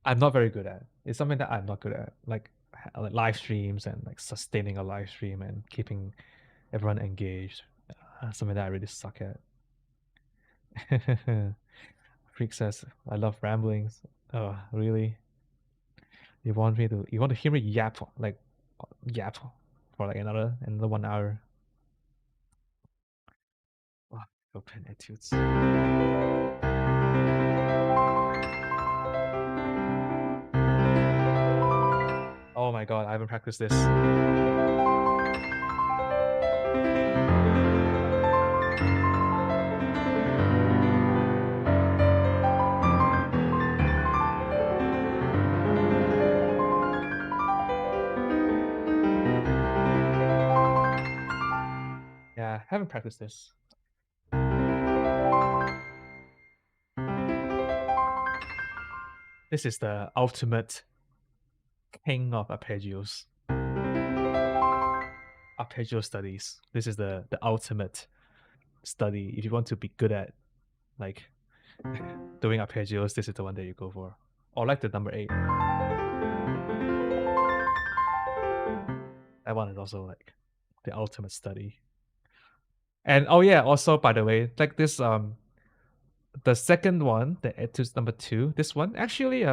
I'm not very good at. It's something that I'm not good at, like live streams and like sustaining a live stream and keeping everyone engaged. Something that I really suck at. Freak says, "I love ramblings." Oh, really? You want to hear me yap for like another 1 hour? Oh, open etudes. Oh my god, I haven't practiced this. Yeah, haven't practiced this. This is the ultimate king of arpeggios. Arpeggio studies. This is the ultimate study. If you want to be good at like doing arpeggios, this is the one that you go for. Or like the number 8. That one is also like the ultimate study. And oh yeah, also by the way, like this the second one, the etude number 2, this one actually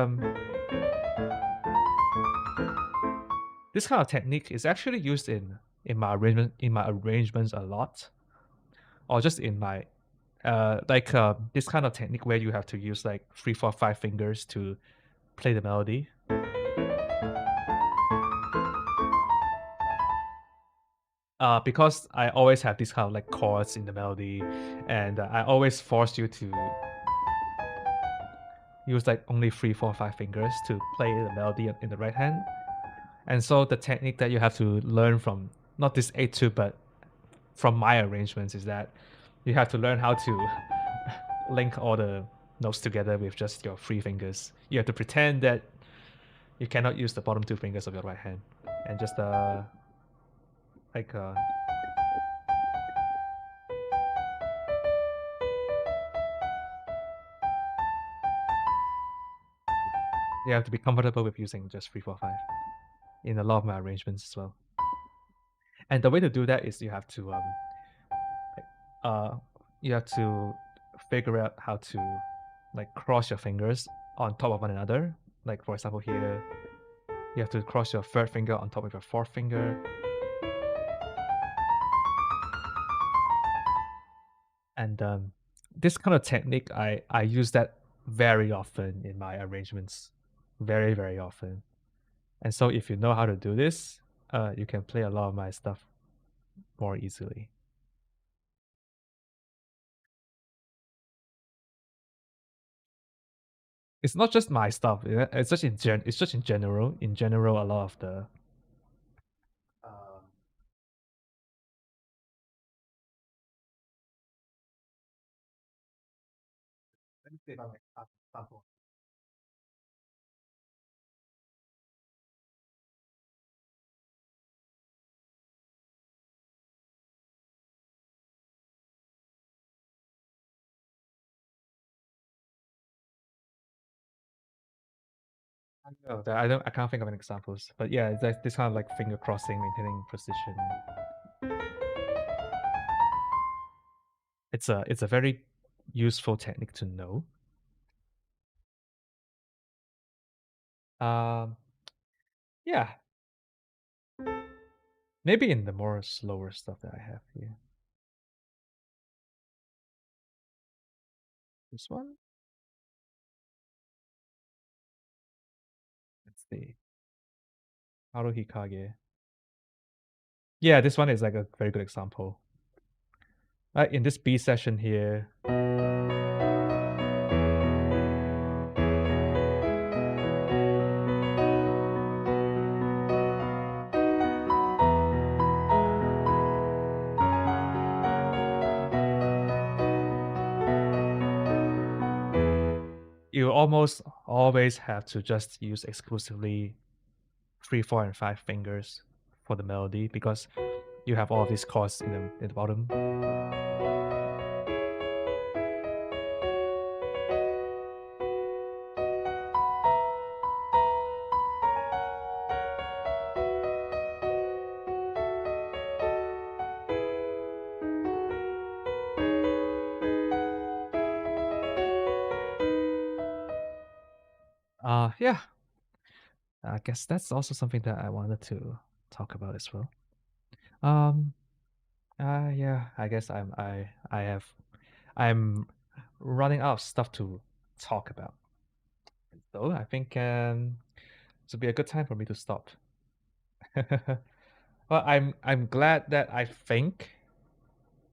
this kind of technique is actually used in my arrangements a lot, or just in my this kind of technique where you have to use like 3, 4, 5 fingers to play the melody. Because I always have these kind of like chords in the melody, and I always force you to use like only 3, 4, 5 fingers to play the melody in the right hand. And so the technique that you have to learn from not this etude, but from my arrangements is that you have to learn how to link all the notes together with just your 3 fingers. You have to pretend that you cannot use the bottom 2 fingers of your right hand, and just like you have to be comfortable with using just 3, 4, 5 in a lot of my arrangements as well. And the way to do that is like, uh you have to figure out how to like cross your fingers on top of one another. Like for example here, you have to cross your third finger on top of your fourth finger. And this kind of technique, I use that very often in my arrangements, very very often. And so if you know how to do this, you can play a lot of my stuff more easily. It's not just my stuff. It's just it's just in general. In general, a lot of the let me see if I make an example. No, I can't think of any examples. But yeah, it's like this kind of like finger crossing, maintaining precision. It's a very useful technique to know. Um, yeah, maybe in the more slower stuff that I have here. This one, it's the Haruhikage. Yeah, this one is like a very good example. In this B session here, you almost always have to just use exclusively 3, 4, and 5 fingers for the melody because you have all these chords in the bottom. Yeah, I guess that's also something that I wanted to talk about as well. Um, yeah, I guess I'm running out of stuff to talk about. So I think this would be a good time for me to stop. Well, I'm glad that I think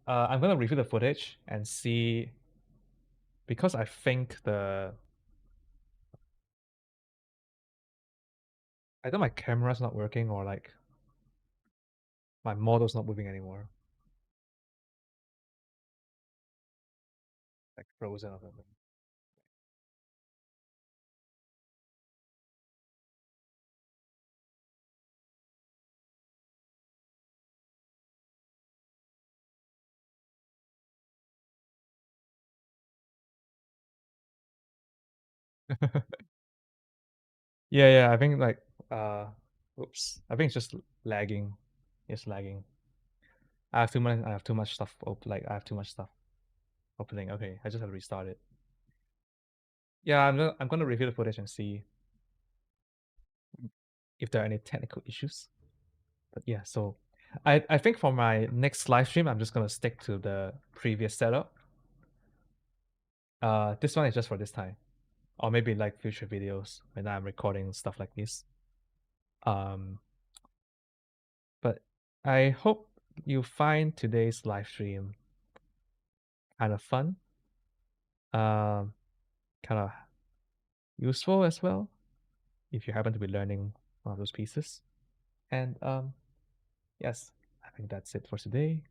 I'm gonna review the footage and see because I think either my camera's not working or like my model's not moving anymore, like frozen or something. Yeah, yeah. I think like oops. I think it's just lagging. It's lagging. I have too much stuff like I have too much stuff opening. Okay, I just have to restart it. Yeah, I'm gonna review the footage and see if there are any technical issues. But yeah, so I think for my next live stream, I'm just gonna stick to the previous setup. This one is just for this time, or maybe like future videos when I'm recording stuff like this. Um, but I hope you find today's live stream kind of fun, um, kind of useful as well, if you happen to be learning one of those pieces. And yes, I think that's it for today.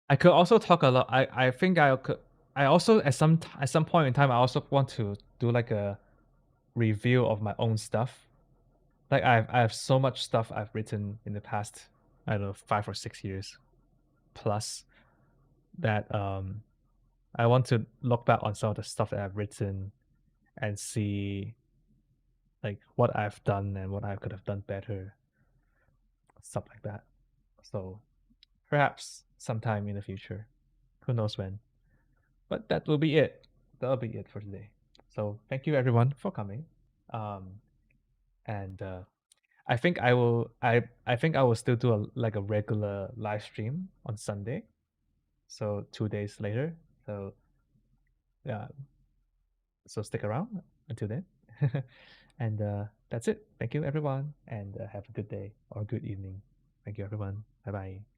I could also talk a lot. I think I could. I also at some point in time I also want to do like a review of my own stuff. Like I have so much stuff I've written in the past, I don't know, 5 or 6 years plus, that I want to look back on some of the stuff that I've written and see like what I've done and what I could have done better, stuff like that. So perhaps sometime in the future, who knows when. But that will be it. That'll be it for today. So thank you everyone for coming. Um, and I think I think I will still do like a regular live stream on Sunday. So 2 days later. So yeah, so stick around until then. And that's it. Thank you everyone, and have a good day or good evening. Thank you everyone. Bye bye.